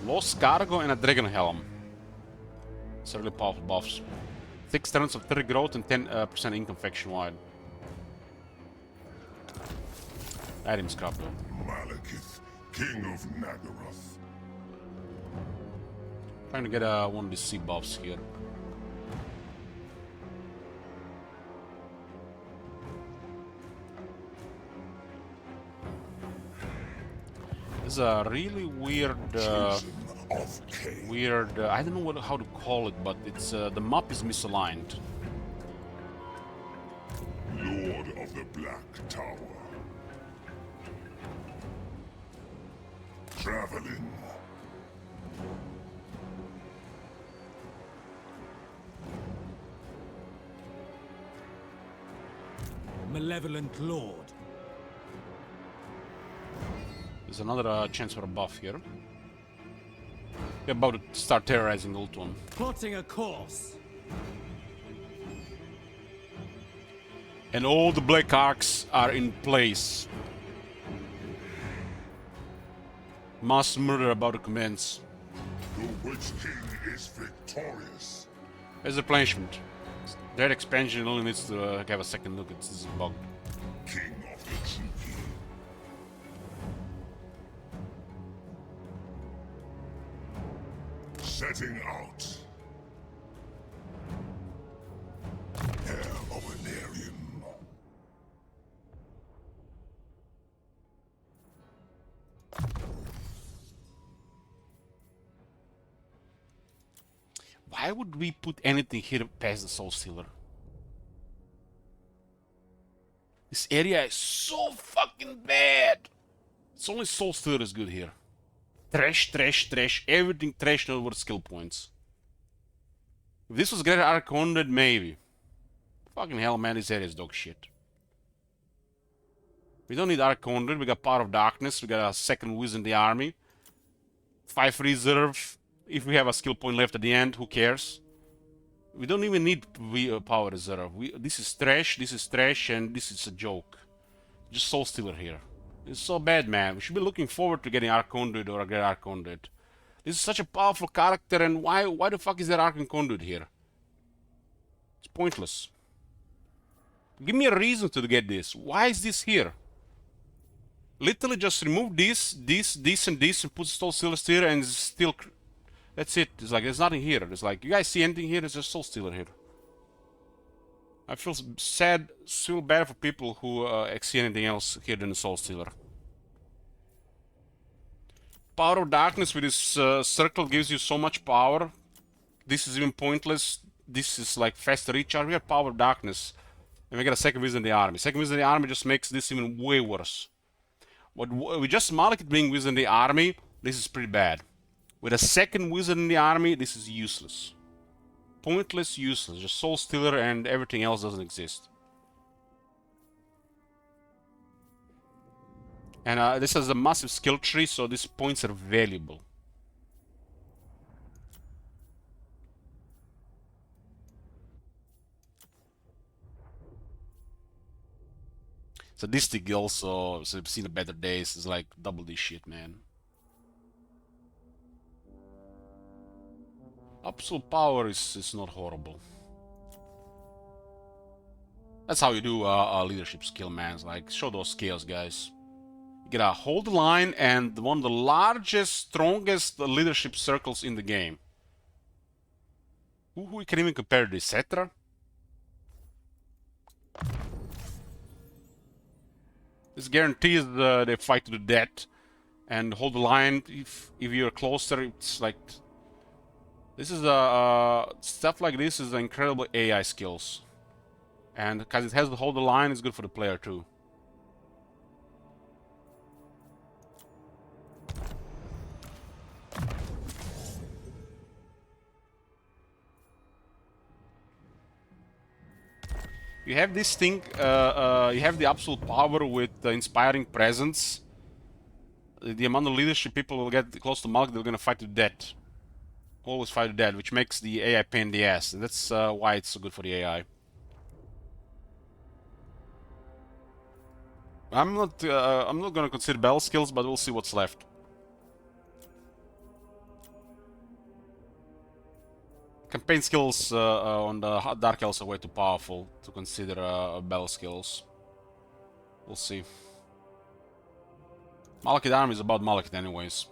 Lost Cargo and a Dragon Helm. It's really powerful buffs. 6 turns of 30 growth and 10% income faction wide. Item scrap though. Malekith, king of Naggaroth. Trying to get one of these sea buffs here. It's a really weird, I don't know how to call it, but it's the map is misaligned. Lord of the Black Tower. Traveling. Malevolent Lord. There's another chance for a buff here. We're about to start terrorizing Ult 1. Plotting a course. And all the Black Arcs are in place. Mass murder about to commence. The Witch King is victorious. There's replenishment. That expansion only needs to have a second look. It's bugged. King of the true king. Setting out. Heir of Anarium. Why would we put anything here past the Soul Stealer? This area is so fucking bad. It's only Soul Stealer is good here. Trash, trash, trash. Everything trash, not worth skill points. If this was Greater Archon, then maybe. Fucking hell, man, this area is dog shit. We don't need Archon, we got Power of Darkness, we got a second Wiz in the army. 5 reserve. If we have a skill point left at the end, who cares? We don't even need Power Reserve. This is trash, and this is a joke. Just Soul Stealer here. It's so bad, man. We should be looking forward to getting Archconduit or a Great Archconduit. This is such a powerful character, and why the fuck is there Archconduit here? It's pointless. Give me a reason to get this. Why is this here? Literally just remove this, and this, and put Soul Stealer here, and it's still... That's it. It's like, there's nothing here. It's like, you guys see anything here? There's just Soul Stealer here. I feel sad, feel bad for people who see anything else here than the Soul Stealer. Power of Darkness with this circle gives you so much power. This is even pointless. This is like faster recharge. We have Power of Darkness. And we got a second Wizard in the army. Second Wizard in the army just makes this even way worse. With just Malekith being Wizard in the army, this is pretty bad. With a second Wizard in the army, this is useless. Pointless, useless. Just Soul Stealer and everything else doesn't exist. And this has a massive skill tree, so these points are valuable. Sadistic also, so I've seen a better days, is like double this shit, man. Absolute power is not horrible. That's how you do a leadership skill, man. It's like, show those skills, guys. You gotta hold the line and one of the largest, strongest leadership circles in the game. Who we can even compare to Cetra? This guarantees they fight to the death and hold the line. If you're closer, it's like this is stuff like this is incredible AI skills, and because it has to hold the line, it's good for the player too. You have this thing, you have the absolute power with inspiring presence. The amount of leadership people will get close to Malk, they're gonna fight to death. Always fight to death, which makes the AI pain in the ass. And that's why it's so good for the AI. I'm not gonna consider battle skills, but we'll see what's left. Campaign skills on the Dark Elves are way too powerful to consider battle skills. We'll see. Malekith army is about Malekith anyways.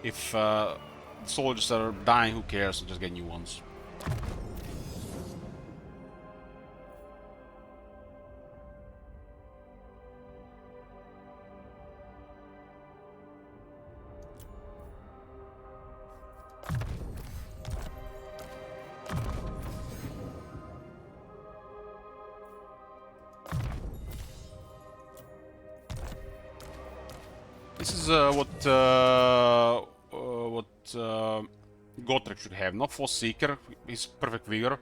If soldiers are dying, who cares? We'll just get new ones. This is what Gotrek should have. Not Force Seeker, his perfect vigor.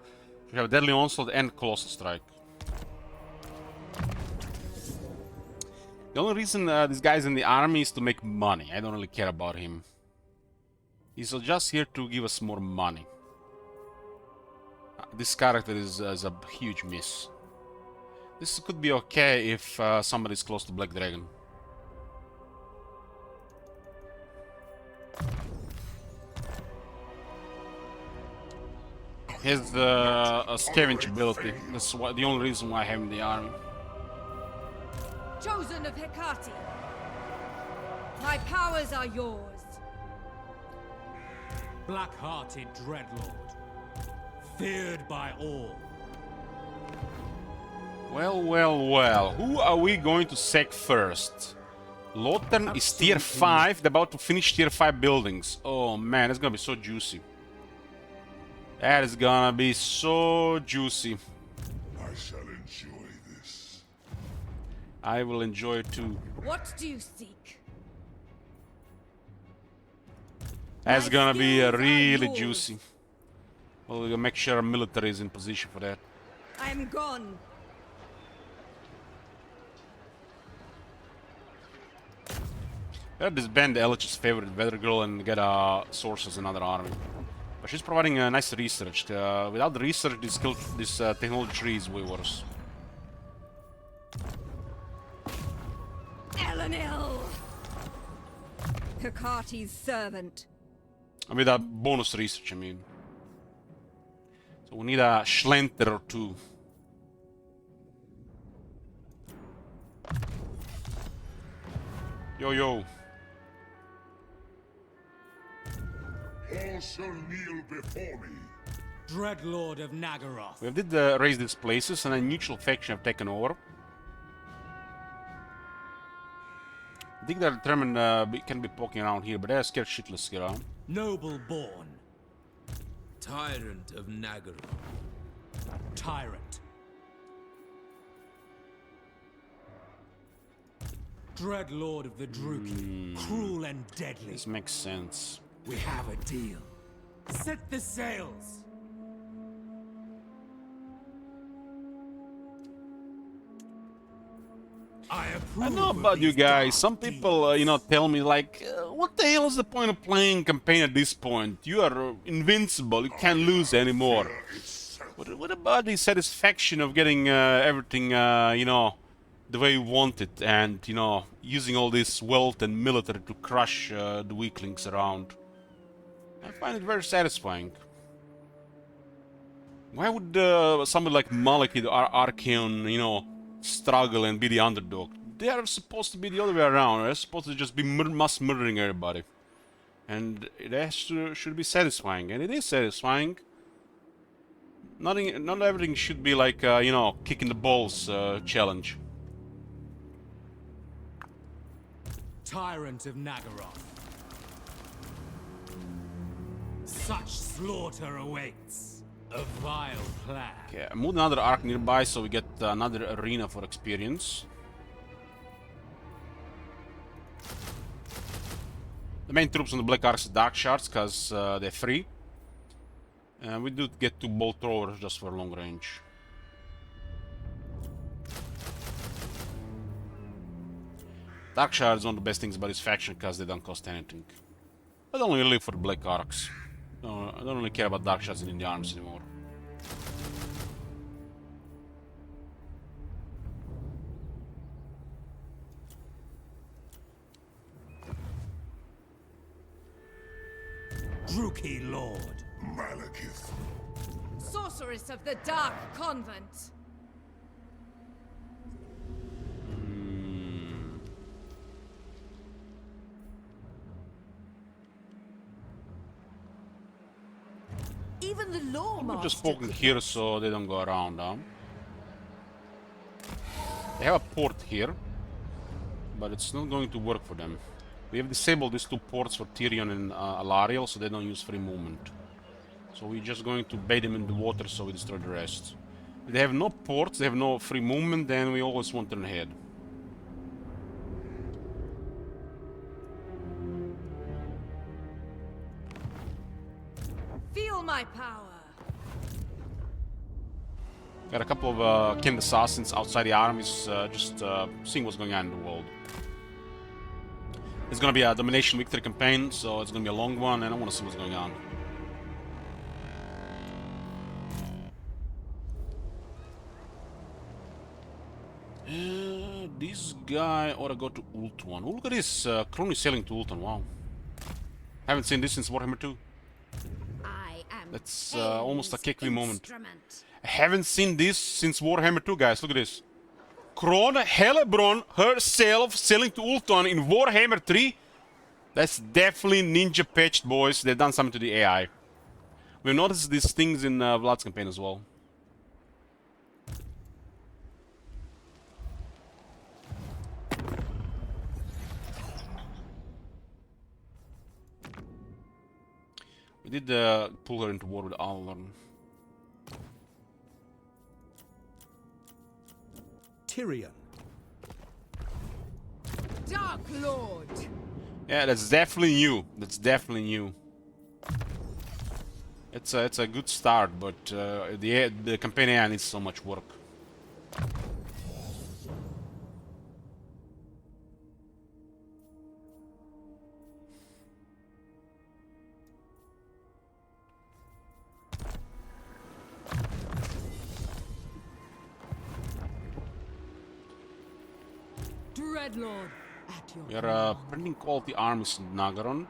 Should have Deadly Onslaught and Colossal Strike. The only reason this guy's in the army is to make money. I don't really care about him. He's just here to give us more money. This character is a huge miss. This could be okay if somebody's close to Black Dragon. He has a scavenge ability. That's the only reason why I have him in the army. Chosen of Hecate, my powers are yours. Black-hearted Dreadlord, feared by all. Well, well, well. Who are we going to sack first? Lothern is tier 5, they're about to finish tier 5 buildings. Oh man, it's gonna be so juicy. That is gonna be so juicy. I shall enjoy this. I will enjoy it too. What do you seek? That's My gonna be skills are really yours. juicy. We'll make sure our military is in position for that. I am gone. Let's disband Elich's favorite weather girl and get sources another army. But she's providing a nice research. Without the research, this technology tree is way worse. Elenil! Hecate's servant. With a bonus research, I mean. So we need a Schlenter or two. Yo, yo. All shall kneel before me. Dreadlord of Naggaroth. We did raise these places and a neutral faction have taken over. I think they're determined can be poking around here, but they're scared shitless around. Noble born. Tyrant of Naggarond. Tyrant. Dreadlord of the Druki. Cruel and deadly. This makes sense. We have a deal. Set the sails. I approve. I know of about you these guys. dark Some people, tell me like, what the hell is the point of playing campaign at this point? You are invincible. You can't lose anymore. What about the satisfaction of getting everything, the way you want it, and using all this wealth and military to crush the weaklings around? I find it very satisfying. Why would somebody like Malekith or Archeon, you know, struggle and be the underdog? They are supposed to be the other way around. They're supposed to just be mass murdering everybody. And it should be satisfying, and it is satisfying. Not everything should be like, you know, kicking the balls challenge. Tyrant of Naggarond. Such slaughter awaits. A vile plan. Okay, I moved another arc nearby so we get another arena for experience. The main troops on the Black Arcs are Dark Shards because they're free. And we do get 2 bolt throwers just for long range. Dark Shards is one of the best things about this faction because they don't cost anything. I don't really live for the Black Arcs. No, I don't really care about Dark Shards in the arms anymore. Druki Lord. Malekith. Sorceress of the Dark Convent. Even the law I'm master just poking could here not. so they don't go around, huh? They have a port here, but it's not going to work for them. We have disabled these 2 ports for Tyrion and Alariel, so they don't use free movement. So we're just going to bait them in the water so we destroy the rest. If they have no ports, they have no free movement, then we always want turn ahead. Feel my power. Got a couple of Kin assassins outside the armies, just seeing what's going on in the world. It's gonna be a domination victory campaign, so it's gonna be a long one, and I want to see what's going on. This guy ought to go to Ultron. Oh, look at this, Kron is sailing to Ultron. Wow, haven't seen this since Warhammer 2. I am That's almost a Kekli moment. instrument. I haven't seen this since Warhammer 2, guys. Look at this. Krone Hellebron herself sailing to Ultron in Warhammer 3. That's definitely ninja patched, boys. They've done something to the AI. We've noticed these things in Vlad's campaign as well. We did pull her into war with Alvarn. Tyrion. Dark Lord. Yeah, that's definitely new. That's definitely new. It's a good start, but the campaign AI needs so much work. Dreadlord. At your We are command. printing quality armies in Naggarond.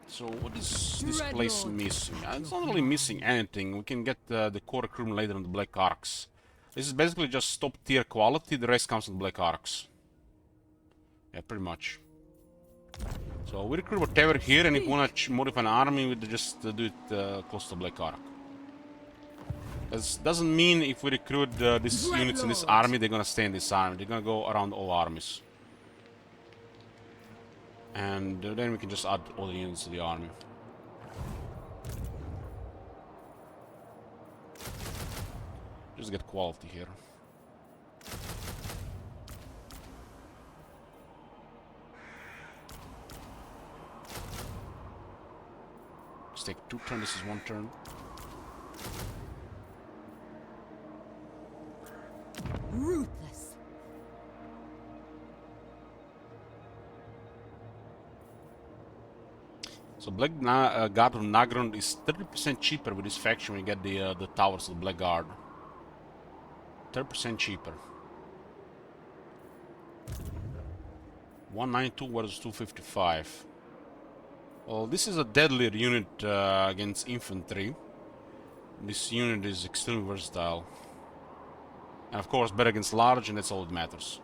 So what is this place Dreadlord. missing? It's not really missing anything. We can get the core recruitment later on the Black Arcs. This is basically just top tier quality. The rest comes on Black Arcs. Yeah, pretty much. So we recruit whatever here, and if we want to modify an army, we just do it close to Black Arc. This doesn't mean if we recruit these units in this army, they're gonna stay in this army. They're gonna go around all armies. And then we can just add other units to the army. Just get quality here. Let's take 2 turns, this is 1 turn. Ruthless. So Black Guard from Naggarond is 30% cheaper with this faction when you get the towers of the Black Guard. 30% cheaper. 192 versus 255. Well, this is a deadlier unit against infantry. This unit is extremely versatile. And of course, better against large, and that's all that matters.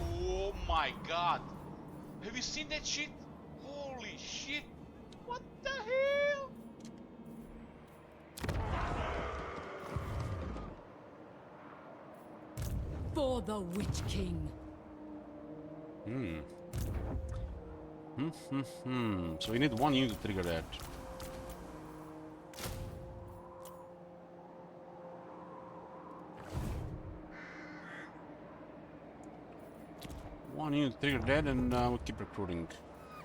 Oh my god. Have you seen that shit? Holy shit. What the hell? For the Witch King. So we need one unit to trigger that. One unit to trigger that, and we keep recruiting.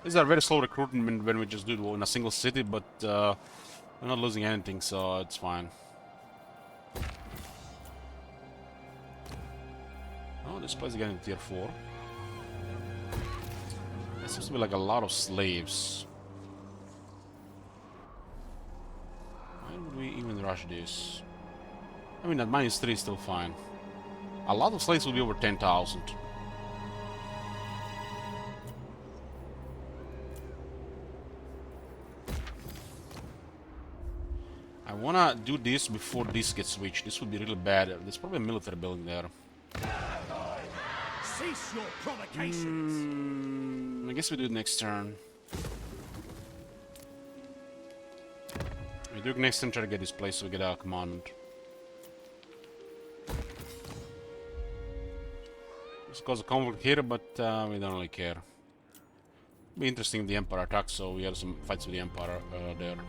These are very slow recruitment when we just do it in a single city, but we're not losing anything, so it's fine. Oh, this place is getting tier 4. There seems to be like a lot of slaves. Why would we even rush this? I mean, at -3 is still fine. A lot of slaves will be over 10,000. I wanna do this before this gets switched. This would be really bad. There's probably a military building there. Cease your provocations. I guess we do it next turn. We do it next turn, try to get this place so we get our command. This causes a conflict here, but we don't really care. Be interesting if the Empire attacks, so we have some fights with the Empire there.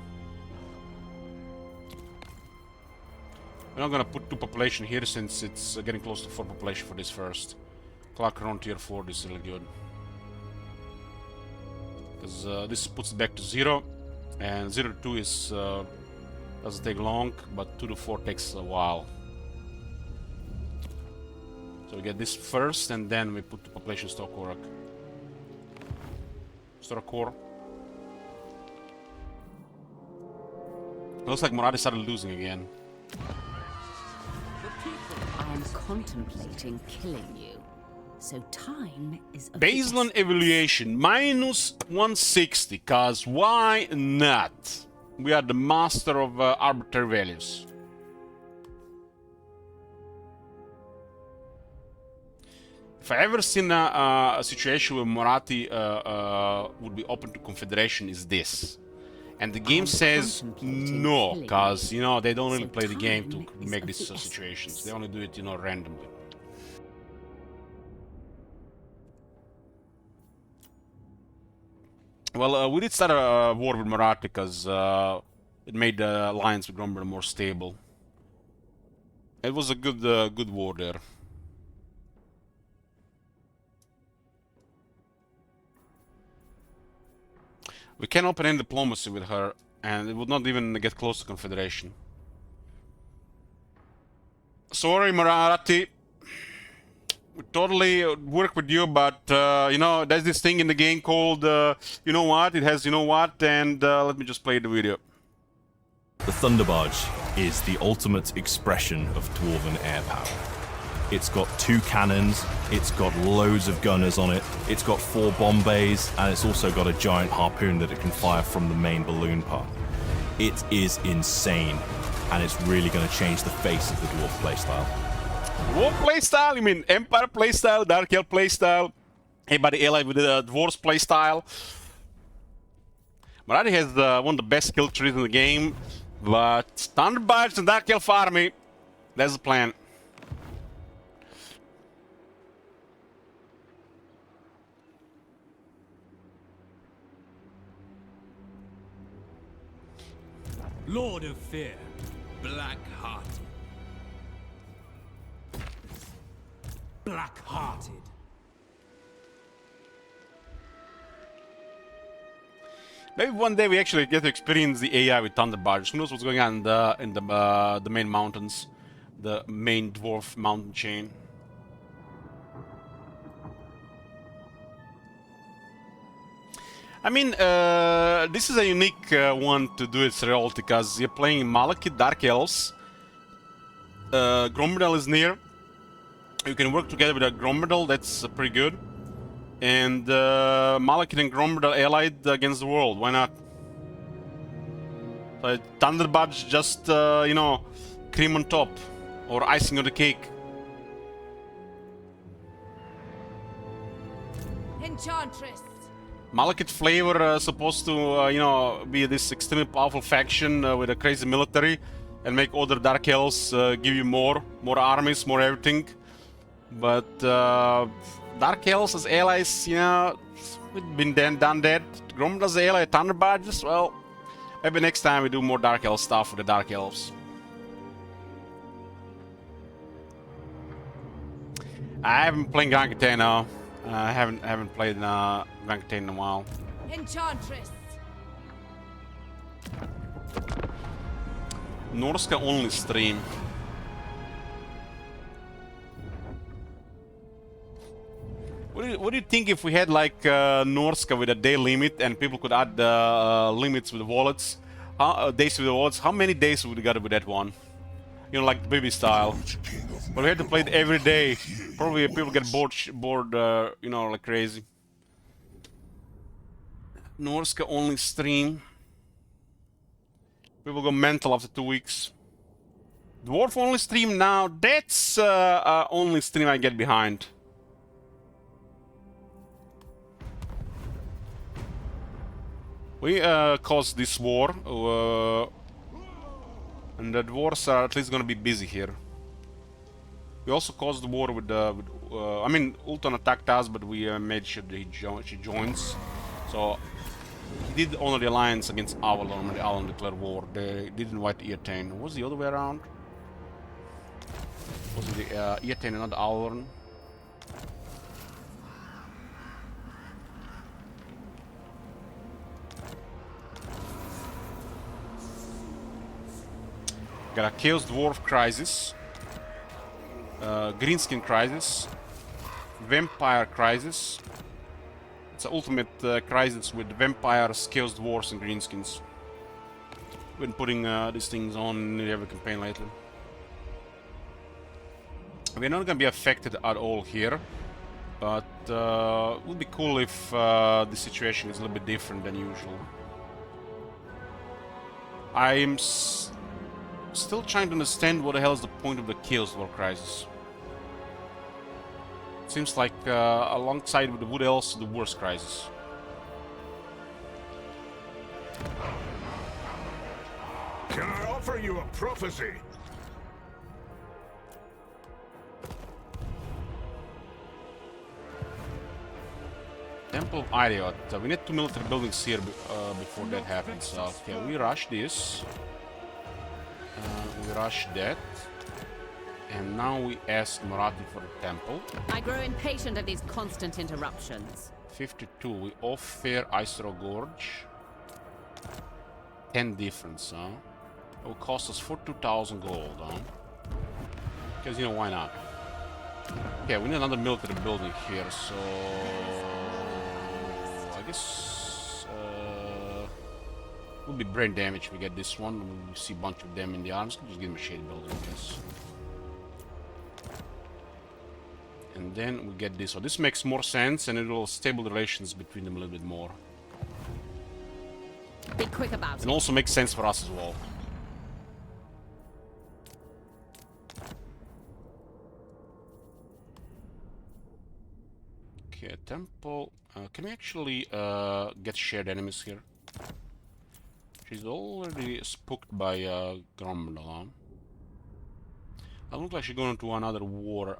We're not gonna put 2 population here since it's getting close to 4 population for this first. Naggarond tier 4, this is really good. Because this puts it back to 0, and 0 to 2 is doesn't take long, but 2 to 4 takes a while. So we get this first, and then we put the population stock work. Core. Looks like Morati started losing again. I am contemplating killing you. So time is of Baseline the evaluation -160, cause why not? We are the master of arbitrary values. If I ever seen a situation where Morati would be open to confederation, is this. And the game says no, cause you know they don't really play the game to make these situations. They only do it, you know, randomly. Well, we did start a war with Marathi because it made the alliance with Gromber more stable. It was a good war there. We can open any diplomacy with her, and it would not even get close to Confederation. Sorry, Marathi. We totally work with you, but you know, there's this thing in the game called you know what? It has you know what, and let me just play the video. The Thunderbarge is the ultimate expression of Dwarven air power. It's got 2 cannons, it's got loads of gunners on it, it's got 4 bomb bays, and it's also got a giant harpoon that it can fire from the main balloon part. It is insane, and it's really going to change the face of the Dwarf playstyle. Dwarf playstyle? You mean Empire playstyle, Dark Elf playstyle? Anybody allied with the Dwarves playstyle? Marathi has one of the best skill trees in the game, but Thunderbarge and Dark Elf army, that's the plan. Lord of Fear. Black-hearted. Black-hearted. Maybe one day we actually get to experience the AI with Thunderbarge. Who knows what's going on in the main mountains, the main dwarf mountain chain. I mean, this is a unique one to do its role because you're playing Malekith Dark Elves. Gromberdal is near. You can work together with a Gromberdal, that's pretty good. And Malekith and Gromber are allied against the world. Why not? So Thunderbudge just, you know, cream on top. Or icing on the cake. Enchantress. Malekith flavor supposed to, you know, be this extremely powerful faction with a crazy military and make other Dark Elves give you more armies, more everything. But Dark Elves as allies, you know, we've been done that. Gromber as ally, Thunderbudges, well, maybe next time we do more Dark Elf stuff with the Dark Elves. I haven't been playing Grand Cathay now. I haven't played Grand Cathay in a while. Enchantress. Norska only stream. What do you think if we had like Norska with a day limit and people could add limits with wallets? Days with the wallets? How many days would we got with that one? You know, like baby style. But we have to play it every day. Probably people get bored, you know, like crazy. Norska only stream. People go mental after 2 weeks. Dwarf only stream now. That's only stream I get behind. We caused this war, and the dwarves are at least gonna be busy here. We also caused the war with I mean, Ulton attacked us, but we made sure that she joins. So he did honor the alliance against Avalon, and the Avalon declared war. They did invite Eatane. Was the other way around? Was it the Eatane and not Avalon? Got a Chaos Dwarf Crisis, Greenskin Crisis, Vampire Crisis. It's an ultimate crisis with vampires, Chaos Dwarfs, and Greenskins. Been putting these things on in every campaign lately. We're not gonna be affected at all here, but it would be cool if the situation is a little bit different than usual. I'm still trying to understand what the hell is the point of the Chaos Dwarf Crisis. Seems like alongside with the Wood Elves, the worst crisis. Can I offer you a prophecy? Temple of Idiot. We need 2 military buildings here before that happens. So, okay, we rush this. We rush that. And now we ask Marathi for the temple. I grow impatient of these constant interruptions. 52. We offer Isro Gorge. 10 difference, huh? It will cost us 42,000 gold, huh? Because, you know, why not? Okay, we need another military building here, so... I guess... will be brain damage if we get this one. We see a bunch of them in the arms. Just give them a shade building, I guess. And then we get this. So this makes more sense, and it will stable the relations between them a little bit more. Be quick about it. And also makes sense for us as well. Okay, temple. Can we actually get shared enemies here? She's already spooked by Gromdalan. I look like she's going into another war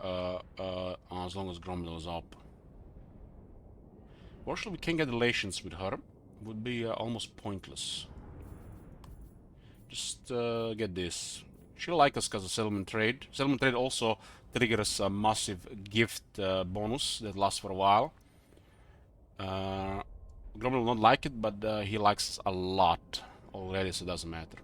as long as Gromdal is up. Fortunately, we can't get relations with her. Would be almost pointless. Just get this. She'll like us because of settlement trade. Settlement trade also triggers a massive gift bonus that lasts for a while. Gromdal will not like it, but he likes us a lot already, so it doesn't matter.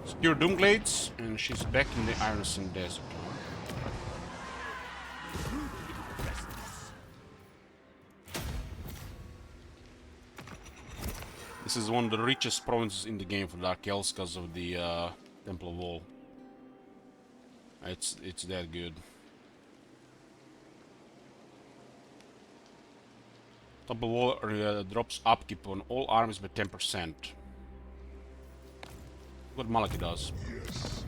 Secure Doomglades, and she's back in the Ironstone Desert. This is one of the richest provinces in the game for Dark Elves because of the Temple of Wall. It's that good. Top of all drops upkeep on all armies by 10%. What Malaki does. Yes.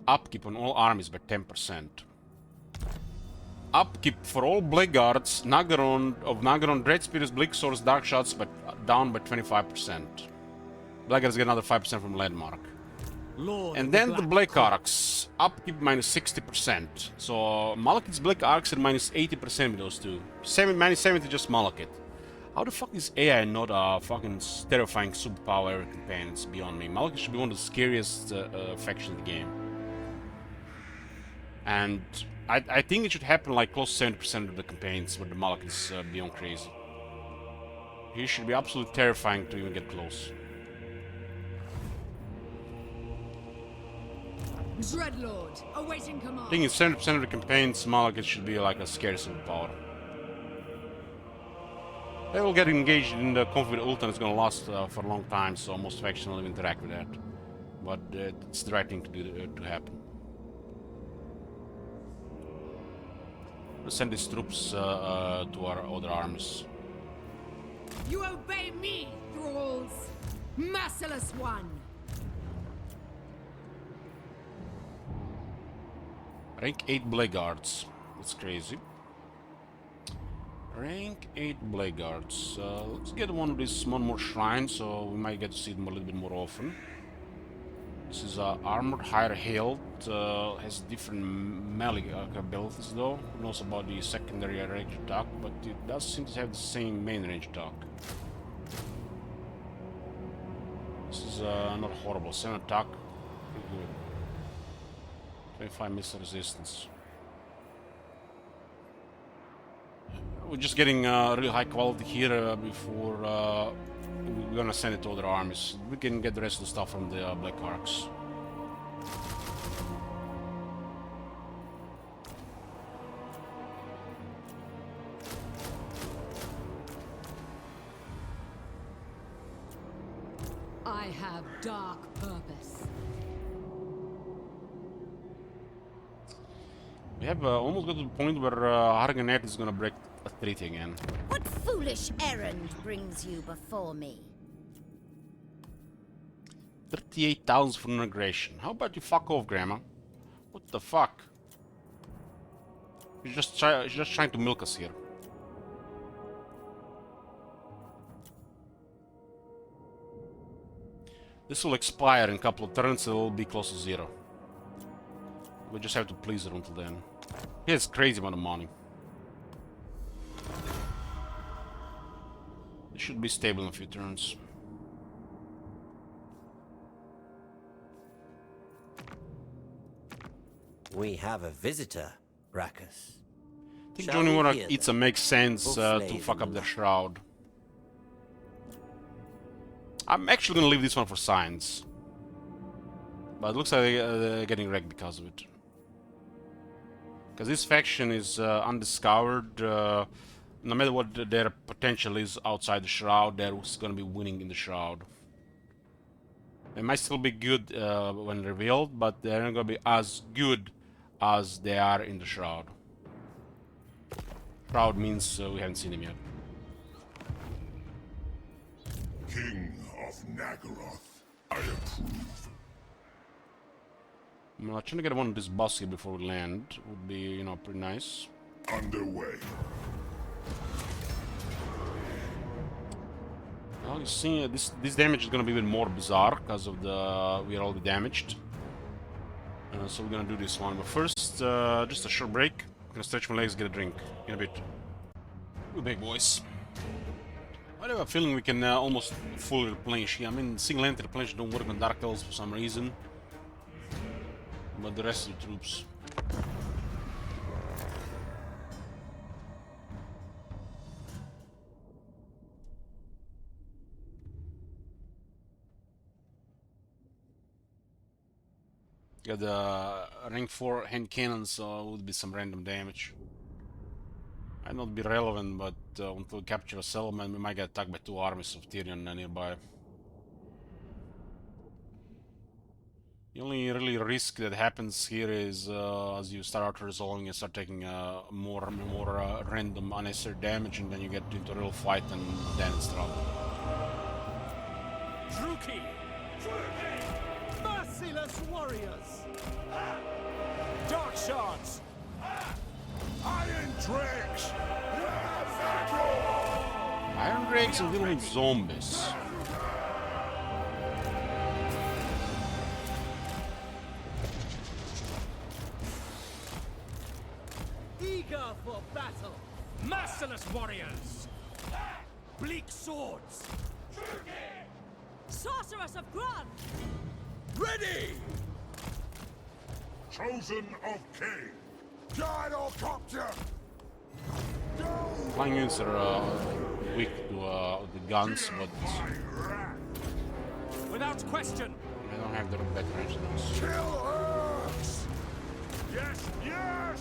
Upkeep on all armies by 10%. Upkeep for all Blackguards, Naggarond, Dread Spears, Bleak Swords, Dark Shots, but down by 25%. Blackguards get another 5% from Landmark. Lord And of then the Black Cloud. Arcs, upkeep minus 60%. So Malekith's Black Arcs are minus 80% with those two. Minus 70 just Malekith. How the fuck is AI not a fucking terrifying superpower every campaign? It's beyond me. Malekith should be one of the scariest factions in the game. And I think it should happen like close to 70% of the campaigns where the Malekith is beyond crazy. He should be absolutely terrifying to even get close. Dreadlord, awaiting command. I think in 70% of the campaigns, Malekith should be like a scary superpower. They will get engaged in the conflict with Ult and it's gonna last for a long time, so most factions will interact with that. But it's the right thing to do to happen. Let's send these troops to our other armies. You obey me, thralls! Merciless one! Rank 8 Blackguards. That's crazy. Rank 8 Blackguards. Let's get one more shrine, so we might get to see them a little bit more often. This is armored, higher health, has different melee abilities though. Who knows about the secondary range attack, but it does seem to have the same main range attack. This is not horrible. 7 attack, pretty good. 25 missile resistance. We're just getting really high quality here before we're gonna send it to other armies. We can get the rest of the stuff from the Black Arcs. I have dark purpose. We have almost got to the point where Harganet is gonna break a treaty again. What foolish errand brings you before me? 38,000 for integration. How about you fuck off, Grandma? What the fuck? She's just trying to milk us here. This will expire in a couple of turns, so it'll be close to 0. We just have to please her until then. He has crazy amount of money. It should be stable in a few turns. We have a visitor, Brachus. I think Shall Johnny we Warnock hear Itza them? makes sense We'll to slay fuck them up the alive. shroud. I'm actually gonna leave this one for science. But it looks like they're getting wrecked because of it. Because this faction is undiscovered. No matter what their potential is outside the shroud, they're gonna be winning in the shroud. They might still be good when revealed, but they're not gonna be as good as they are in the shroud. Shroud means we haven't seen him yet. King of Naggaroth, I approve. I'm trying to get one of this boss here before we land. Would be, you know, pretty nice. Underway. Well, you see, this damage is gonna be even more bizarre because of the we are already damaged. So we're gonna do this one. But first, just a short break. I'm gonna stretch my legs, get a drink in a bit. We're back, boys. I have a feeling we can almost fully replenish here. I mean, single entry replenish don't work on Dark Elves for some reason. But the rest of the troops. Got the rank 4 hand cannons, so it would be some random damage. Might not be relevant, but until we capture a settlement, we might get attacked by 2 armies of Tyrion nearby. The only really risk that happens here is as you start out resolving, you start taking more and more random unnecessary damage, and then you get into a real fight, and then it's trouble. Druki! Merciless warriors! Dark shards! Iron Drakes! Iron Drakes are dealing with zombies. Eager for battle! Merciless warriors! Bleak swords! Sorceress of Grond! Ready! Chosen of King! Gyrocopter! Flying units are weak to the guns, but Without question! they don't have the better range than us. Kill Earths! Yes, yes!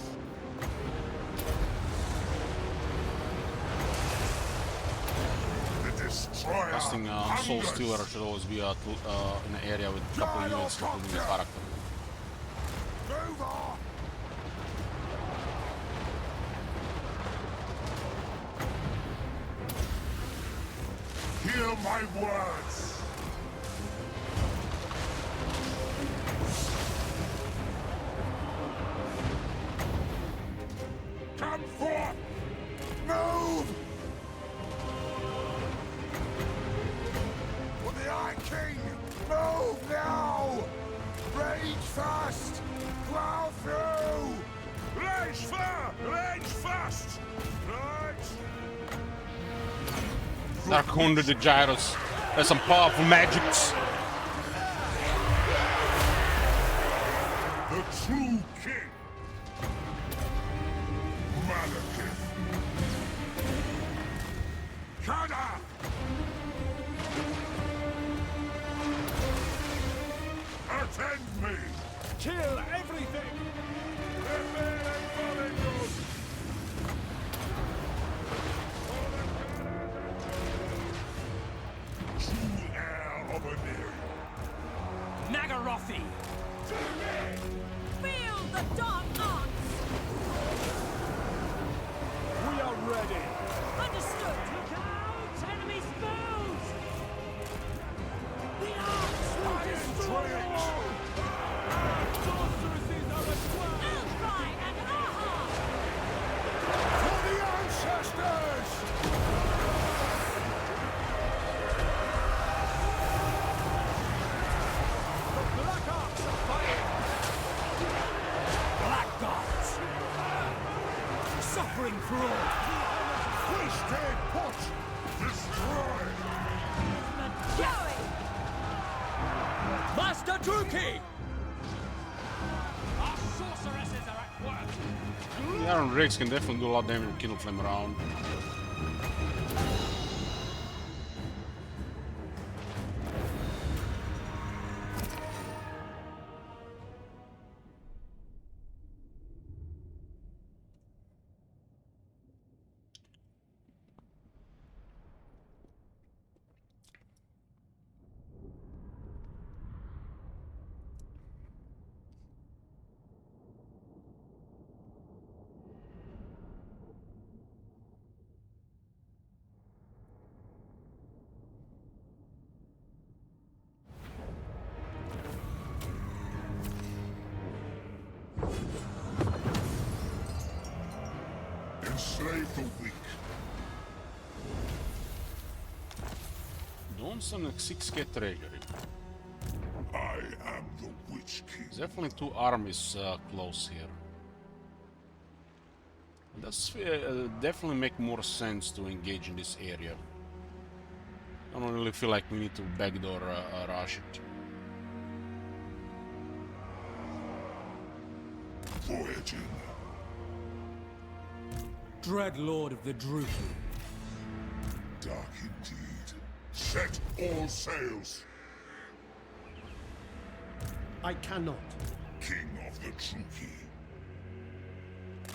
The Destroyer! Casting Soul Stealer should always be in an area with a couple units including the character. Move on! Hear my words! Come forth! Move! For the Eye King! Move now! Rage fast! Plow through! Rage fast! Rage fast! Right! Naggarond the Gyros. There's some powerful magics. The true king! Malekith! Kada! Attend me! Kill everything! True heir of Aneria! Naggarothi! Feel the dark arts! We are ready! Understood! Look out! Enemy spells! The arts will destroy all! Sorceresses are at work! Elfry and Aha! For the ancestors! Black arts are fired! Black gods! Suffering for all! Twisted put! Destroy! Joey! Master Druki! Our sorceresses are at work! The Iron Drakes can definitely do a lot of damage with Kindle Flame around. Enslave the weak. Donson and 6k treasury. I am the Witch King. There's definitely two armies close here. It does definitely make more sense to engage in this area. I don't really feel like we need to backdoor rush it. Voyaging. Dread Lord of the Druki. Dark indeed. Set all sails. I cannot. King of the Druki.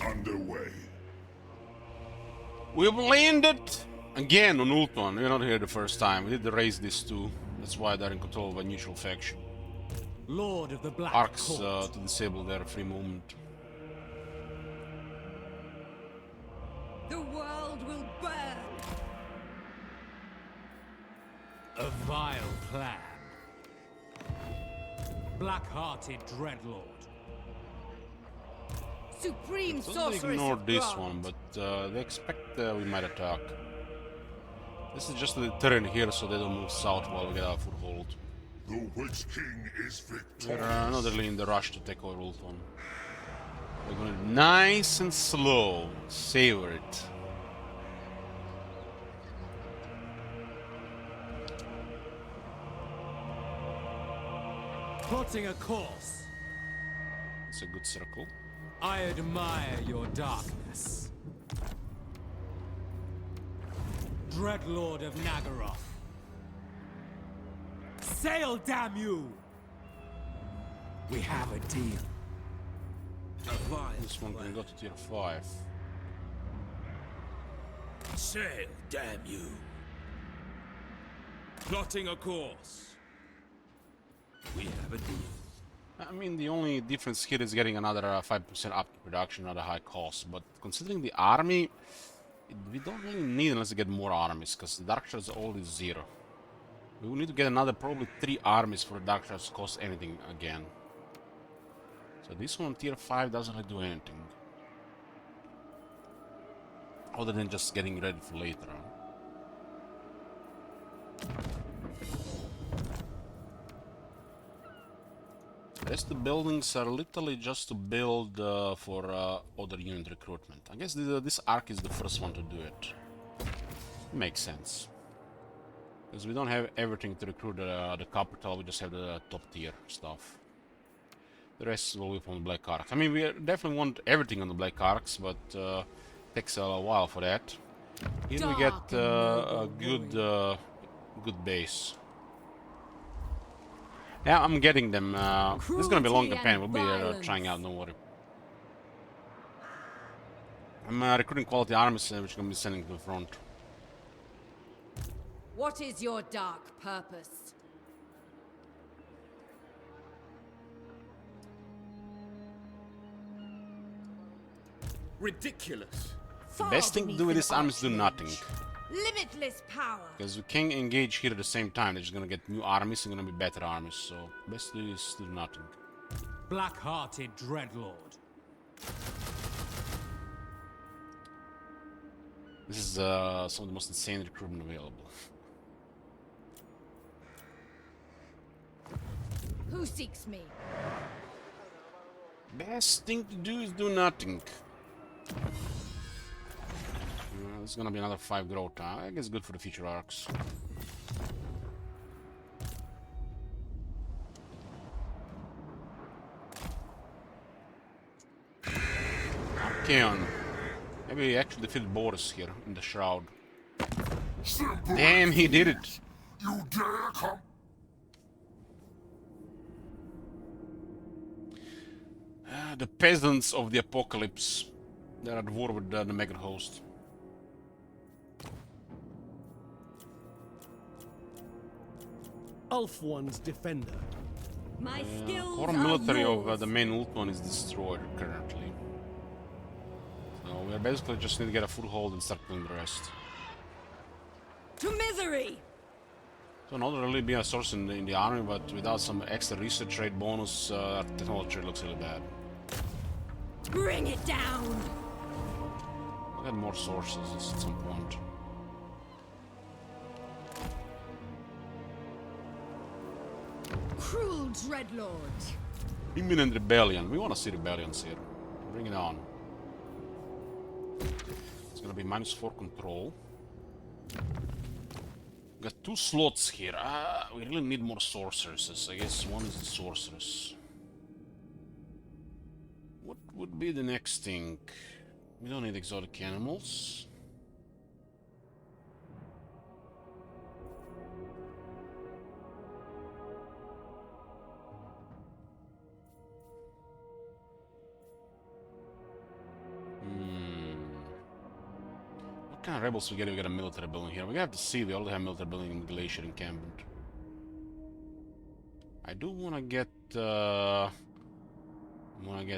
Underway. We've landed again on Ultron. We're not here the first time. We did raise this too. That's why they're in control of a neutral faction. Lord of the Black arcs Court. to disable their free movement. The world will burn. A vile plan. Black-hearted Dreadlord. Supreme So they sorceress ignore of this Grond. one, but they expect we might attack. This is just a deterrent here, so they don't move south while we get our foothold. The Witch King is We're victorious. not really in the rush to take over Ultron. We're gonna nice and slow, savor it. Plotting a course. It's a good circle. I admire your darkness. Dreadlord of Naggarond. Sail, damn you! We have a deal. This one can go to tier 5. Sail, damn you. Plotting a course. We have a deal. I mean, the only difference here is getting another 5% up to production at a high cost, but considering the army, we don't really need unless we get more armies, because the Dark Shards are always 0. We will need to get another probably 3 armies for the Dark Shards to cost anything again. So this one, tier 5, doesn't really do anything. Other than just getting ready for later on. The rest of the buildings are literally just to build for other unit recruitment. I guess this arc is the first one to do it. Makes sense. Because we don't have everything to recruit the capital, we just have the top tier stuff. The rest will be from the Black Arcs. I mean, we definitely want everything on the Black Arcs, but takes a while for that. Here we get a good base. Yeah, I'm getting them. This is gonna be a long campaign. We'll be trying out, don't worry. I'm recruiting quality armies, which I'm gonna be sending to the front. What is your dark purpose? Ridiculous. The best thing to do with this army is do nothing. Limitless power. Because we can engage here at the same time. They're just gonna get new armies and gonna be better armies. So best to do is do nothing. Black-hearted Dreadlord. This is some of the most insane recruitment available. Who seeks me? Best thing to do is do nothing. This is gonna be another 5 growth. I guess good for the future arcs. Archeon. Maybe he actually defeated Boris here in the Shroud. Simple. Damn, he did it! You dare come? The peasants of the apocalypse. They're at war with the Mega Host. Ulf One's defender. My skills Core are military yours. of the main Ultron is destroyed currently. So we're basically just need to get a foothold and start doing the rest. To misery. So not really be a source in the army, but without some extra research rate bonus, technology looks really bad. Bring it down. We'll get more sources at some point. Cruel Dreadlord. Imminent rebellion. We want to see rebellions here. Bring it on. It's gonna be -4 control. Got 2 slots here. We really need more sorceresses. I guess one is the sorceress. What would be the next thing? We don't need exotic animals. What kind of rebels we get if we get a military building here? We have to see. We already have military building in the Glacier encampment. I do want to get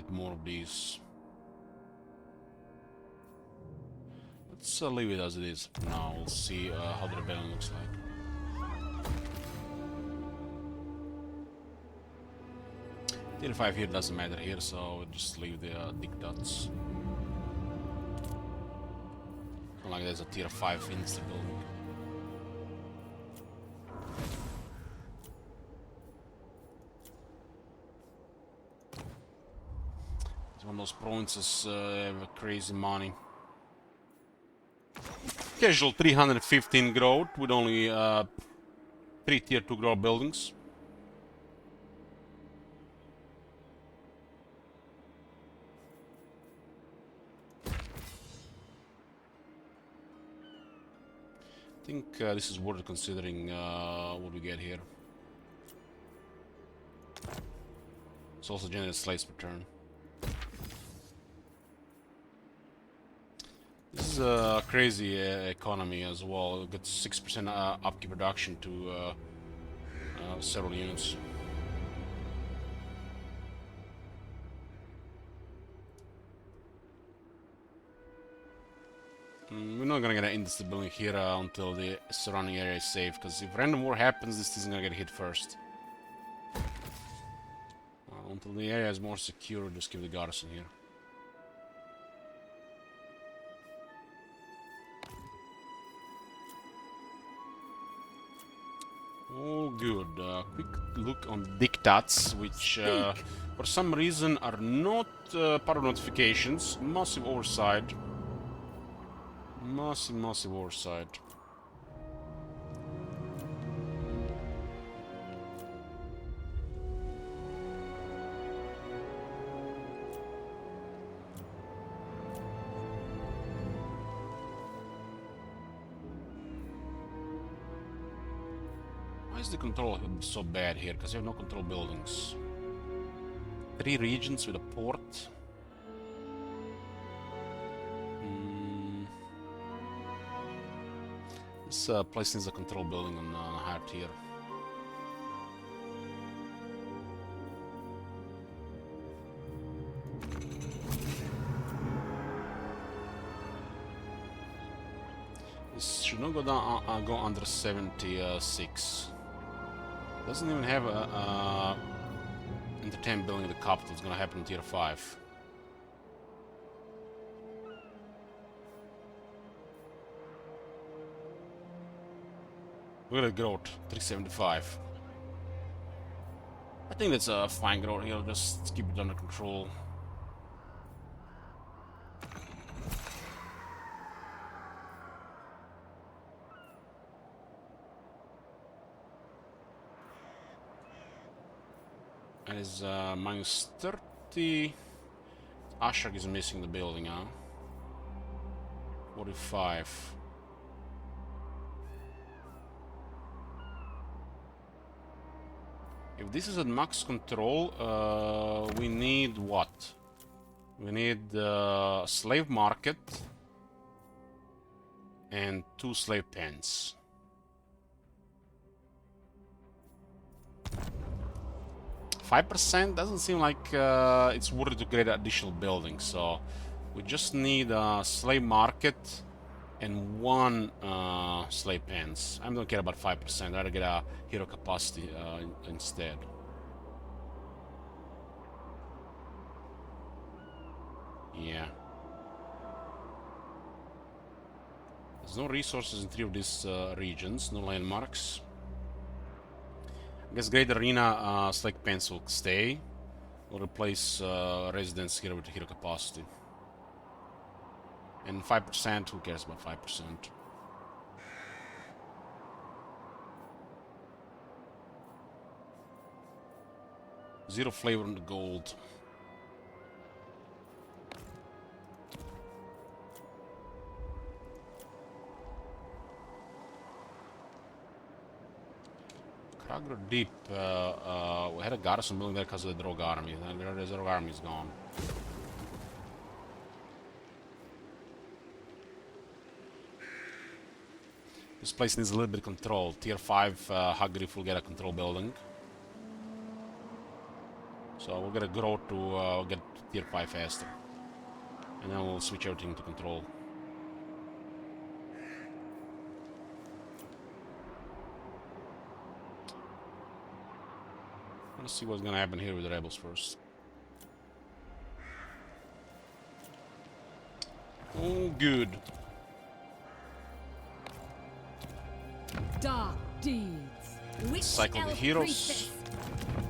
more of these. Let's leave it as it is for now. We'll see how the rebellion looks like. 35 here doesn't matter here, so we'll just leave the dick dots. Not like there's a tier 5 insta building. It's one of those provinces have crazy money. Casual 315 growth with only 3 tier 2 growth buildings. I think this is worth considering what we get here. It's also generates slaves per turn. This is a crazy economy as well. It gets 6% upkeep reduction to several units. We're not gonna get an industry building here until the surrounding area is safe, because if random war happens, this isn't gonna get hit first. Until the area is more secure, just keep the garrison here. All good. Quick look on dictats, which for some reason are not part of notifications. Massive oversight. Massive oversight. Why is the control so bad here? Because you have no control buildings. 3 regions with a port. This place needs a control building on a higher tier. This should not go down, go under 76. Doesn't even have a entertainment building in the capital. It's gonna happen in tier 5. Look at the growth, 375. I think that's a fine growth here, just keep it under control. And it's minus 30. Ashrak is missing the building, huh? 45. If this is at max control, we need what? We need slave market and 2 slave pens. $5% doesn't seem like it's worth it to create additional buildings, so we just need a slave market and 1 slave pens. I don't care about 5%. I'd rather get a hero capacity instead. Yeah. There's no resources in 3 of these regions, no landmarks. I guess Great Arena slave pens will stay. We'll replace residents here with hero capacity. And 5%, who cares about 5%? Zero flavor on the gold. Krager Deep, we had a garrison building there because of the Drogue army, and the Drogue army is gone. This place needs a little bit of control. Tier 5 Hagrid will get a control building. So we're gonna grow to get tier 5 faster. And then we'll switch everything to control. Let's see what's gonna happen here with the rebels first. Oh, good. Dark deeds. Which Cycle the elf heroes. priestess?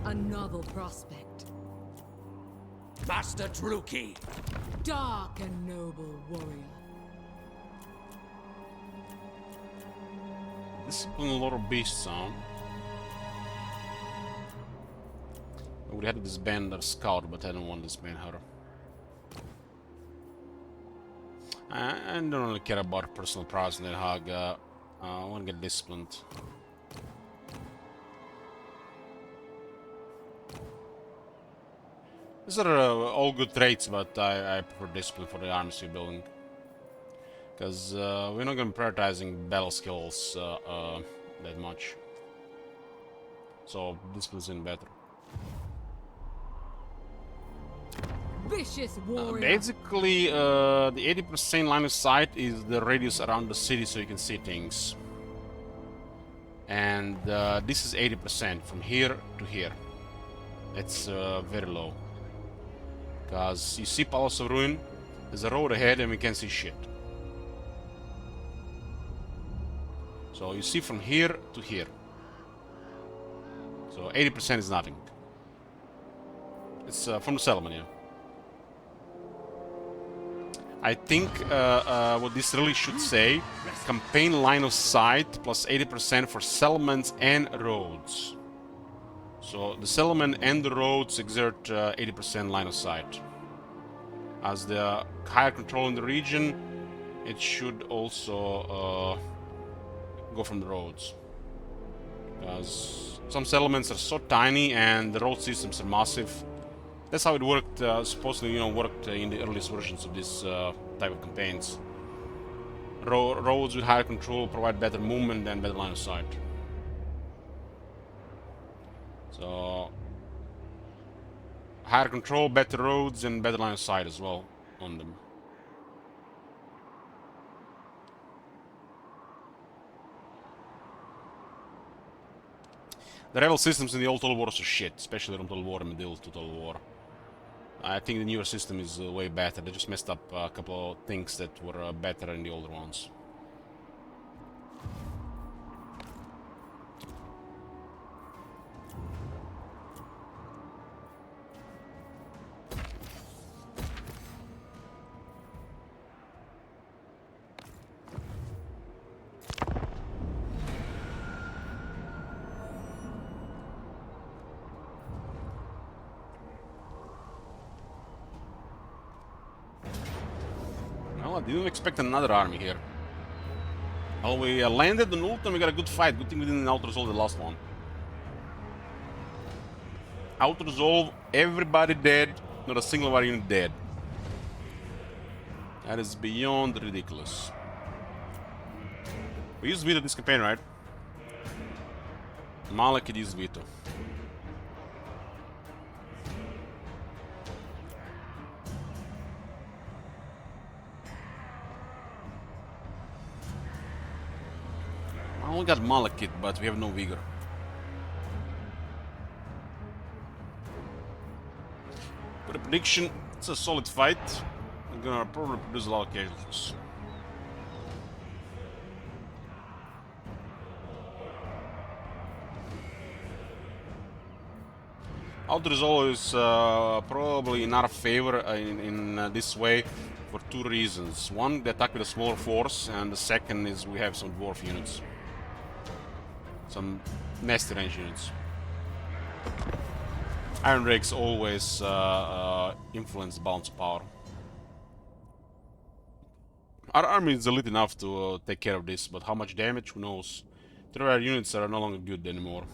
A novel prospect. Master Druki! Dark and noble warrior. Discipline a lot of beasts sound. I would have disband our scout, but I don't want to disband her. I don't really care about personal prowess in that hog. I want to get disciplined. These are all good traits, but I prefer discipline for the armies we're building. Because we're not going to be prioritizing battle skills that much. So discipline's in better. Vicious warrior. Basically, the 80% line of sight is the radius around the city so you can see things. And this is 80% from here to here. It's very low. Because you see Palace of Ruin, there's a road ahead and we can't see shit. So you see from here to here. So 80% is nothing. It's from the settlement, yeah. I think what this really should say, campaign line of sight plus 80% for settlements and roads. So the settlement and the roads exert 80% line of sight. As the higher control in the region, it should also go from the roads. Because some settlements are so tiny and the road systems are massive. That's how it worked, supposedly, you know, worked in the earliest versions of this type of campaigns. Roads with higher control provide better movement and better line of sight. So, higher control, better roads, and better line of sight as well on them. The rebel systems in the old Total Wars are shit, especially from Total War and Medieval to Total War. I think the newer system is way better. They just messed up a couple of things that were better in the older ones. I didn't expect another army here. Well, we landed on ult and we got a good fight. Good thing we didn't out-resolve the last one. Out-resolve, everybody dead, not a single of our unit dead. That is beyond ridiculous. We used Vito this campaign, right? Malekith used Vito. I only got Malekith, but we have no Vigor. But a prediction, it's a solid fight. We're gonna probably produce a lot of casualties. Out-resolve is probably in our favor in this way for two reasons. One, they attack with a smaller force, and the second is we have some dwarf units. Some nasty range units. Iron Rakes always influence the balance of power. Our army is elite enough to take care of this, but how much damage, who knows. Our units are no longer good anymore.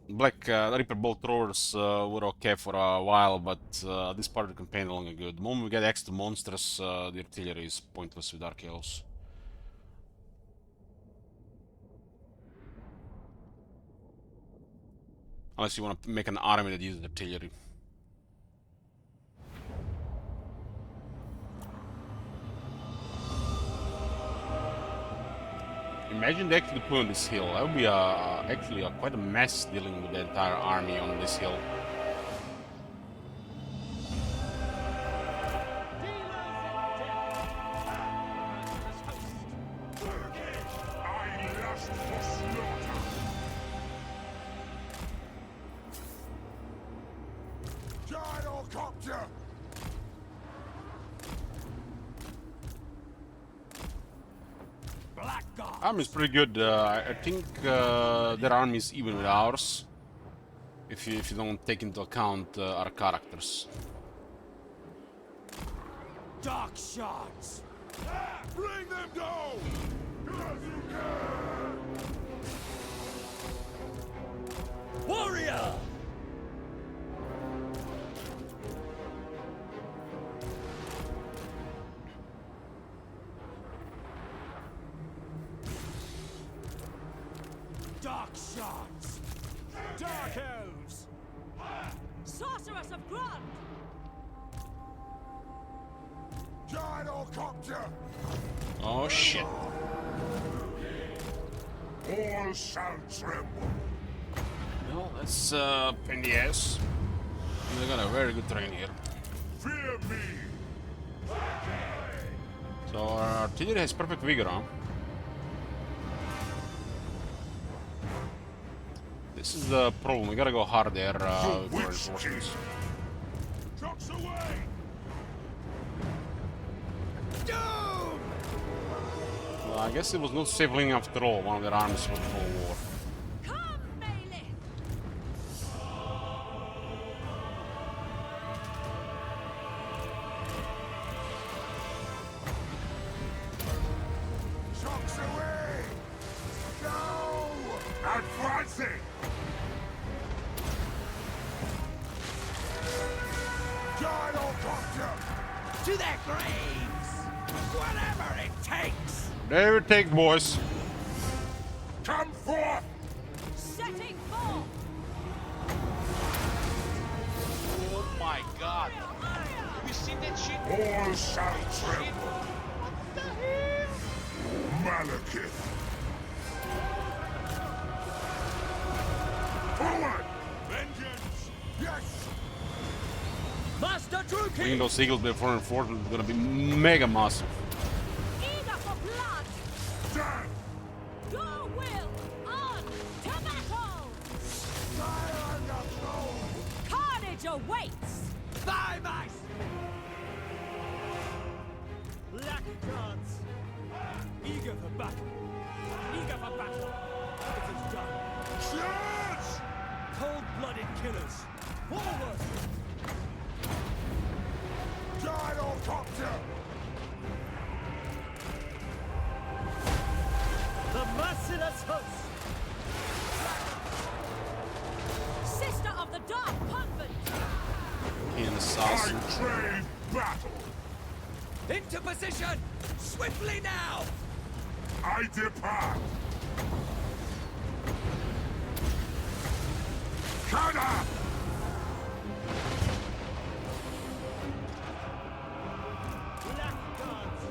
Black Reaper bolt throwers were okay for a while, but this part of the campaign no longer good. The moment we get extra monsters, the artillery is pointless with Dark Elves. Unless you want to make an army that uses artillery. Imagine they actually put on this hill. That would be actually quite a mess dealing with the entire army on this hill. Army is pretty good. I think their army is even with ours. If you don't take into account our characters. Dark shards! Bring them down! As you can! Warrior! Dark shards! Dark elves! Sorceress of Grond! Gyrocopter! Oh shit. All shall tremble. Well, that's in the ass. They got a very good terrain here. Fear me! So our artillery has perfect vigor, huh? This is the problem. We gotta go hard there for reinforcements. Trucks away! Well, I guess it was not civilian after all. One of their armies for the whole war. Come, Bailey! Trucks away! Go! Advancing! Gyrocopter! To their graves! Whatever it takes! Whatever it takes, boys. Come forth! Setting forth! Oh my god! Have you seen that shit? All shall Shit! tremble! What the hell? Malekith! Forward! Vengeance! Yes! Master Druki! Bringing those eagles before reinforcements is gonna be mega massive. Eager for blood! Stand! Your will! On to battle! Fire under blow! Carnage awaits! By my Black guards! Eager for battle! Eager for battle! It is done! Charge! Cold-blooded killers! Forward! Gyrocopter! The merciless host! Sister of the Dark Convent! And I assassin. crave battle! Into position! Swiftly now! I depart! Canna! Black guards!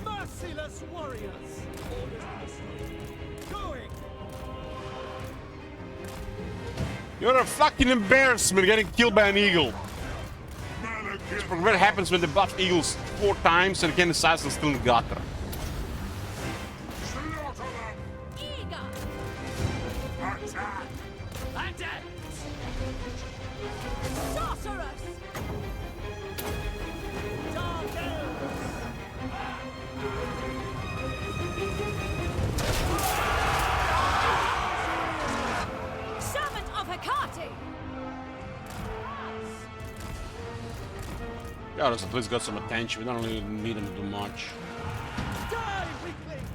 Merciless warriors! Orders to the slaughter. Going! You're a fucking embarrassment getting killed by an eagle. Malekith! What happens when they buff eagles 4 times and again assassins still in the gutter? Slaughter them! Eager! Attack! Attack! Sorceress! Dark elves! Servant of Hecate! Yeah, at least got some attention. We don't really need them to do much. Die, weaklings!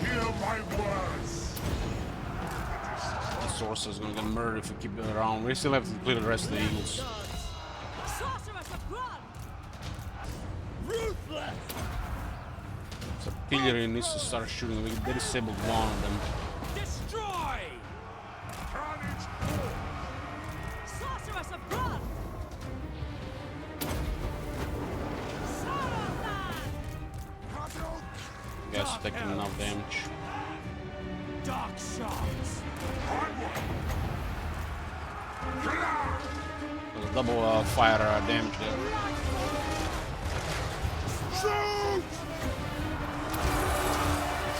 Hear my words! The sorcerer's gonna get murdered if we keep it around. We still have to clear the rest of the eagles. Sorceress of Grond! Ruthless! So artillery needs to start shooting. They disabled one of them. Destroy! Sorceress of blood! Guess taking enough damage. Dark shards! There's a double fire damage there. Shoot!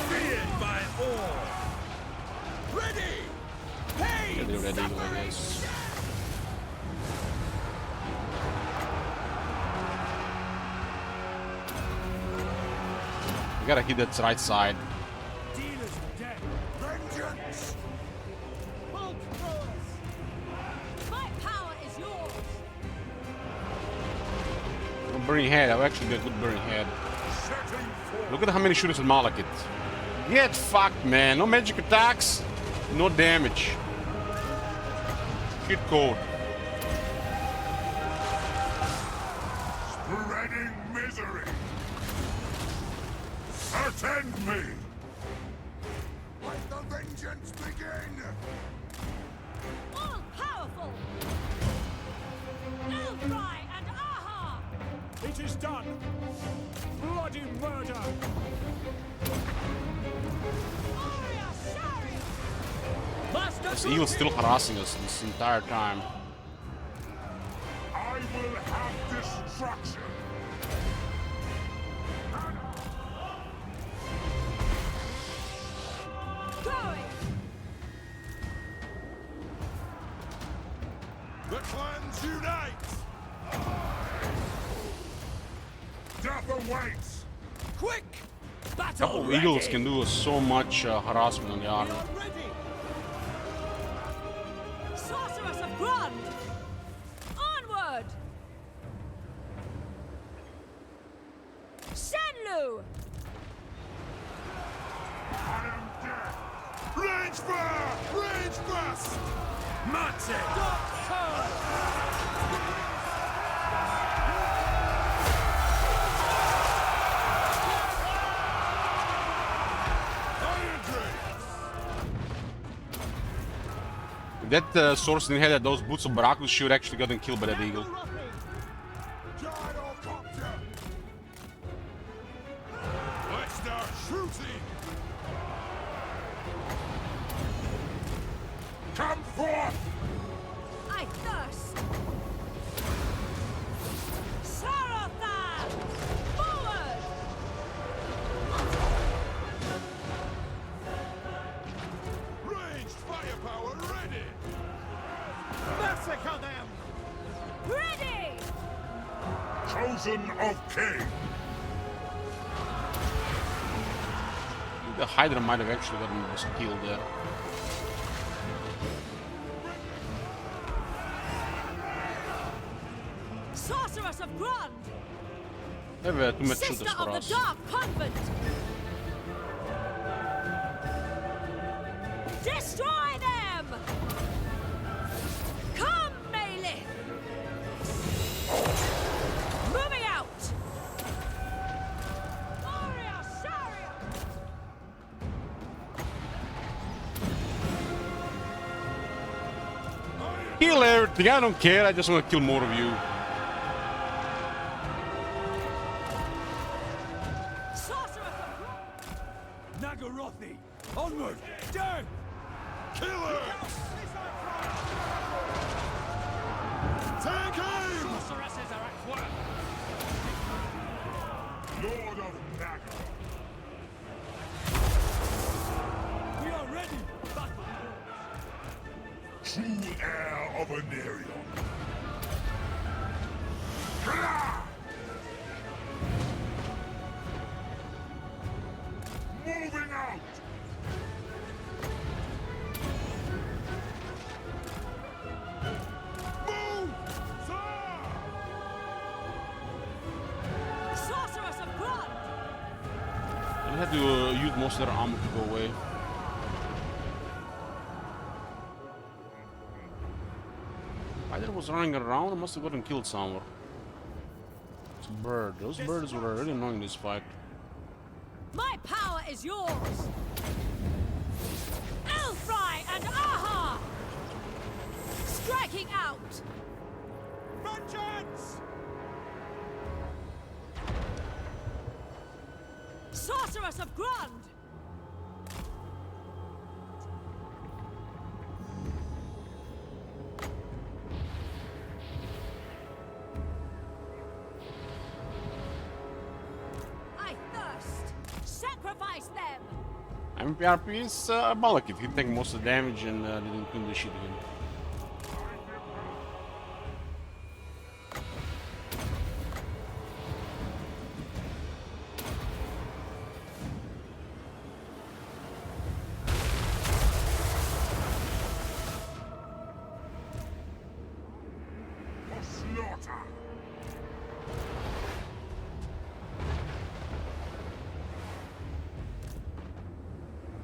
Feared by all! Ready! Hey! Yeah, they're ready, I guess. We gotta hit that right side. Dealers dead! Vengeance! Bolt throwers! My power is yours! A burning head. I've actually got a good burning head. Look at how many shooters with Malekith. Get fucked, man. No magic attacks, no damage. Hit code. Spreading misery. Attend me. Let the vengeance begin. All powerful! Elfry and Aha! It is done! Bloody murder! Warrior Chariot! Master This eagle's still harassing us this entire time. I will have destruction. Going! The clans unite. Death awaits. Quick! Battle Couple of ready! eagles can do so much harassment on the army. We are ready! Sorceress of Grund! Onward! Shenlu! I am dead. Range fire! Range burst! Mate! If that source didn't have those boots of Baracus, she would actually gotten killed by that eagle. Gyrocopter! Let's start shooting! Come forth! I thirst! Sarothan! Forward! Ranged firepower ready! Massacre them! Ready! Chosen of Cain! The Hydra might have actually gotten us killed there. Sorceress of Grund! They have too much Sister shooters for of us. the Dark Convent! Destroy them! Come, Malith! Moving out! Warrior Chariot! Kill everything, I don't care, I just want to kill more of you. Sorceress of Grund! Naggarondi! Onward! Down! Killer! Take aim! Sorceresses are at work! Lord of Naggarond! We are ready! Battle! True heir of Anarion! Klah! Moving out! Move! Sir! Sorceress of Grund! They had to use most of their armor to go away. Hydra was running around, I must have gotten killed somewhere. It's a bird. Those birds were really annoying this fight. My power is yours! Elfry and Aha! Striking out! Vengeance! Sorceress of Grund! I thirst! Sacrifice them! MPRP is Balak if he take most of the damage and didn't do the shit again. Slaughter!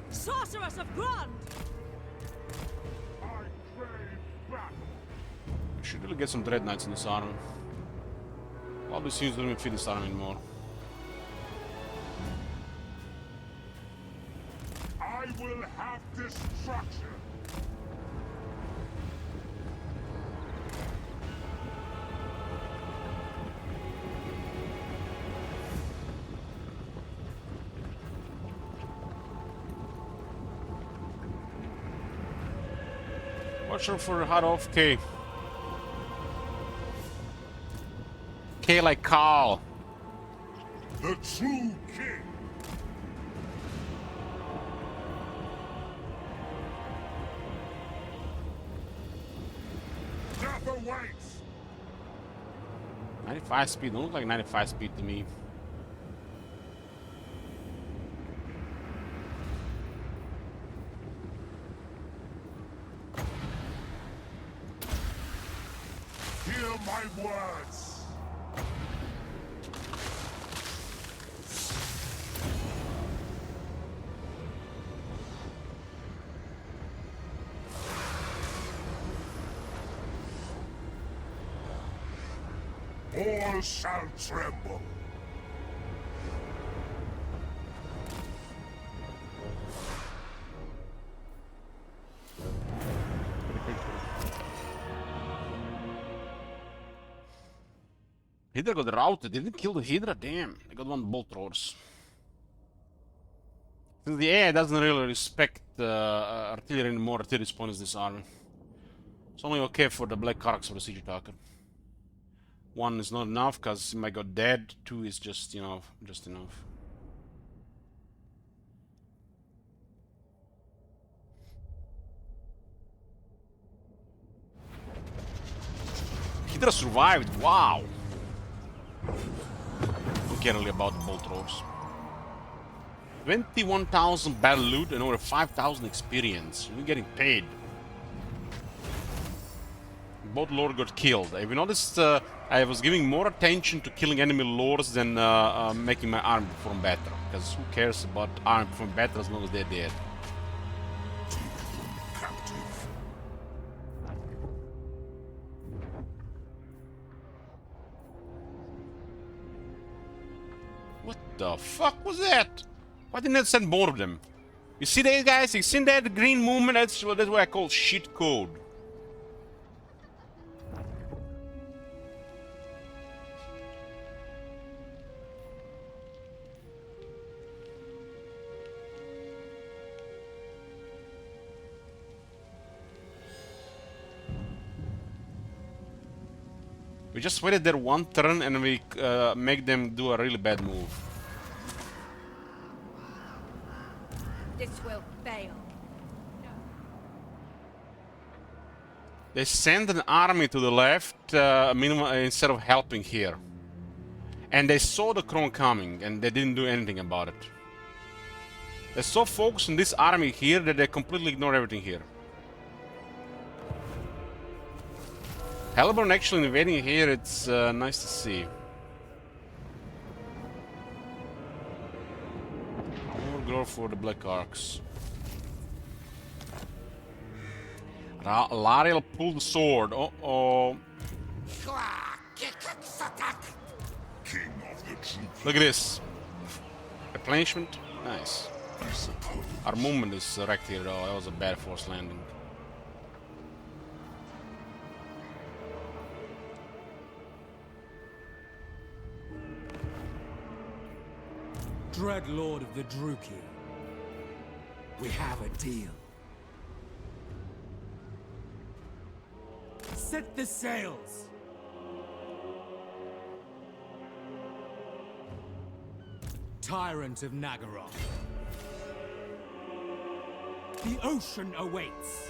Sorceress of Grund! I crave battle! Should really get some Dread Knights in this army. Probably seems to even fit this army anymore. I will have destruction! Watch out for hard off K. K like Carl. The true king! Death awaits! 95 speed, don't look like 95 speed to me. Hear my words! All shall tremble. Hydra got routed, they didn't kill the Hydra, damn. They got one bolt throwers. Since the AI doesn't really respect artillery anymore, artillery spawns this army. It's only okay for the Black Arcs or the Siege Attacker. 1 is not enough because he might go dead, 2 is just, you know, just enough. Hydra survived, wow! Don't care really about the bolt throwers. 21,000 battle loot and over 5,000 experience. You're getting paid. Both lord got killed. Have you noticed I was giving more attention to killing enemy lords than making my army perform better. Because who cares about army performing better as long as they're dead. Captive. What the fuck was that? Why didn't I send more of them? You see that, guys? You seen that green movement? That's what I call shit code. We just waited there one turn and we make them do a really bad move. This will fail. They sent an army to the left instead of helping here. And they saw the Krone coming and they didn't do anything about it. They're so focused on this army here that they completely ignore everything here. Hellborn actually invading here, it's nice to see. More glory for the Black Arcs. Lariel pulled the sword. Uh-oh. King of the troop. Look at this. Replenishment? Nice. Our movement is wrecked here though. That was a bad force landing. Dread Lord of the Druki. We have a deal. Set the sails! Tyrant of Naggarond. The ocean awaits.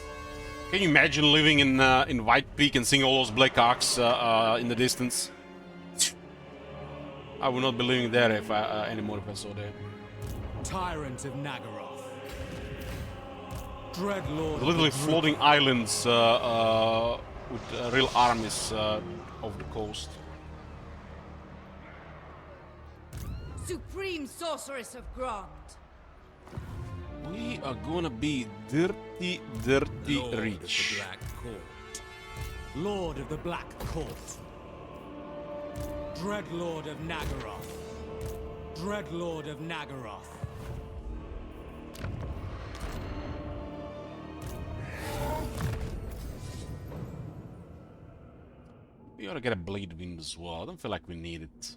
Can you imagine living in White Peak and seeing all those Black Ox in the distance? I would not be living there if I anymore if I saw that. Tyrant of Naggaroth. Dread Lord. Literally floating islands with real armies off the coast. Supreme Sorceress of Grond. We are gonna be dirty, dirty Lord rich. of the Black Court. Lord of the Black Court. Dread Lord of Naggaroth. Dread Lord of Naggaroth. We ought to get a Blade Wind as well. I don't feel like we need it.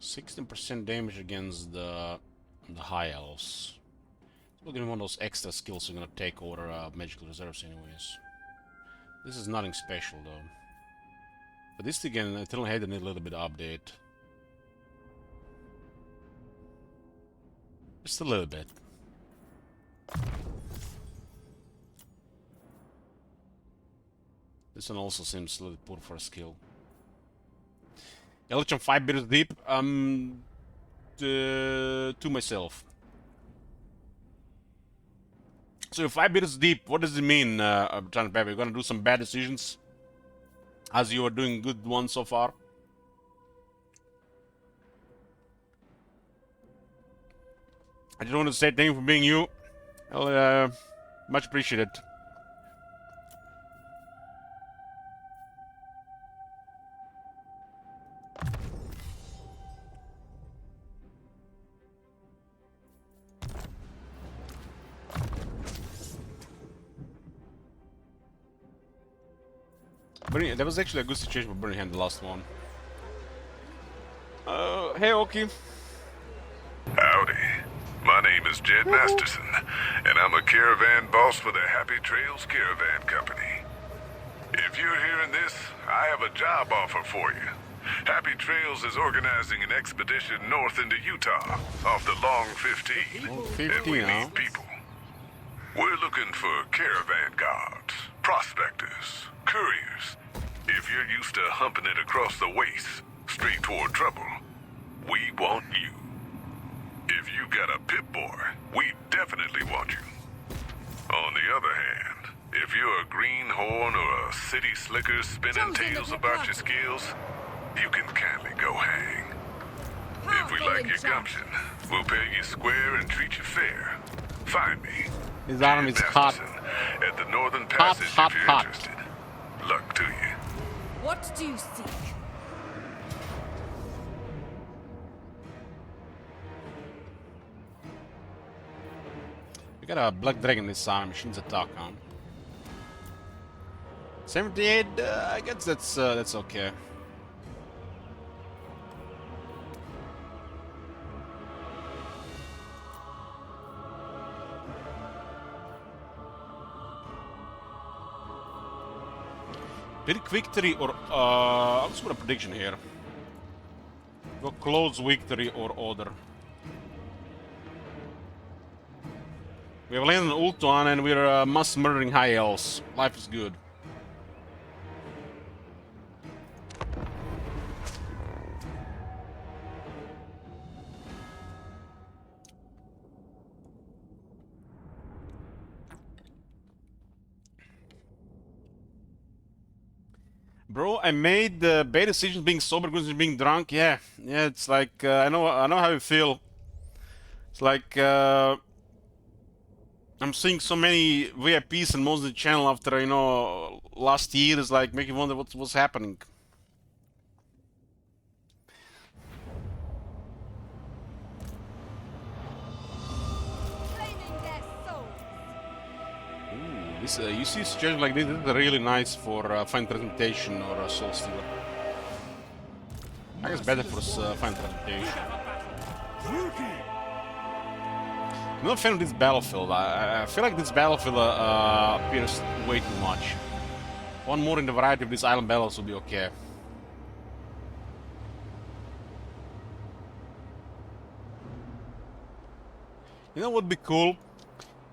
%16% damage against the high elves. We're gonna want those extra skills we're gonna take over magical reserves anyways. This is nothing special though. But this again, Eternal Head need a little bit of update. Just a little bit. This one also seems a little poor for a skill. Electron 5 meters deep. To myself. So 5 meters deep, what does it mean, John Pepper? You're gonna do some bad decisions? As you are doing good ones so far? I just want to say thank you for being you. Well, much appreciated. That was actually a good situation for Burning Hand, the last one. Hey, Oki. Howdy. My name is Jed Masterson, and I'm a caravan boss for the Happy Trails Caravan Company. If you're hearing this, I have a job offer for you. Happy Trails is organizing an expedition north into Utah, off the Long 15. Long And 15, we huh? need people. We're looking for caravan guards, prospectors, couriers. If you're used to humping it across the waste, straight toward trouble, we want you. If you got a Pip-Boy, we definitely want you. On the other hand, if you're a greenhorn or a city slicker spinning tales about your skills, you can kindly go hang. If we like your gumption, we'll pay you square and treat you fair. Find me. His arm is hot. Masterson, at the Northern Hot, Passage hot, if you're hot. interested. Luck to you. What do you seek? We got a Black Dragon this time. Machines attack on. 78. I guess that's okay. Big victory or I'll just put a prediction here. Go close victory or order. We have landed on Ultuan and we're mass murdering high elves. Life is good. Bro, I made bad decisions being sober because being drunk. Yeah, it's like I know how you feel. It's like I'm seeing so many VIPs and most of the channel after, you know, last year is like making me wonder what's happening. Claiming their souls. Ooh, this, you see a situation like this is really nice for fine transmutation or soul stealer. I guess better for fine transmutation. I'm not a fan of this battlefield. I feel like this battlefield appears way too much. One more in the variety of these island battles would be okay. You know what would be cool?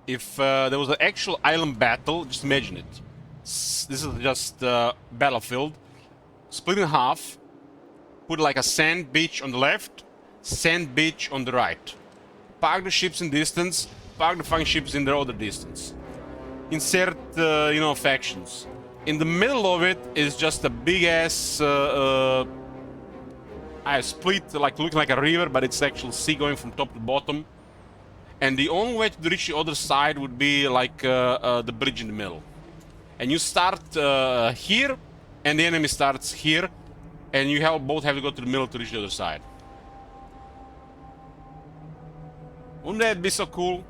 If there was an actual island battle, just imagine it. This is just battlefield. Split in half. Put like a sand beach on the left, sand beach on the right. Park the ships in distance, park the fucking ships in the other distance. Insert, you know, factions. In the middle of it is just a big ass split, like looking like a river, but it's actual sea going from top to bottom. And the only way to reach the other side would be like the bridge in the middle. And you start here, and the enemy starts here, and you both have to go to the middle to reach the other side. Wouldn't that be so cool?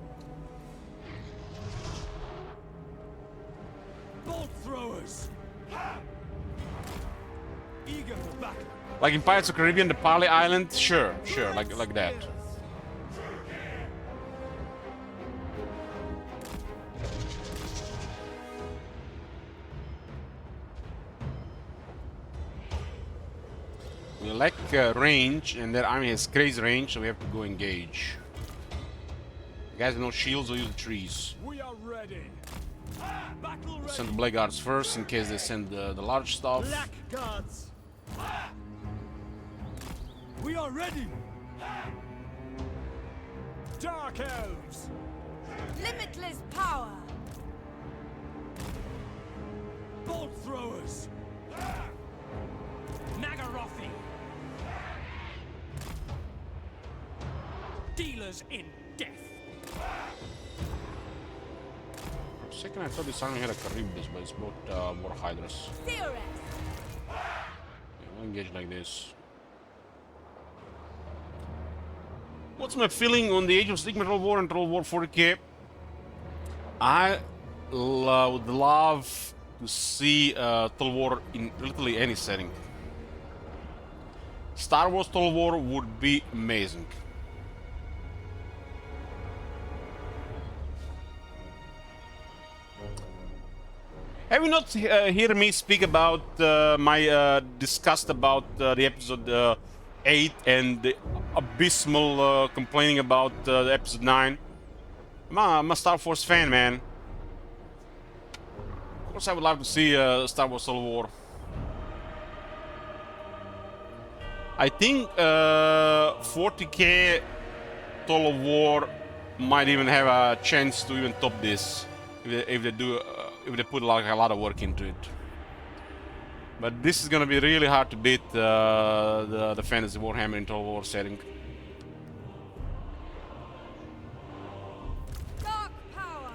Bolt throwers. Eager for battle. Like in Pirates of the Caribbean, the Pali Island? Sure, like that. We lack range, and their army has crazy range, so we have to go engage. The guys with no shields will use the trees. We are ready. Battle ready. Send the blackguards first in case they send the large stuff. Blackguards. We are ready. Dark elves. Limitless power. Bolt throwers. Naggarondi. Dealers in death. For a second I thought this army had a Charybdis, but it's both war hydras. Yeah, we'll engage like this. What's my feeling on the Age of Sigmar Troll War and Troll War 40k? I would love to see Troll War in literally any setting. Star Wars Troll War would be amazing. Have you not heard me speak about my disgust about the episode 8 and the abysmal complaining about the episode 9? I'm a Star Wars fan, man. Of course I would love to see Star Wars Troll War. I think 40k Troll War might even have a chance to even top this if they put like a lot of work into it. But this is gonna be really hard to beat the fantasy Warhammer in Troll War setting. Dark power.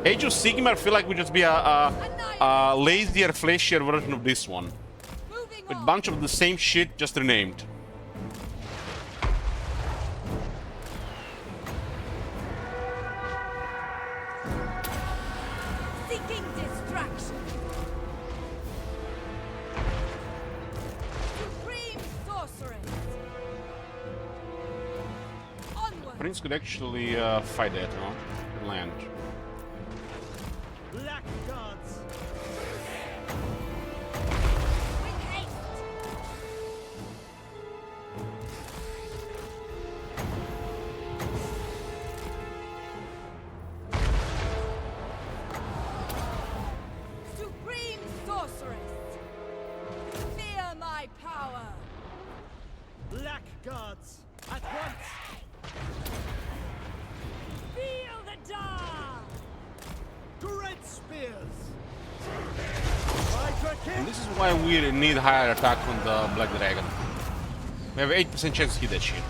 Age of Sigmar, I feel like would just be a lazier, flashier version of this one. With a bunch of the same shit, just renamed. Seeking distraction. Supreme sorceress. Onward. Prince could actually fight that, no? Land. Blackguards. With haste. Supreme sorceress. Fear my power. Blackguards. At once. Feel the dark. Great spears. And this is why we need higher attack on the Black Dragon. We have 8% chance to hit that shit.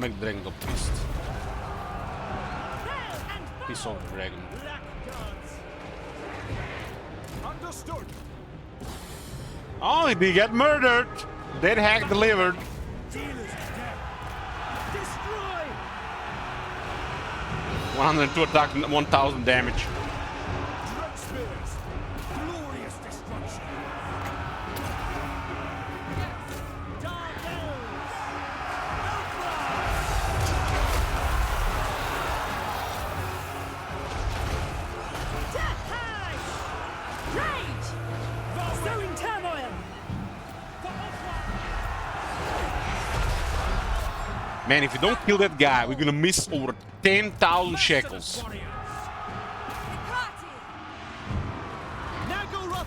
make the dragon go pissed. Piss off the dragon. Understood. Oh, he get murdered! Dead hack delivered. Dealers dead. Destroy. 102 attack, 1000 damage. Dread spears. Glorious destruction. Dark elves. Death high! Rage! Sowing turmoil! Man, if you don't kill that guy, we're gonna miss over 10,000 shekels. Naggarond.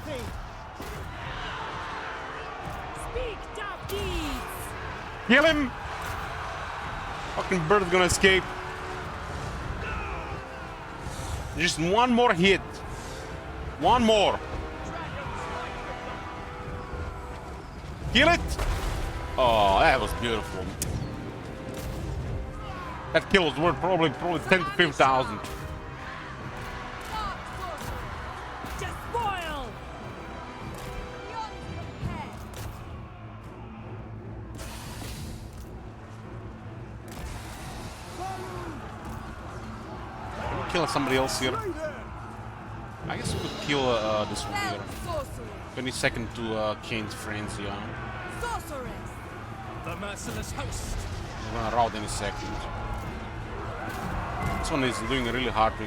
Speak dark deeds! Kill him! Fucking bird's gonna escape. Just one more hit. One more. Kill it! Oh, that was beautiful. That kill was worth probably 10 to 15,000. Despoil! Beyond repair! Kill somebody else here. I guess we could kill this one here. Sorcery! 20 seconds to Kane's frenzy on. Sorceress! The merciless host. We're gonna rout any second. This one is doing really hard to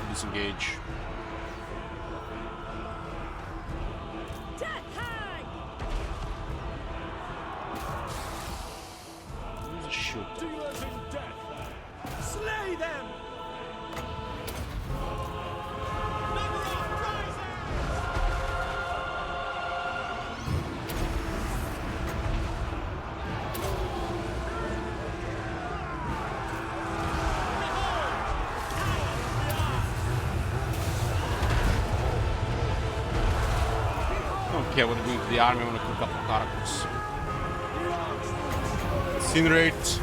disengage. Death high! Who's a shoot? Dealers in death. Slay them. I don't care what they're doing to the army, I want to cook up the characters. Incinerate.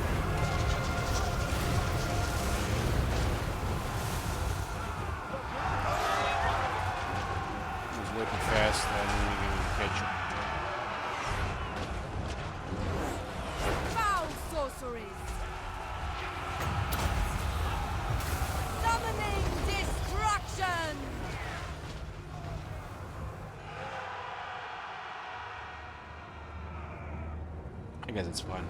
He's way too fast, and we can catch him. Foul sorceries! Summoning destruction! I guess it's fine.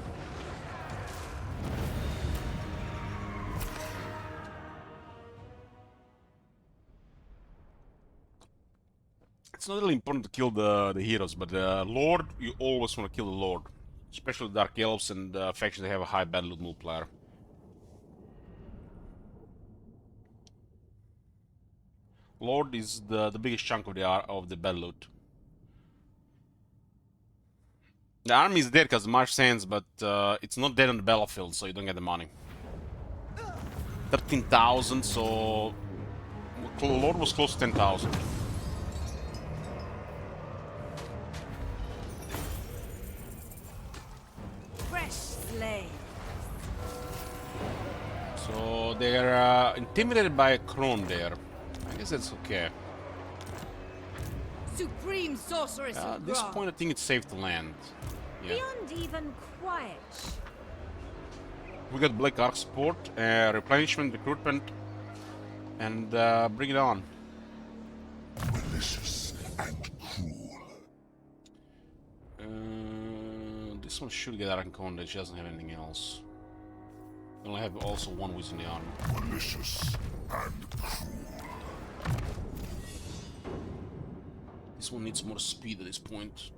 It's not really important to kill the heroes, but the Lord, you always want to kill the Lord. Especially Dark Elves and factions that have a high battle loot multiplier. Lord is the biggest chunk of the battle loot. The army is dead because Marsh Sands, but it's not dead on the battlefield, so you don't get the money. 13,000, so Lord was close to 10,000. Fresh slay! So they're intimidated by a crone there. I guess that's okay. Supreme sorceress At of this Grog. point, I think it's safe to land. Yeah. Beyond even quiet. We got Black Ark support, replenishment, recruitment, and bring it on. Malicious and cruel. This one should get Archon, she doesn't have anything else. We only have also one wizard in the army. Malicious and cruel. This one needs more speed at this point.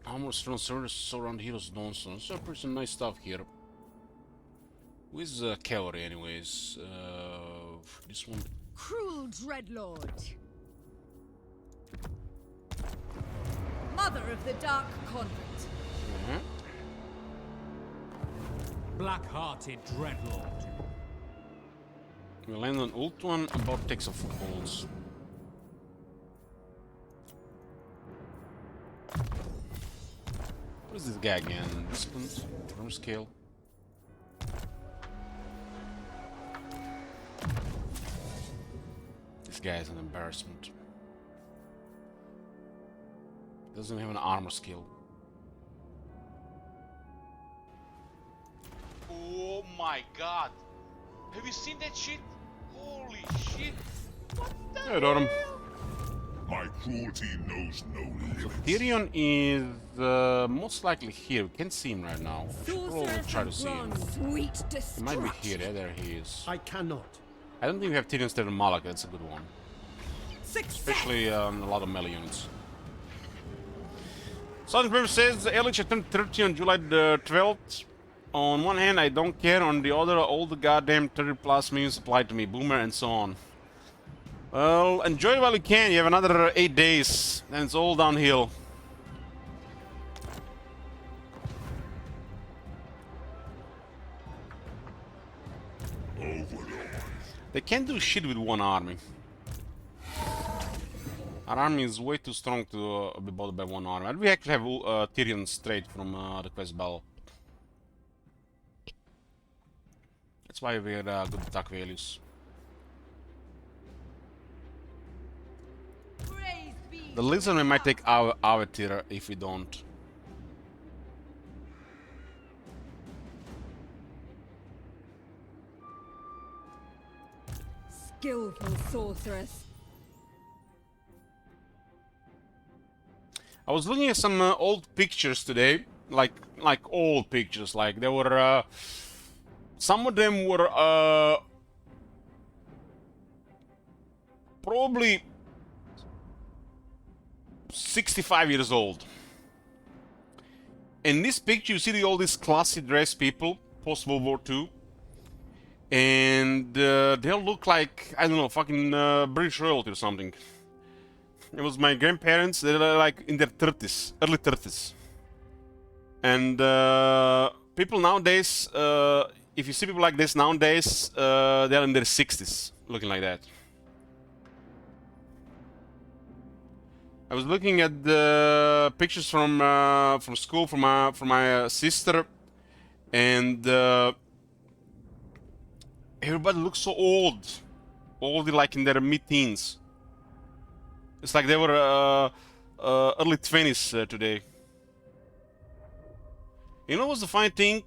Armor, strong service, surround heroes, nonsense. So pretty nice stuff here. With cavalry, anyways. This one. Cruel Dreadlord. Mother of the Dark Convent. Black-hearted Dreadlord. We land on ult one, about takes a footballs. What is this guy again? Discipline, room scale. This guy is an embarrassment. Doesn't have an armor skill. Oh my god. Have you seen that shit? Holy shit. What the Hey, Dorum. hell? My cruelty knows no limits. Tyrion is most likely here. We can't see him right now. We should probably try to see him. Sweet He might be destruction. here. Yeah, there he is. I cannot. I don't think we have Tyrion instead of Malak. That's a good one. Especially a lot of melee units. Sergeant Pepper says Elich turned 30 on July the 12th. On one hand, I don't care. On the other, all the goddamn 30 plus millions applied to me. Boomer and so on. Well, enjoy it while you can. You have another 8 days, and it's all downhill. They can't do shit with one army. Our army is way too strong to be bothered by one army. And we actually have Tyrion straight from the quest battle. That's why we're good attack values. Praise be The lizardmen might take our tier if we don't. skillful sorceress. I was looking at some old pictures today, like old pictures. Like there were some of them were probably 65 years old. In this picture, you see all these classy dressed people post World War II, and they all look like, I don't know, fucking British royalty or something. It was my grandparents. They're like in their 30s, early 30s. And people nowadays, if you see people like this nowadays, they're in their 60s, looking like that. I was looking at the pictures from school from my sister, and everybody looks so old, like in their mid-teens. It's like they were early 20s today. You know what's the funny thing?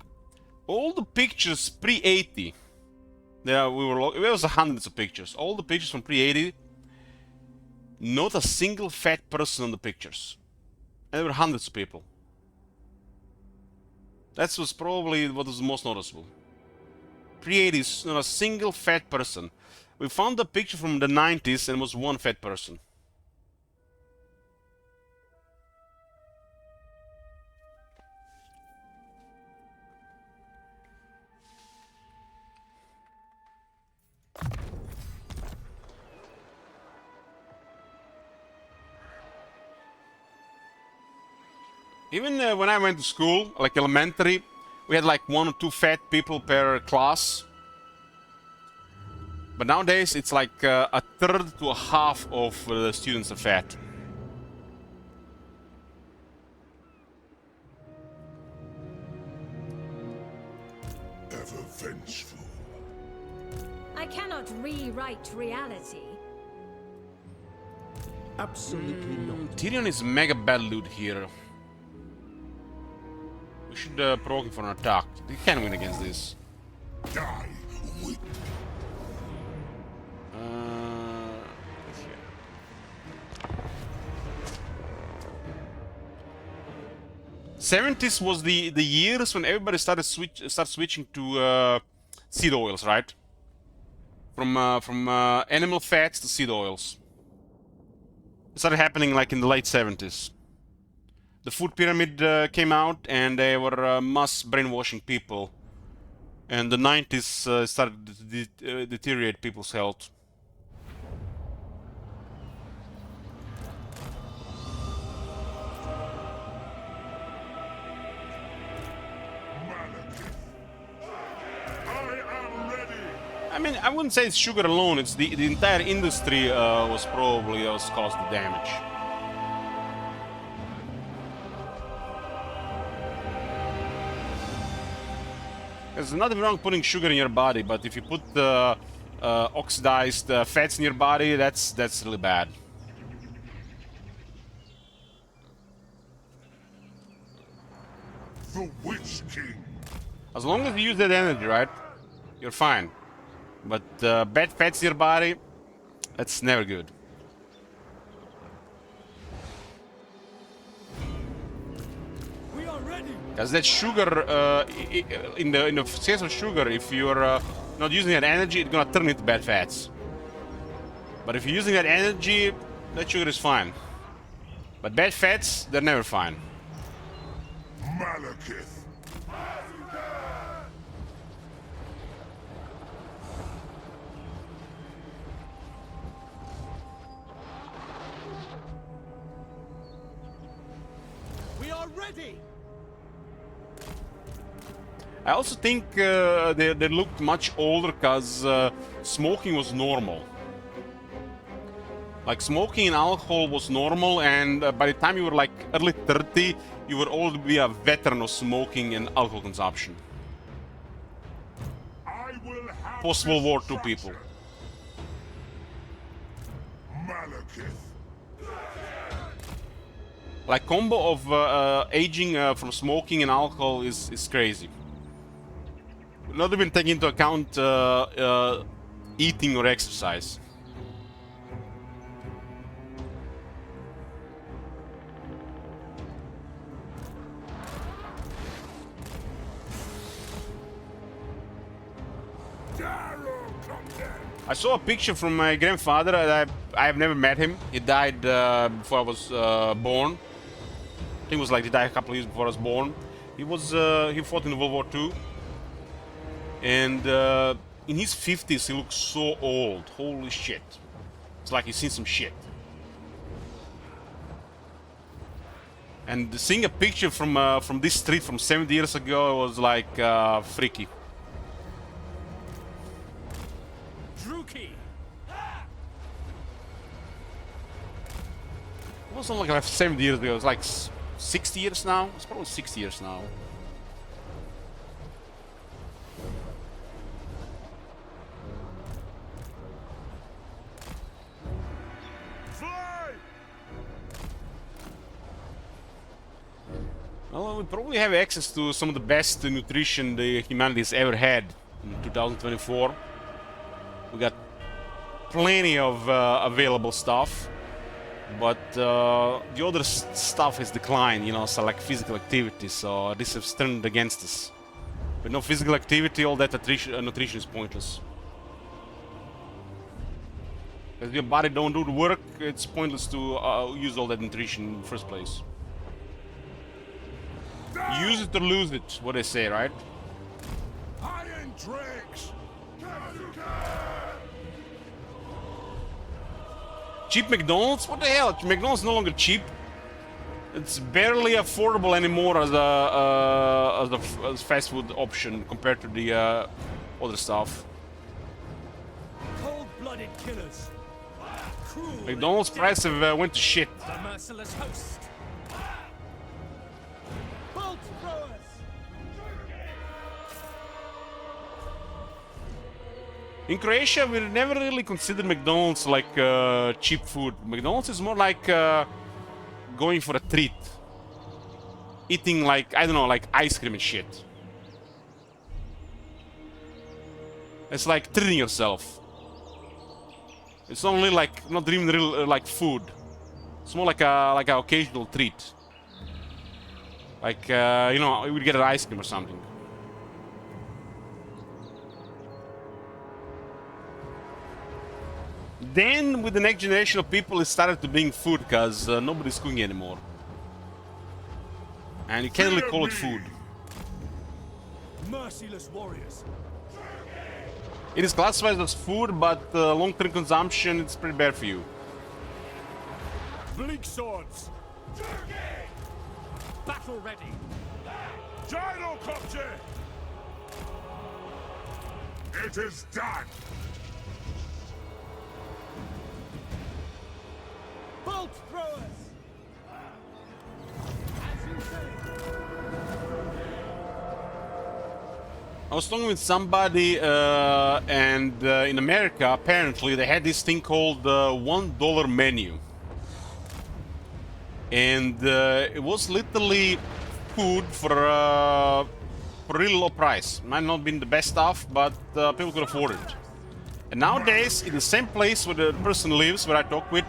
All the pictures pre-80, there was hundreds of pictures. All the pictures from pre-80, not a single fat person on the pictures. And there were hundreds of people. That was probably what was most noticeable. Pre-80s, not a single fat person. We found a picture from the 90s and it was one fat person. Even when I went to school, like elementary, we had like 1 or 2 fat people per class. But nowadays, it's like a third to a half of the students are fat. Ever vengeful. I cannot rewrite reality. Absolutely not. Tyrion is mega bad loot here. We should provoke him for an attack. He can win against this. Die with 70s was the years when everybody started switching to seed oils, right? From animal fats to seed oils. It started happening like in the late 70s. The food pyramid came out and they were mass brainwashing people. And the 90s started to deteriorate people's health. I mean, I wouldn't say it's sugar alone. It's the entire industry was probably caused the damage. There's nothing wrong putting sugar in your body, but if you put oxidized fats in your body, that's really bad. The Witch King. As long as you use that energy, right? You're fine. But bad fats in your body, that's never good. We are ready. Because that sugar, in the case of sugar, if you're not using that energy, it's gonna turn into bad fats. But if you're using that energy, that sugar is fine. But bad fats, they're never fine. Malekith. We are ready. I also think they looked much older because smoking was normal. Like smoking and alcohol was normal, and by the time you were like early 30, you would already be a veteran of smoking and alcohol consumption. I will have Post-World War II people. Malekith. Like combo of aging from smoking and alcohol is crazy. Not even taking into account eating or exercise. I saw a picture from my grandfather. I have never met him. He died before I was born. I think it was like he died a couple of years before I was born. He fought in World War II, and in his 50s he looks so old. Holy shit! It's like he's seen some shit. And seeing a picture from this street from 70 years ago was like freaky. It wasn't like 70 years ago. It was like 60 years now. It's probably 60 years now. Fly! Well, we probably have access to some of the best nutrition the humanity's ever had in 2024. We got plenty of available stuff. But the other stuff has declined, you know, so like physical activity, so this has turned against us. With no physical activity, all that nutrition is pointless. If your body don't do the work, it's pointless to use all that nutrition in the first place. Use it or lose it, what they say, right? Iron Dregs! Cheap McDonald's? What the hell? McDonald's is no longer cheap. It's barely affordable anymore as a fast food option compared to the other stuff. Cold-blooded killers. Cruel McDonald's price have went to shit. The merciless host. Bolt throwers. In Croatia, we never really considered McDonald's like cheap food. McDonald's is more like going for a treat. Eating like, I don't know, like ice cream and shit. It's like treating yourself. It's only like, not even real like food. It's more like an occasional treat. Like, you know, you would get an ice cream or something. Then, with the next generation of people, it started to being food because nobody's cooking anymore. And you can't really call it food. Merciless warriors. It is classified as food, but long-term consumption, it's pretty bad for you. Bleak swords. Battle ready. Gyrocopter! It is done! Bolt throwers. As you say. I was talking with somebody, and in America, apparently, they had this thing called $1 menu. And it was literally food for a really low price. Might not been the best stuff, but people could afford it. And nowadays, in the same place where the person lives, where I talk with,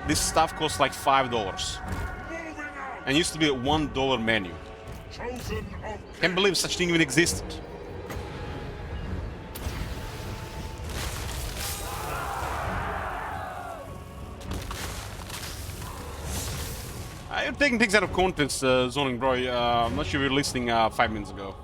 this stuff costs like $5. And used to be a $1 menu. Can't believe such thing even existed. I'm taking things out of context, Zoning Bro. I'm not sure you were listening 5 minutes ago.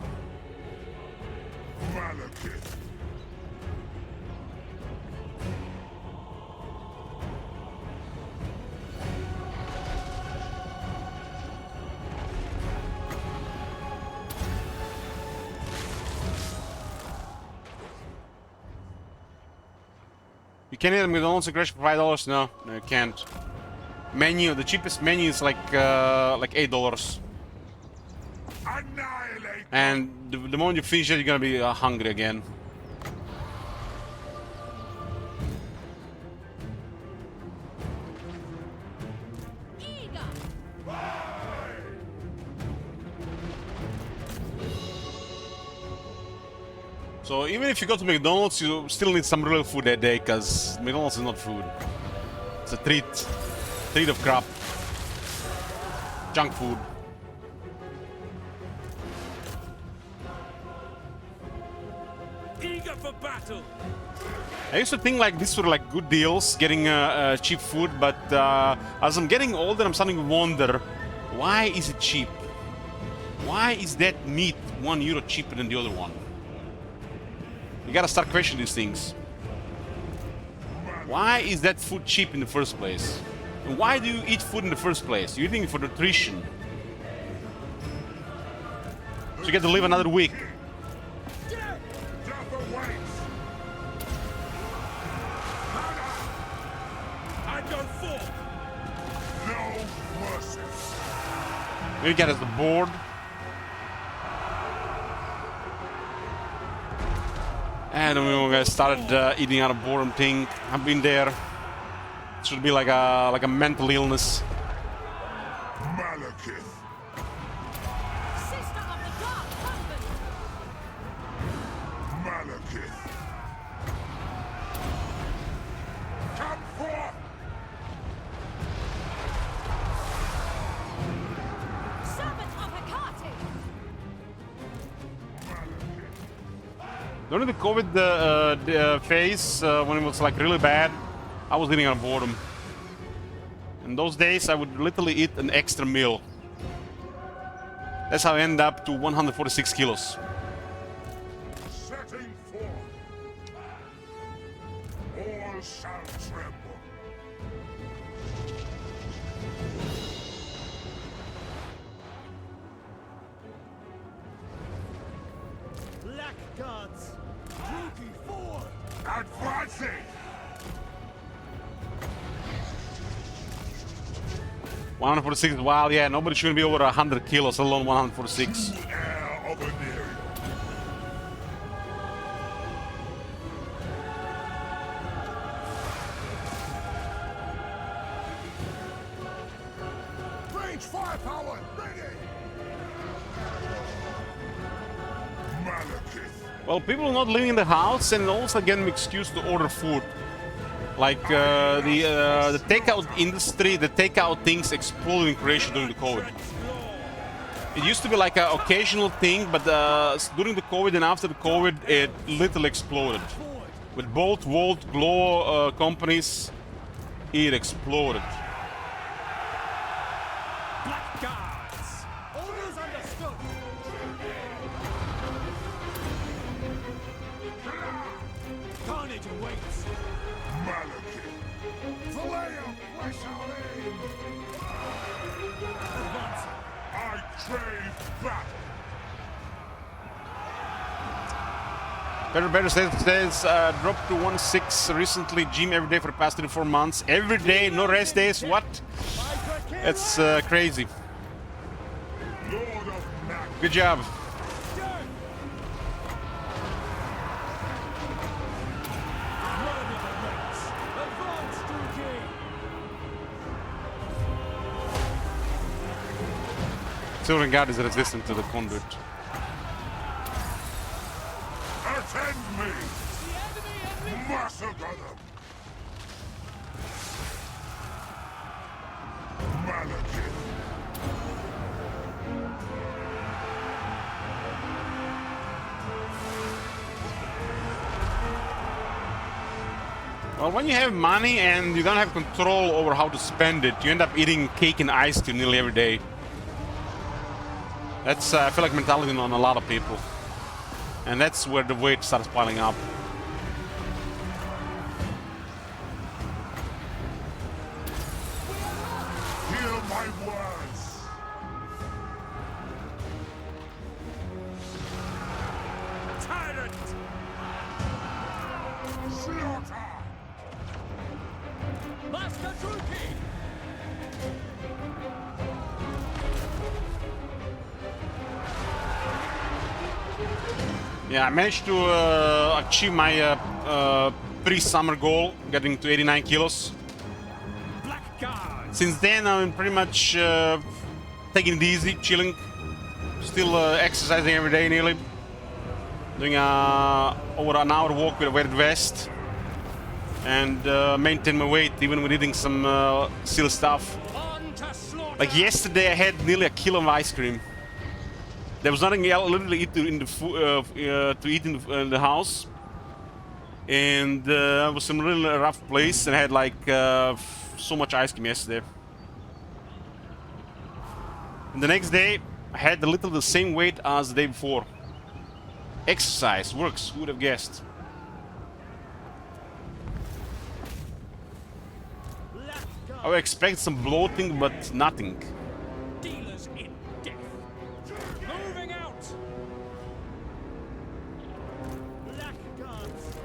You can't eat at McDonald's and crash for $5? No, you can't. Menu, the cheapest menu is like $8. And the moment you finish it, you're gonna be hungry again. So even if you go to McDonald's, you still need some real food that day, because McDonald's is not food. It's a treat. Treat of crap. Junk food. Eager for battle. I used to think like these were like good deals, getting cheap food, but as I'm getting older, I'm starting to wonder, why is it cheap? Why is that meat €1 cheaper than the other one? You gotta start questioning these things. Why is that food cheap in the first place? And why do you eat food in the first place? You're eating it for nutrition. So you get to live another week. Maybe get us the board. And then when I started eating out of boredom thing, I've been there. It should be like a mental illness. Sister of the dark husband. Come forth! Servant of Hecate. During the COVID phase, when it was like really bad, I was eating out of boredom. In those days, I would literally eat an extra meal. That's how I ended up to 146 kilos. Setting forth. All shall tremble. Black gods. Rookie forward. Advancing! One 146 is wild, yeah. Nobody shouldn't be over 100 kilos, let alone 146. Air of Venereal. Range firepower, ready! Malekith. Well, people are not living in the house, and also getting an excuse to order food. Like the takeout industry, the takeout things exploded in Croatia during the COVID. It used to be like an occasional thing, but during the COVID and after the COVID, it literally exploded. With both Volt, Glow companies, it exploded. Black gods. Orders understood. Carnage awaits. Malekith. Fillet of flesh our aim. Advancing. I crave battle. Better says dropped to 1.6 recently. Gym every day for the past 24 months. Every day, no rest days. What? That's crazy. Lord of Naggarond. Good job. Centurion Guard is resistant to the conduit. Attend me! Massacre them! Malekith! Well, when you have money and you don't have control over how to spend it, you end up eating cake and ice cream nearly every day. That's, I feel like, mentality on a lot of people. And that's where the weight starts piling up. Hear my words! Tyrant! Slaughter! Master Druki! Yeah, I managed to achieve my pre-summer goal, getting to 89 kilos. Blackguard! Since then, I'm pretty much taking it easy, chilling. Still exercising every day nearly. Doing over an hour walk with a weighted vest. And maintain my weight even with eating some silly stuff. On to slaughter! Like yesterday I had nearly a kilo of ice cream. There was nothing else literally to eat in the house. And it was some really rough place and I had like so much ice cream yesterday. And the next day I had a little the same weight as the day before. Exercise works, who would have guessed? Blackguard! I would expect some bloating, but nothing. Dealers in death! Moving out! Blackguards!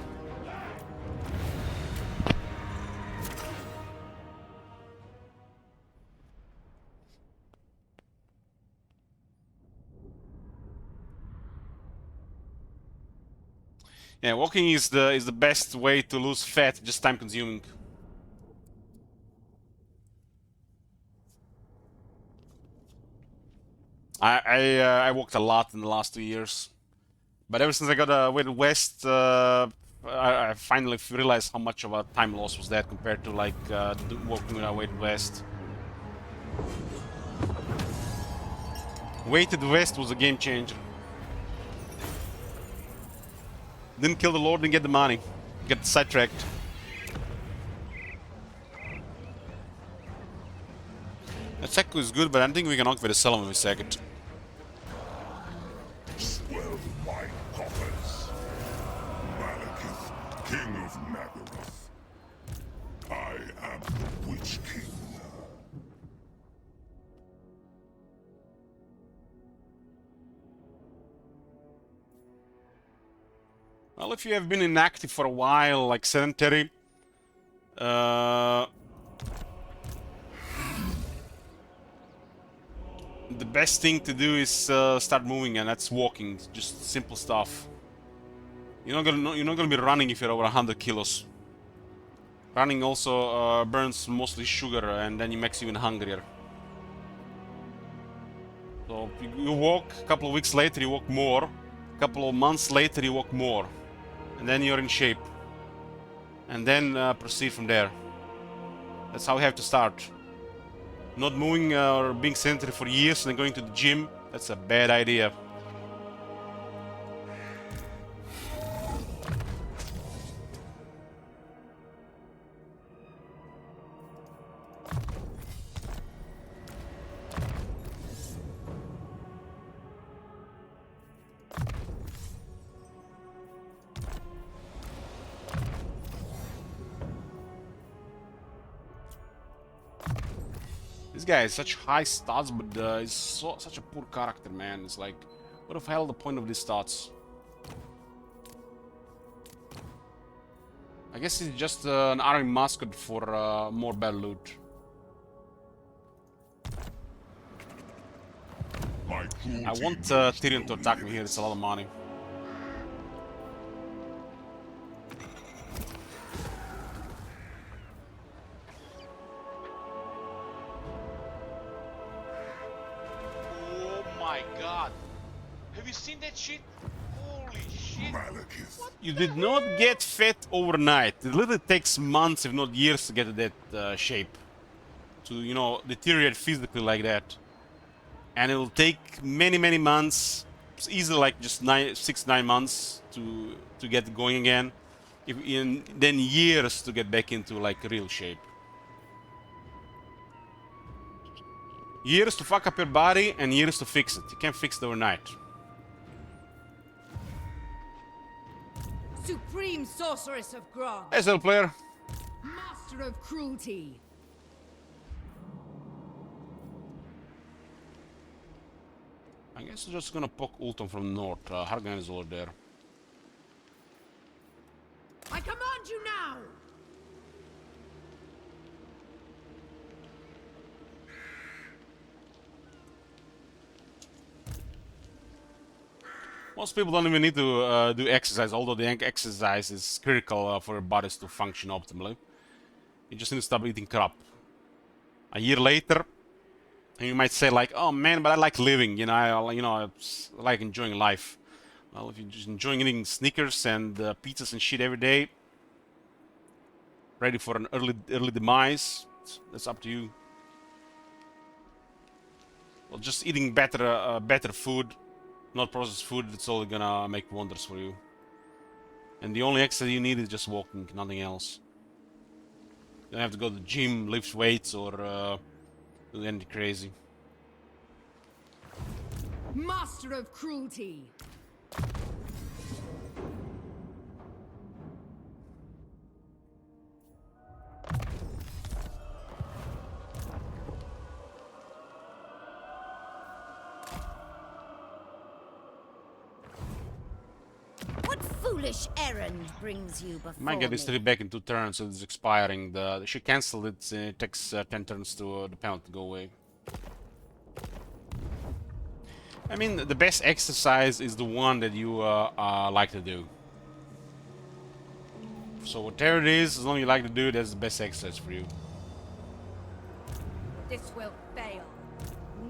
Yeah, walking is the best way to lose fat, just time consuming. I walked a lot in the last 2 years, but ever since I got a weighted vest, I finally realized how much of a time loss was that compared to like walking with a weighted vest. Weighted vest was a game changer. Didn't kill the Lord, didn't get the money. Get sidetracked. That Echo is good, but I don't think we can occupy the Salem in a second. Swell my coffers! Malekith, King of Naggaroth. I am the Witch King. Well, if you have been inactive for a while, like sedentary, the best thing to do is start moving, and that's walking. Just simple stuff. You're not gonna be running if you're over 100 kilos. Running also burns mostly sugar, and then it makes you even hungrier. So you walk. A couple of weeks later, you walk more. A couple of months later, you walk more. And then you're in shape. And then proceed from there. That's how we have to start. Not moving or being sedentary for years and then going to the gym, that's a bad idea. This guy has such high stats, but he's such a poor character, man. It's like, what the hell the point of these stats? I guess he's just an army mascot for more bad loot. I want Tyrion to attack me here, it's a lot of money. Oh Have you seen that shit? Holy shit! Malekith. You did not get fat overnight. It literally takes months, if not years, to get to that shape. To, you know, deteriorate physically like that. And it'll take many, many months. It's easily like just 6-9 months to get going again. Then years to get back into like real shape. Years to fuck up your body and years to fix it. You can't fix it overnight. Supreme Sorceress of Grond. Hey, little player. Master of cruelty. I guess we're just gonna poke Ulton from north. Hargan is over there. I command you now! Most people don't even need to do exercise, although the exercise is critical for your bodies to function optimally. You just need to stop eating crap. A year later, and you might say like, "Oh man, but I like living. You know, I like enjoying life." Well, if you're just enjoying eating Snickers and pizzas and shit every day, ready for an early demise, that's up to you. Well, just eating better food. Not processed food, it's only gonna make wonders for you. And the only exercise you need is just walking, nothing else. You don't have to go to the gym, lift weights, or do anything crazy. Master of cruelty. Foolish errand brings you before Might get this me. back in 2 turns, so it's expiring. She cancelled it. It takes 10 turns to the penalty to go away. I mean, the best exercise is the one that you like to do. So whatever it is, as long as you like to do it, that's the best exercise for you. This will fail.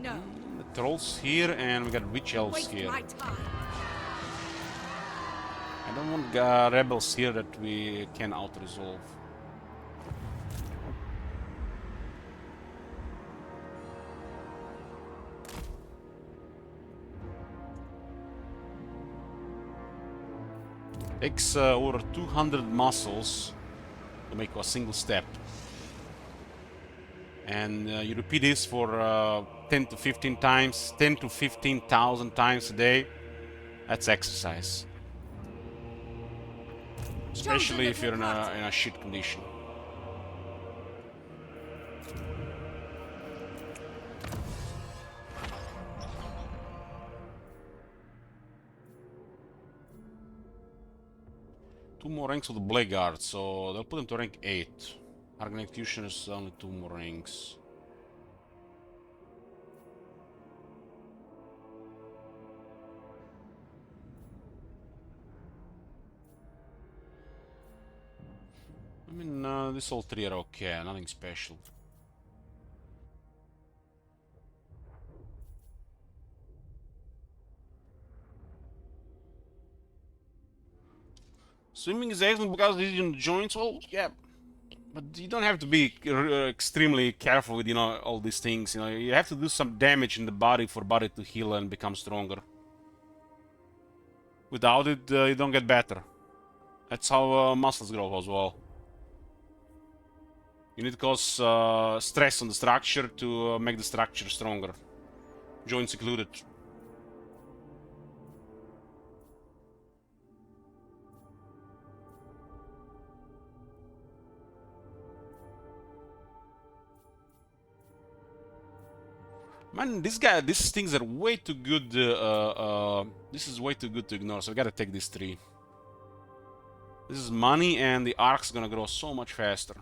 No. The trolls here, and we got witch elves Waste here. my time. I don't want rebels here that we can out-resolve. Takes over 200 muscles to make a single step. And you repeat this for 10 to 15 times, 10 to 15,000 times a day. That's exercise. Especially if you're in a shit condition. Two more ranks of the Blackguard, so they'll put them to rank 8. Argon Executioners, only 2 more ranks. I mean, these all 3 are okay, nothing special. Swimming is excellent because it's in joints. Well, yeah, but you don't have to be extremely careful with, you know, all these things. You know, you have to do some damage in the body for body to heal and become stronger. Without it, you don't get better. That's how muscles grow as well. You need to cause stress on the structure to make the structure stronger. Joints included. Man, these things are way too good. This is way too good to ignore, so we gotta take these 3. This is money, and the arc's gonna grow so much faster.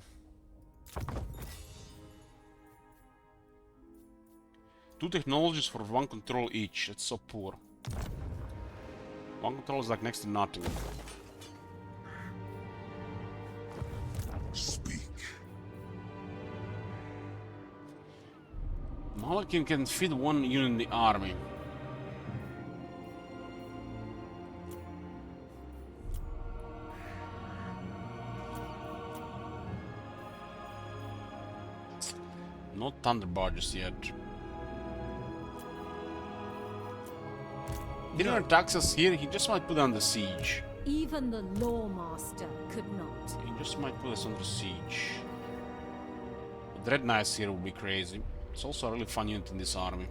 Two technologies for 1 control each. That's so poor. 1 control is like next to nothing. Speak. Malakin can feed 1 unit in the army. No thunder barges yet. Didn't attacks us here, he just might put under siege. Even the Lawmaster could not. He just might put us under siege. The Dread Knights here would be crazy. It's also a really fun unit in this army.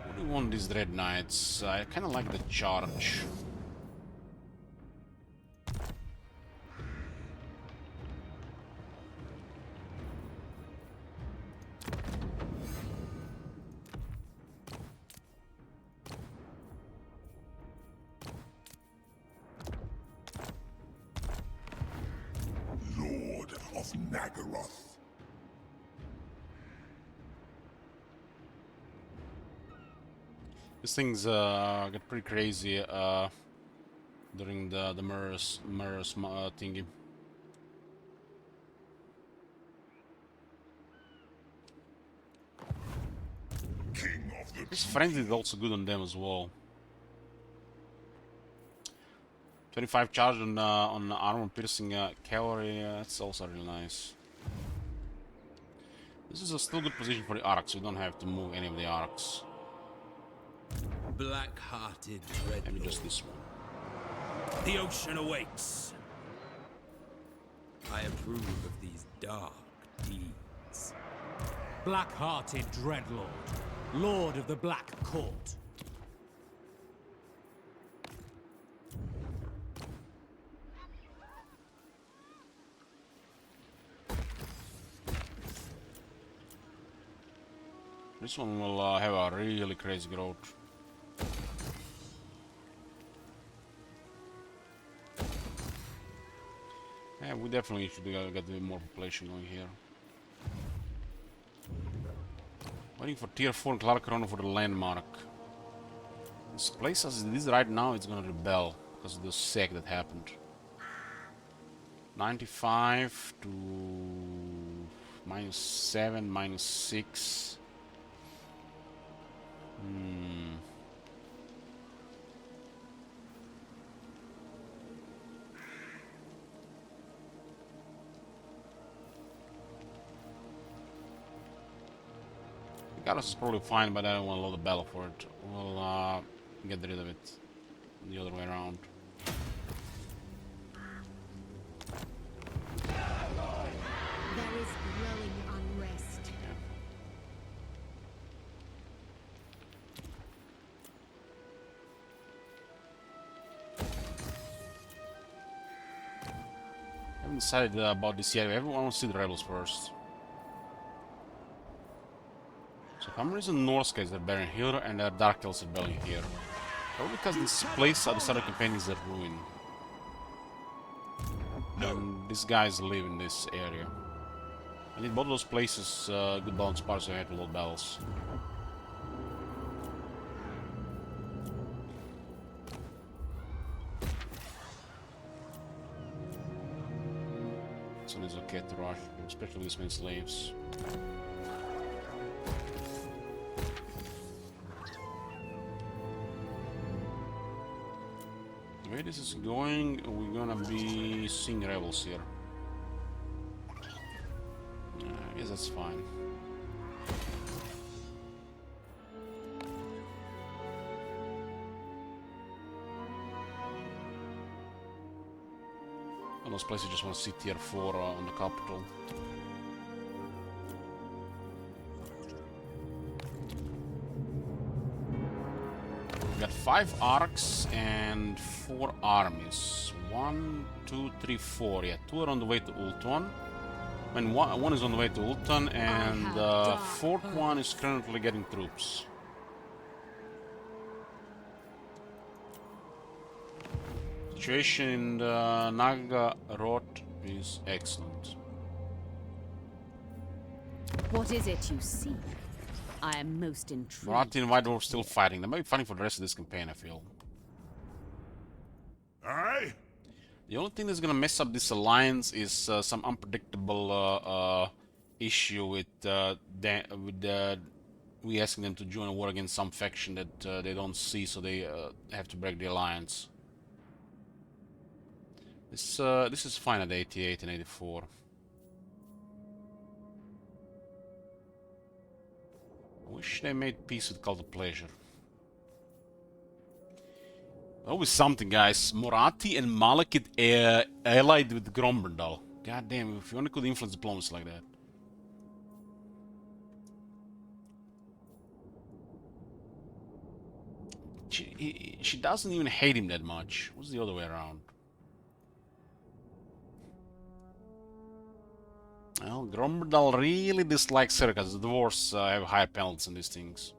What do you want these Dread Knights? I kinda like the charge. Lord of Naggarond. These things get pretty crazy during the mirrors thingy. King of the This frenzy is also good on them as well. 25 charge on armor piercing cavalry. That's also really nice. This is a still good position for the arcs. We don't have to move any of the arcs. Black-hearted Maybe dreadlord. just this one. The ocean awaits. I approve of these dark deeds. Black-hearted Dreadlord, Lord of the Black Court. This one will have a really crazy growth. Yeah, we definitely should get more population going here. Waiting for tier 4 Naggarond for the landmark. This place as it is right now, it's gonna rebel because of the sack that happened. 95 to -7, -6. Garrus is probably fine, but I don't want to load a battle for it. We'll get rid of it the other way around. There is growing unrest. I haven't decided about this yet. Everyone wants to see the rebels first. So for some reason Norse guys are bearing here and Dark Elves are bearing here. Probably because this place at the start of the campaign is a ruin. And these guys live in this area. I need both those places good balance parts so I have to load battles. This one is okay to rush, especially these many slaves. The way this is going, we're gonna be seeing rebels here. I guess that's fine. And those places just want to see tier 4 on the capital. We got 5 arcs and 4 armies. 1, 2, 3, 4. Yeah, 2 are on the way to Ultuan. I mean, one is on the way to Ultuan, and the 4th one is currently getting troops. Situation in the Naggarond is excellent. What is it you seek? I am most intrigued. Marathi and White Dwarf still fighting. They might be fighting for the rest of this campaign, I feel. Aye? The only thing that's gonna mess up this alliance is some unpredictable issue with we asking them to join a war against some faction that they don't see, so they have to break the alliance. This is fine at 88 and 84. Wish they made peace with Cult of Pleasure. Always something, guys. Moratti and Malekith allied with Gromberdal. God damn, if you only could influence diplomacy like that. She doesn't even hate him that much. What's the other way around? Well, Gromberdal really dislikes her because the dwarves have higher penalties on these things.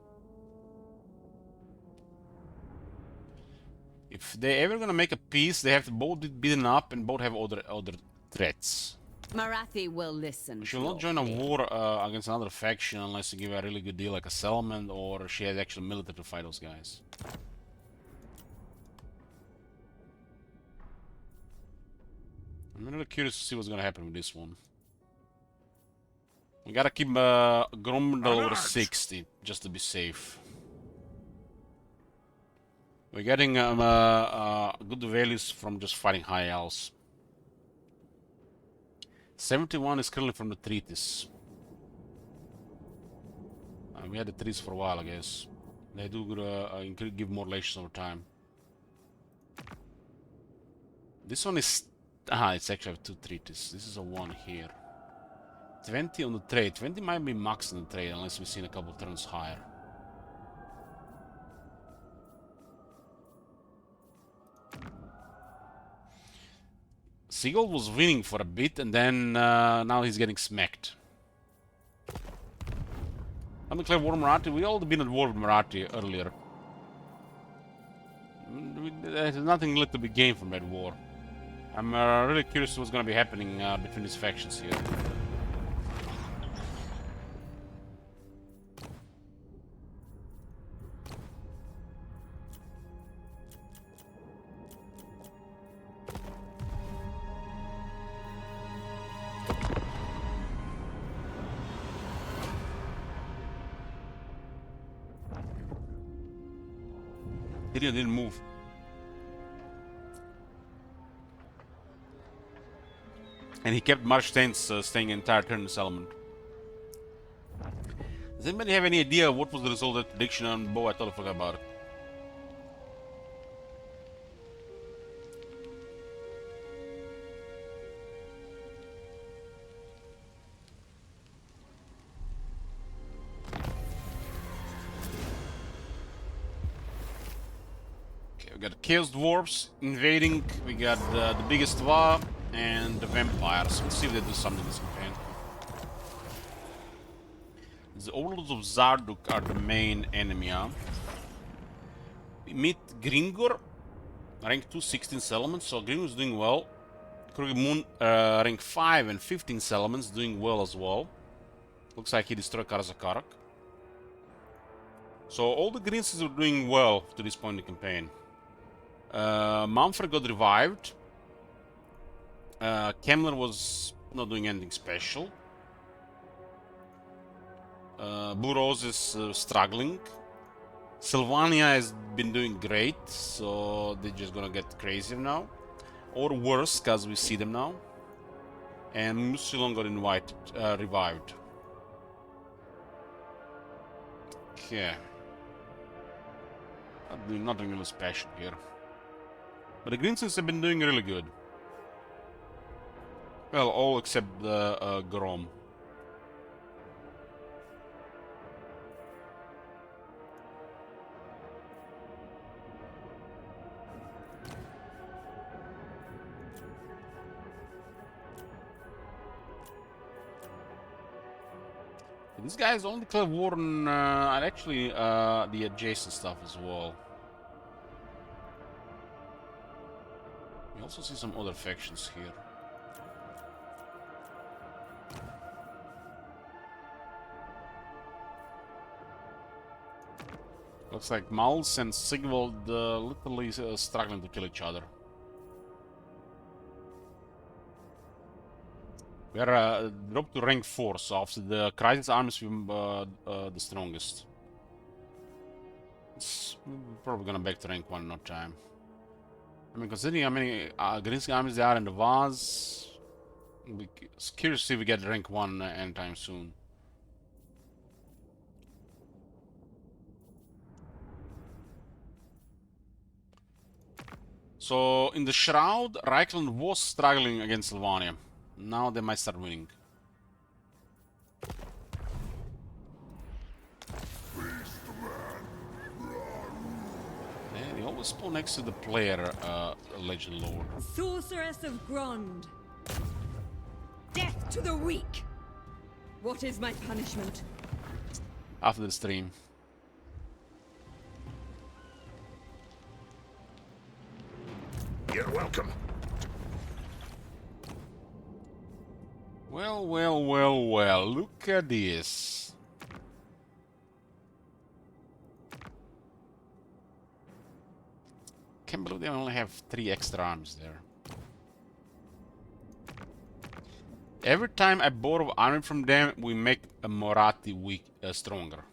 If they're ever gonna make a peace, they have to both be beaten up and both have other threats. Marathi will listen. She will not join a war against another faction unless you give her a really good deal like a settlement or she has actual military to fight those guys. I'm really curious to see what's gonna happen with this one. We gotta keep Gromberdal over 60 just to be safe. We're getting good values from just fighting high elves. 71 is currently from the treaties. We had the treaties for a while, I guess. They do give more relations over time. This one is... it's actually 2 treaties. This is a 1 here. 20 on the trade. 20 might be max on the trade unless we've seen a couple turns higher. Seagull was winning for a bit and then now he's getting smacked. Undeclared war with Marathi. We all been at war with Marathi earlier. There's nothing left to be gained from that war. I'm really curious what's going to be happening between these factions here. Tyrion didn't move. And he kept Marsh Stains staying entire turn in the settlement. Does anybody have any idea what was the result of that prediction on Bo? I totally forgot about it. We got Chaos Dwarves invading, we got the biggest war, and the Vampires. Let's see if they do something in this campaign. The Overlords of Zarduk are the main enemy, huh? We meet Gringor, rank 2, 16 settlements, so Gringor is doing well. Moon, rank 5 and 15 settlements, doing well as well. Looks like he destroyed Karazakarak. So all the Greens are doing well to this point in the campaign. Manfred got revived. Kemmler was not doing anything special. Burros is struggling. Sylvania has been doing great, so they're just gonna get crazier now. Or worse, because we see them now. And Musilon got revived. Okay. Nothing really special here. But the Greensons have been doing really good. Well, all except the Grom. This guy is only declared war on actually the adjacent stuff as well. We also see some other factions here. Looks like Mals and Sigvald literally struggling to kill each other. We are dropped to rank 4, so after the Crisis armies we're the strongest. It's probably gonna back to rank 1 in no time. I mean, considering how many Greensky armies there are in the Vaz, it's curious to see if we get rank 1 anytime soon. So, in the Shroud, Reichland was struggling against Sylvania. Now they might start winning. Yeah, they always spawn next to the player, Legend Lord. Sorceress of Grond. Death to the weak. What is my punishment? After the stream. You're welcome. Well, well, well, well, look at this. Can't believe they only have 3 extra arms there. Every time I borrow army from them, we make a Moratti weak, stronger.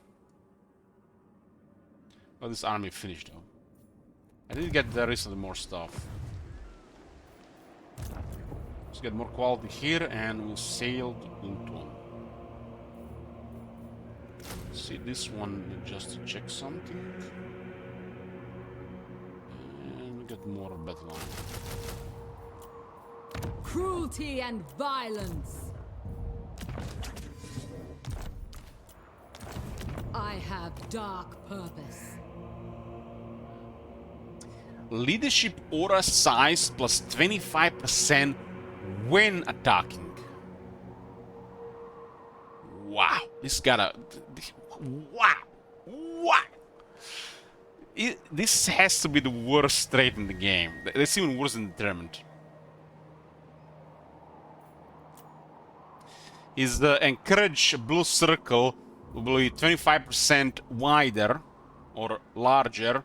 Well, this army finished though. I did get the rest of the more stuff. Let's get more quality here and we sailed into one. See this one just to check something. And we get more battle line. Cruelty and violence. I have dark purpose. Leadership aura size plus 25% when attacking. Wow, this gotta... Wow! Wow! This has to be the worst trait in the game. That's even worse than Determined. Is the encourage blue circle will be 25% wider or larger,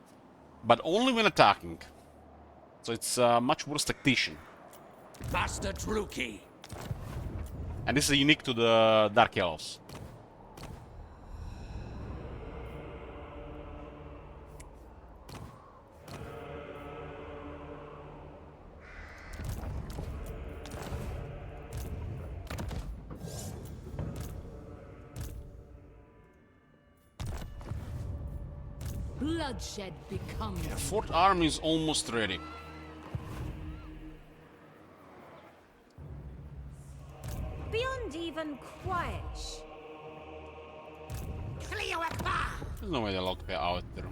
but only when attacking. So it's a much worse tactician. Master Druki. And this is unique to the Dark Elves. Bloodshed becomes. The 4th army is almost ready. Beyond even quiet. There's no way they'll lock out there.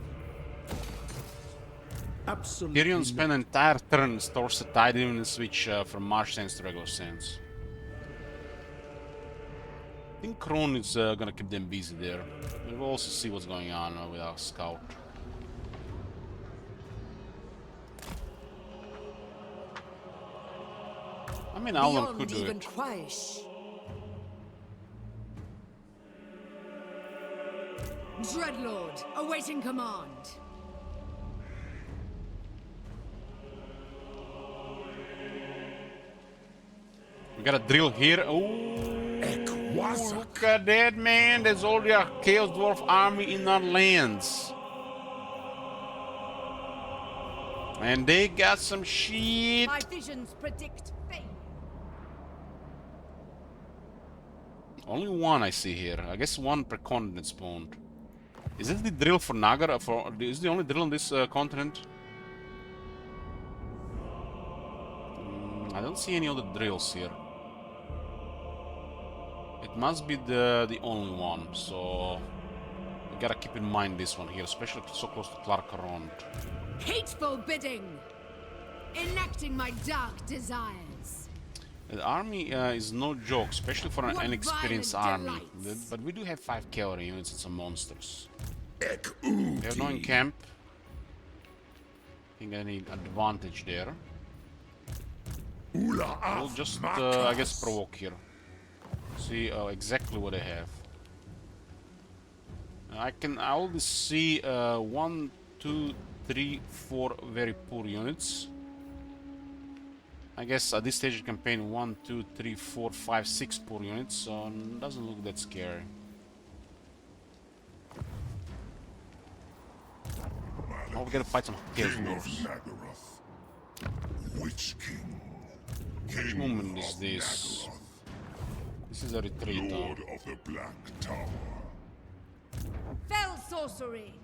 Absolutely. Tyrion spent an entire turn towards the tide even switch from Marsh Sands to regular Sands. I think Kron is gonna keep them busy there. We'll also see what's going on with our scout. I mean, Alan could do it. Dreadlord, awaiting command. We got a drill here. Oh, look at that, man. There's already a Chaos Dwarf army in our lands. And they got some shit. My visions predict fate. Only one I see here. I guess one per continent spawned. Is this the drill for Naggarond? Is the only drill on this continent? I don't see any other drills here. It must be the only one, so we gotta keep in mind this one here, especially so close to Naggarond. Hateful bidding, enacting my dark desires. The army is no joke, especially for an inexperienced army. But we do have 5 cavalry units and some monsters. We have no in camp. I think I need advantage there. We'll just, I guess, provoke here. See exactly what they have. I already see 1, 2, 3, 4 very poor units. I guess at this stage of the campaign 1, 2, 3, 4, 5, 6 poor units, so it doesn't look that scary. Oh, we gotta fight some Chaos Dwarfs. Witch King. Which King moment is of this? Naggarond, This is a retreat. Lord of the Black Tower. Fell sorcery!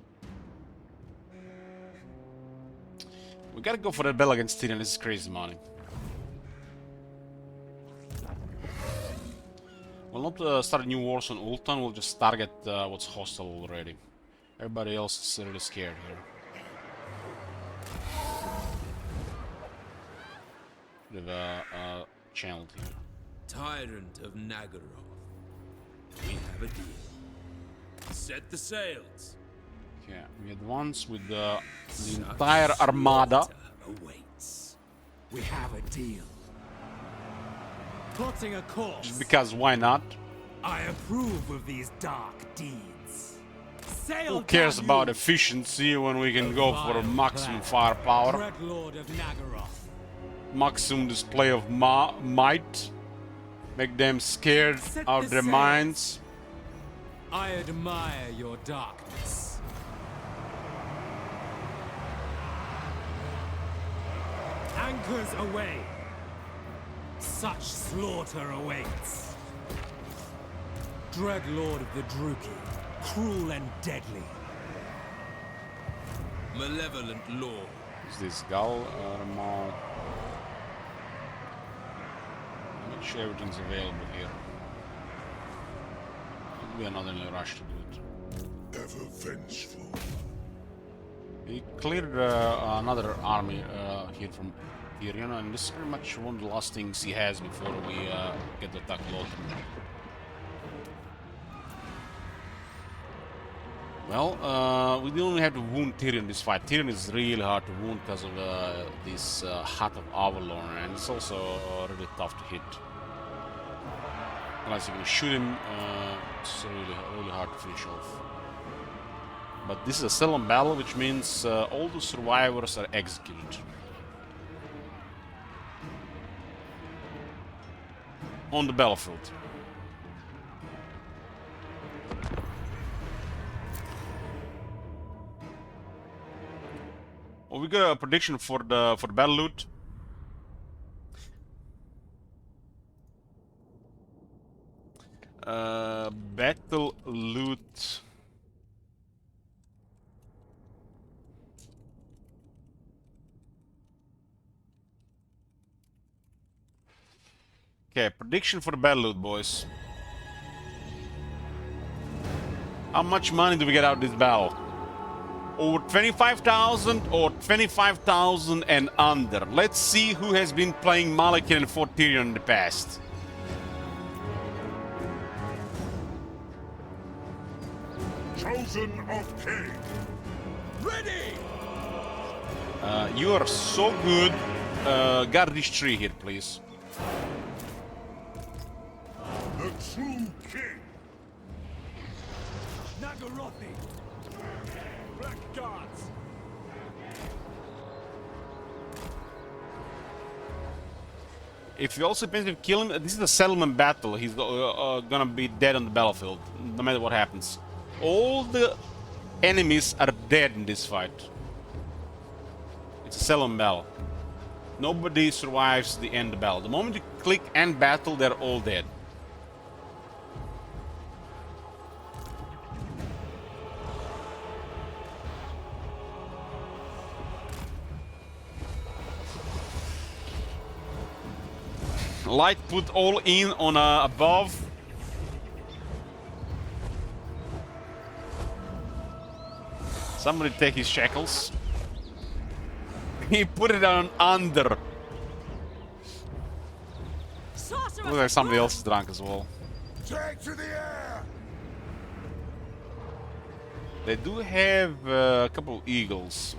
We gotta go for that battle against Tyrion. This is crazy money. We'll not start new wars on Ultan. We'll just target what's hostile already. Everybody else is really scared here. We have a channel here. Tyrant of Naggarond, we have a deal. Set the sails. Okay, we advance with the entire armada. Awaits. We have a deal. Plotting a course. Just because why not? I approve of these dark deeds. Sail Who cares down about you, efficiency when we can go for vile maximum plan. firepower, Dreadlord of Naggaroth. maximum display of might, make them scared Set out the of their sails. minds? I admire your darkness. Anchors away. Such slaughter awaits. Dreadlord of the Druki, cruel and deadly. Malevolent lord. Is this Gull armor? Make sure everything's available here. We are not in a rush to do it. Ever vengeful. He cleared another army here from Tyrion, and this is pretty much one of the last things he has before we get to attack Lothar. Well, we don't have to wound Tyrion this fight. Tyrion is really hard to wound because of this Hat of Avalon, and it's also really tough to hit. Unless you can shoot him, it's really hard to finish off. But this is a solemn battle, which means all the survivors are executed. On the battlefield. Well, we got a prediction for the battle loot. Battle loot. Okay, prediction for the battle loot, boys. How much money do we get out of this battle? Over 25,000 or 25,000 and under. Let's see who has been playing Malachian and Fort Tyrion in the past. Chosen of King. Ready! You are so good. Guard this tree here, please. The true King. Naggarothi. Black Guards. If you also intend to kill him, this is a settlement battle. He's gonna be dead on the battlefield, no matter what happens. All the enemies are dead in this fight. It's a settlement battle. Nobody survives the end of the battle. The moment you click end battle, they're all dead. Light put all in on above. Somebody take his shackles. He put it on under. Looks like somebody else is drunk as well. Take to the air. They do have a couple of eagles,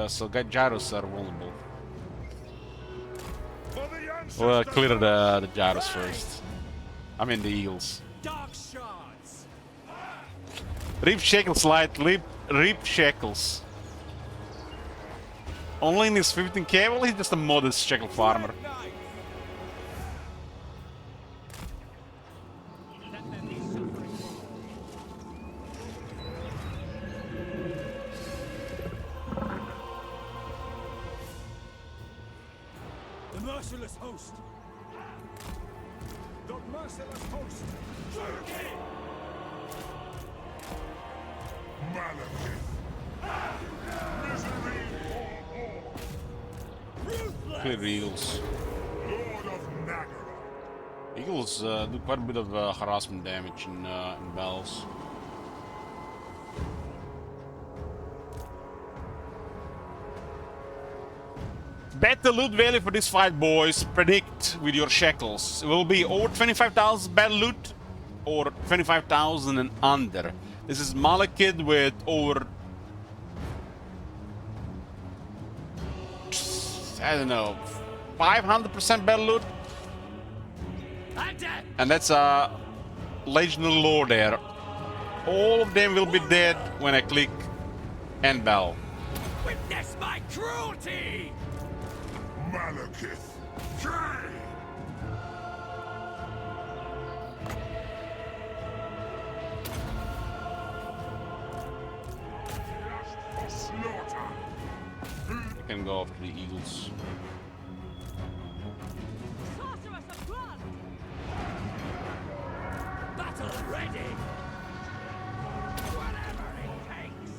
so gyros are vulnerable. We'll clear the gyros first. I mean the eagles. Dark shards. Rip shackles, light. Rip shackles. Only in his 15k? Well, he's just a modest shackle farmer. The merciless host. The merciless host. Malekith. Misery for all. Clear Eagles. Lord of Naggarond. Eagles do quite a bit of harassment damage in battles. Bet the loot value for this fight, boys. Predict with your shekels. It will be over 25,000 battle loot or 25,000 and under. This is Malekith with over, I don't know, 500% battle loot. And that's a Legionary Lord there. All of them will be dead when I click end battle. Witness my cruelty! Malekith. Jay! For slaughter. You can go after the Eagles. Sorceress of blood! Battle ready! Whatever it takes!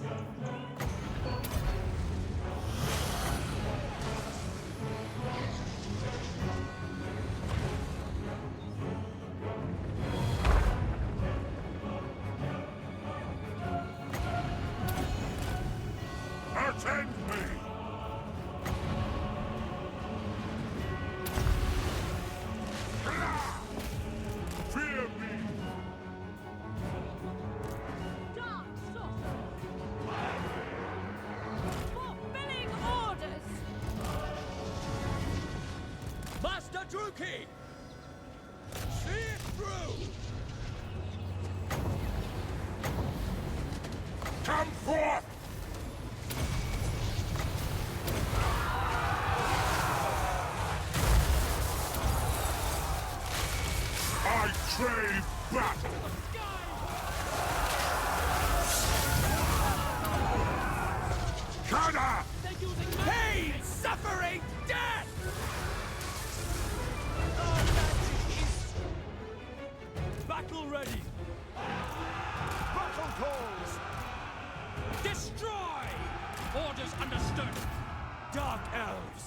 Attend me! Fear me! Dark sorceress! Fulfilling orders! Master Druki! See it through! Come forth! I crave battle! Kada! Pain! Suffering! Death! Battle ready. Battle calls. Destroy! Orders understood! Dark elves.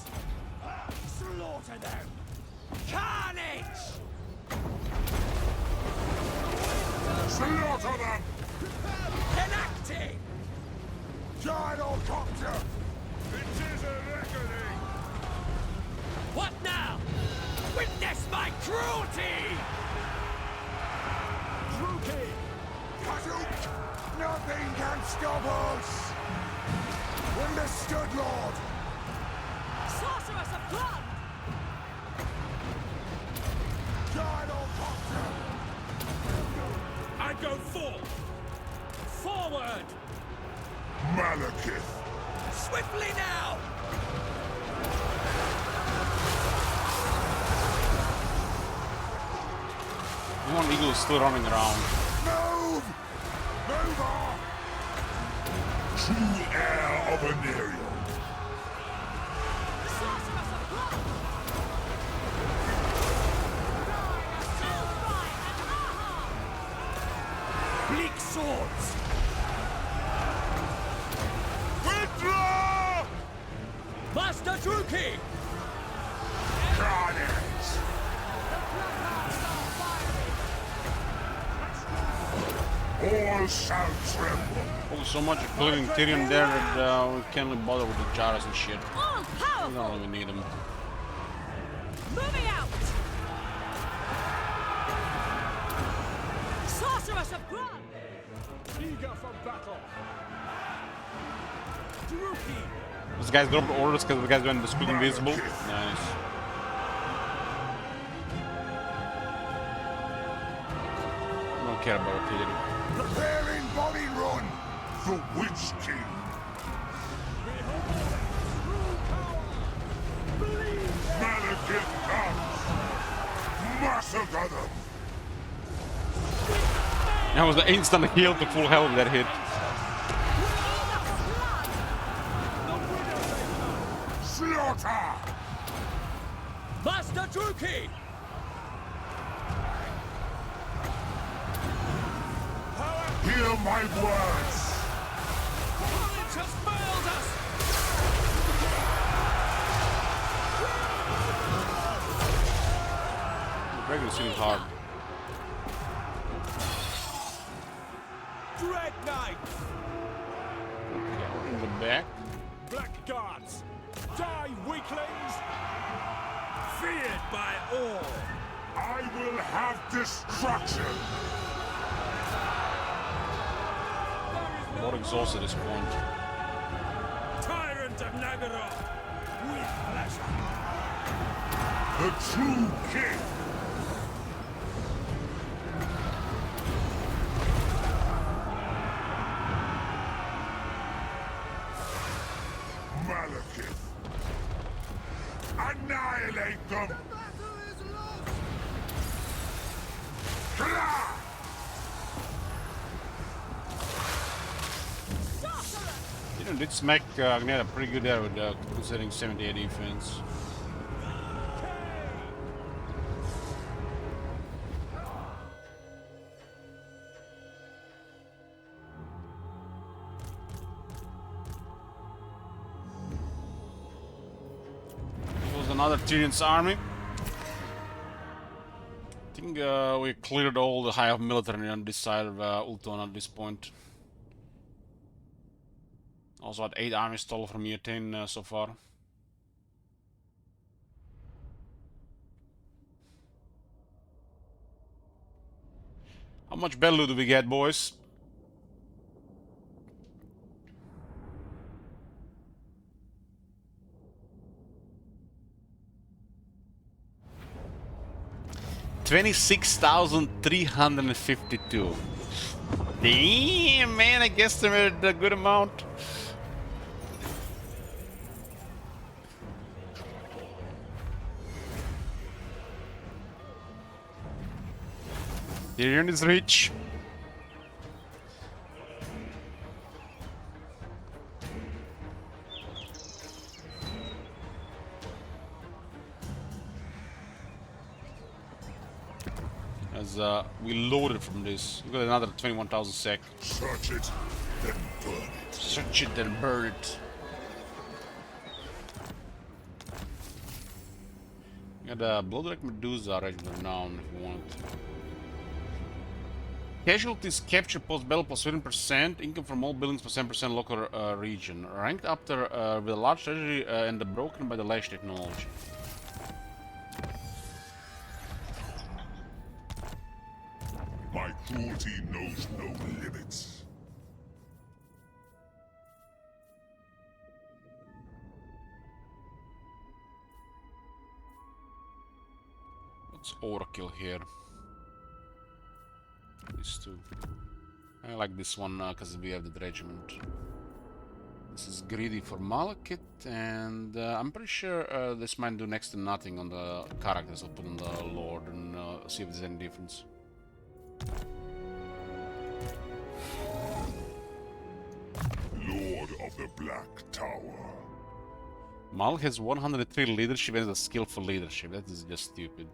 Slaughter them! Carnage! Slaughter them! Enacting! Gyrocopter! It is a reckoning! What now? Witness my cruelty! Druki. Hadouken! Nothing can stop us! Understood, Lord! Sorceress of blood! Gyrocopter! I go forth! Forward! Malekith! Swiftly now! One Eagle is still running around. Move! Move on! True heir of Anariel! Sorceress of blood! Silfrine and Ahar! Bleak swords! Withdraw! Master Druki! Carnage! All shall tremble! Oh, so much including Tyrion there that we can't really bother with the Jaras and shit. All We powerful! don't really need them. Moving out! Sorceress of blood! Eager for battle. Druki. This guy's dropped orders because the guys went to speed invisible. Nice. Don't care about artillery. Preparing body run! The Witch King! Malekith comes! Massacre them! That was the instant heal to full health that hit. Slaughter! Master Druki! Hear my words! College has failed us! The dragon is hitting hard. Dread Knight! Okay, in the back. Black Guards! Die, weaklings! Feared by all! I will have destruction! More exhausted at this point. Tyrant of Naggarond! With pleasure! The true king! Malekith! Annihilate them! Kla! You know, did smack Agneta pretty good there with considering 78 defense. Was another Tyrion's army. I think we cleared all the high military on this side of Ultron at this point. Also had 8 armies stolen from year 10 so far. How much Bellu do we get, boys? $26,352. Damn, man, I guess they made a good amount. Tyrion is rich. As we loaded from this. We got another 21,000 sec. Search it, then burn it. Search it, then burn it. Got a Bloodwreck Medusa regiment renown if you want. Casualties captured post-battle plus 15%, income from all buildings plus 10% local region. Ranked after with a large treasury and the broken by the lash technology. My cruelty knows no limits. What's overkill here? These two. I like this one because we have the regiment. This is greedy for Malekith, and I'm pretty sure this might do next to nothing on the characters I'll put on the Lord and see if there's any difference. Lord of the Black Tower. Mal has 103 leadership and a skillful leadership. That is just stupid.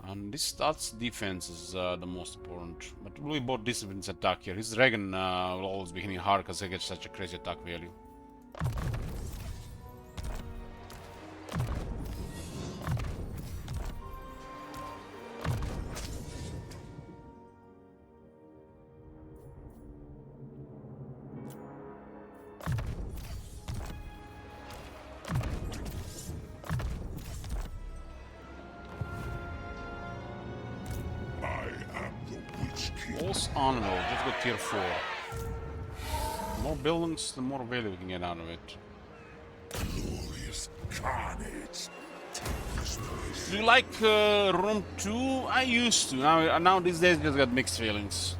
And this stats defense is the most important. But really both disciplines attack here. His dragon will always be hitting hard because he gets such a crazy attack value. Walls on and all, just go tier 4. The more buildings, the more value we can get out of it. Glorious carnage. Do you like Rome 2? I used to. Now these days just got mixed feelings.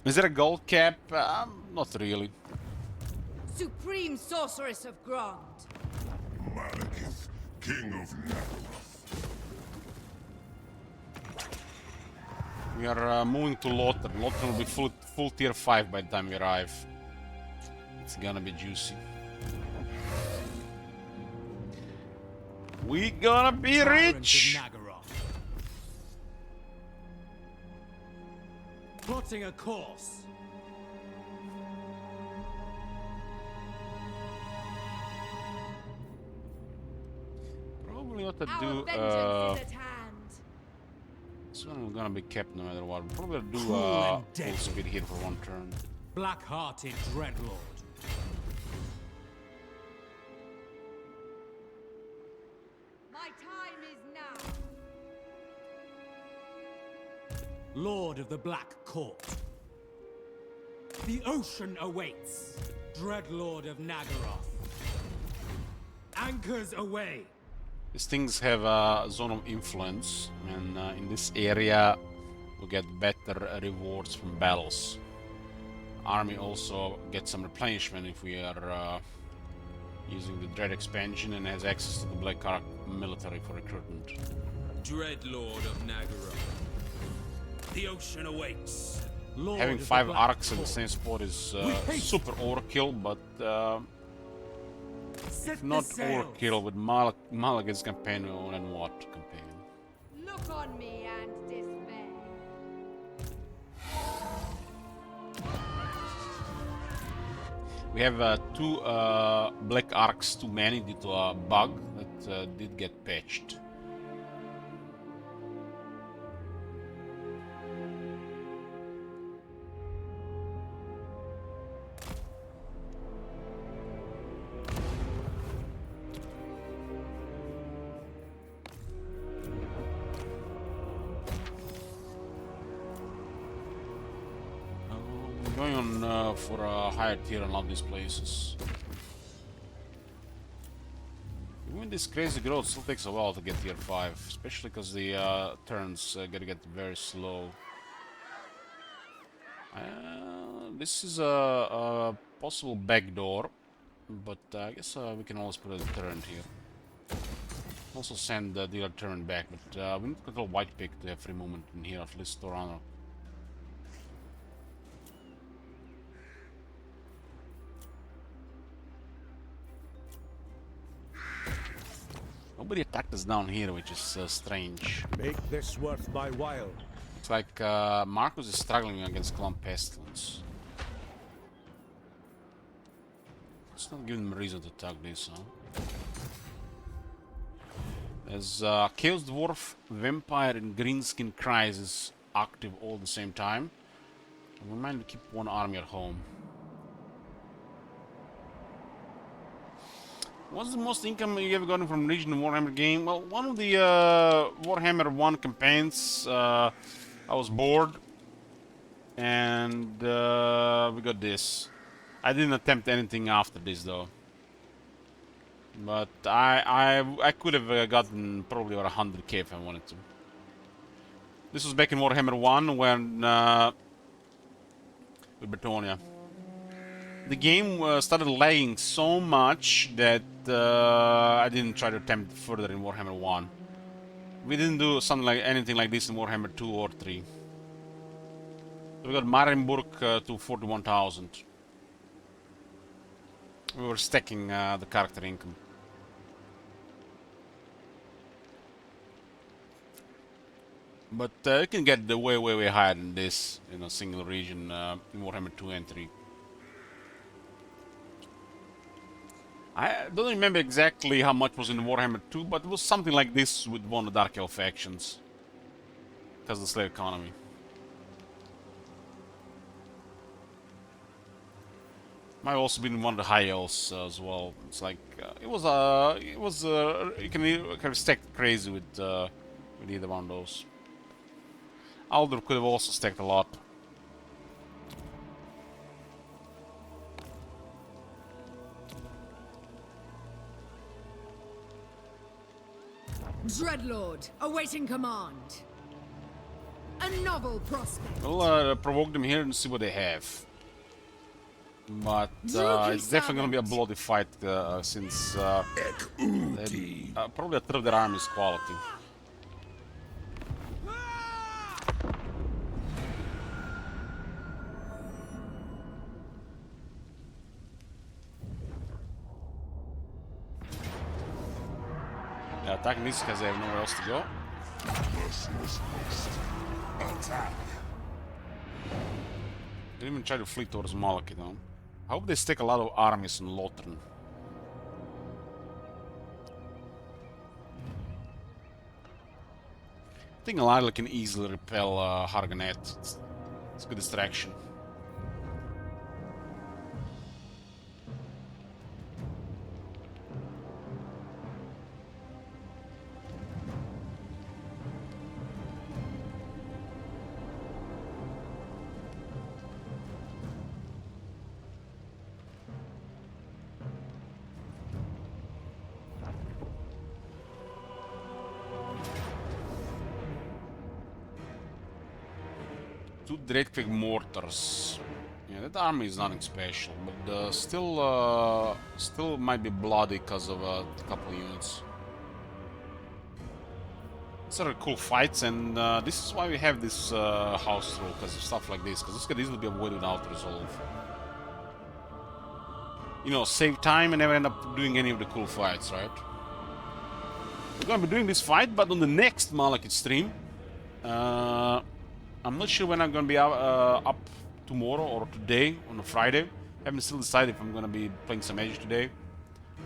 Is there a gold cap? Not really. Supreme Sorceress of Grond. Malekith, King of Naggarond. We are moving to Lothar. Lothar will be full tier 5 by the time we arrive. It's gonna be juicy. We gonna be Tyrant rich! of Naggarond. Plotting a course. Probably what to Our do, vengeance is at hand. this one gonna be kept no matter what. Probably do Cruel and full deadly. speed here for one turn. Black-hearted Dreadlord. My time is now. Lord of the Black Court. The ocean awaits. Dreadlord of Naggaroth. Anchors away. These things have a zone of influence, and in this area we get better rewards from battles. Army also gets some replenishment if we are using the Dread expansion, and has access to the Black Ark military for recruitment. Dreadlord of Naggarond. The ocean awaits. Lord Having of the 5 Black arcs in the Court. same spot is hate- super overkill, but Set if not the sails. overkill with Malaga's campaign, then what campaign? Look on me and despair. We have 2 Black Arcs too many due to a bug that did get patched. Going on for a higher tier in a lot of these places. Even this crazy growth still takes a while to get tier 5, especially because the turns gotta get very slow. This is a possible backdoor, but I guess we can always put a turret here. Also send the dealer turn back, but we need to control white pick to have free movement in here, at least Torano. Nobody attacked us down here, which is strange. Make this worth my while. It's like Marcus is struggling against Clump Pestilence. It's not giving him a reason to attack this, huh? There's Chaos Dwarf, Vampire, and Greenskin Crisis active all at the same time. And we might keep one army at home. What's the most income you ever gotten from Legion of Warhammer game? Well, one of the Warhammer 1 campaigns, I was bored, and we got this. I didn't attempt anything after this though, but I could have gotten probably over 100k if I wanted to. This was back in Warhammer 1 when with Bretonia. The game started lagging so much that I didn't try to attempt further in Warhammer 1. We didn't do something like anything like this in Warhammer 2 or 3. So we got Marienburg to 41,000. We were stacking the character income. But you can get the way higher than this in a single region in Warhammer 2 and 3. I don't remember exactly how much was in Warhammer 2, but it was something like this with one of the Dark Elf factions. Because of the slave economy. Might have also been in one of the High Elves as well. It's like you can kind of stack crazy with either one of those. Alder could have also stacked a lot. Dreadlord, awaiting command. A novel prospect. We'll provoke them here and see what they have. But it's definitely gonna be a bloody fight since probably a third of their army is quality. attacking this because they have nowhere else to go. Merciless host. Attack. They even try to flee towards Malaki though. I hope they stick a lot of armies in Lothran. I think Lila can easily repel Harganet. It's a good distraction. Two Dreadquake mortars. Yeah, that army is nothing special, but still might be bloody because of a couple of units. These are cool fights, and this is why we have this house rule, because of stuff like this, because this could easily be avoided without resolve. You know, save time and never end up doing any of the cool fights, right? We're gonna be doing this fight, but on the next Malekith stream. I'm not sure when I'm gonna be up tomorrow or today on a Friday. Haven't still decided if I'm gonna be playing some Edge today.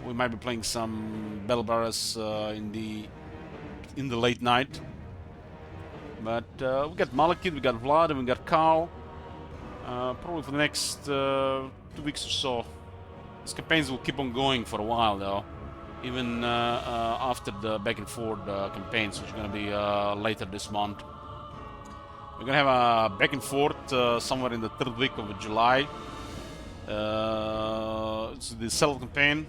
We might be playing some Battle Barras in the late night. But we got Malekith, we got Vlad, and we got Khal. Probably for the next 2 weeks or so. These campaigns will keep on going for a while though. Even after the back and forth campaigns, which are gonna be later this month. We're gonna have a back and forth somewhere in the 3rd week of July. It's the Settle campaign.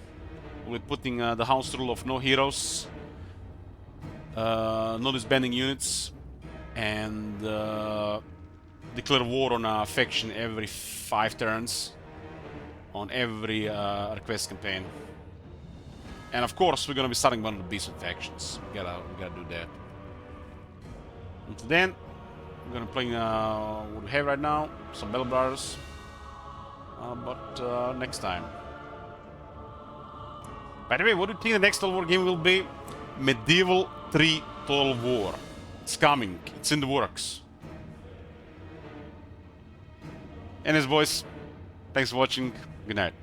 We'll be putting the house rule of no heroes, no disbanding units, and declare war on a faction every 5 turns on every request campaign. And of course, we're gonna be starting one of the Beastman factions. We gotta do that. Until then, we're gonna play what we have right now, some Battle Bars, but next time. By the way, what do you think the next Total War game will be? Medieval 3 Total War. It's coming. It's in the works. Anyways, boys, thanks for watching. Good night.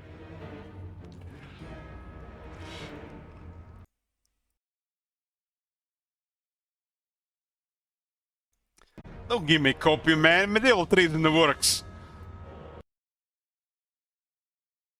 Don't give me a copy, man. Medieval 3 is in the works.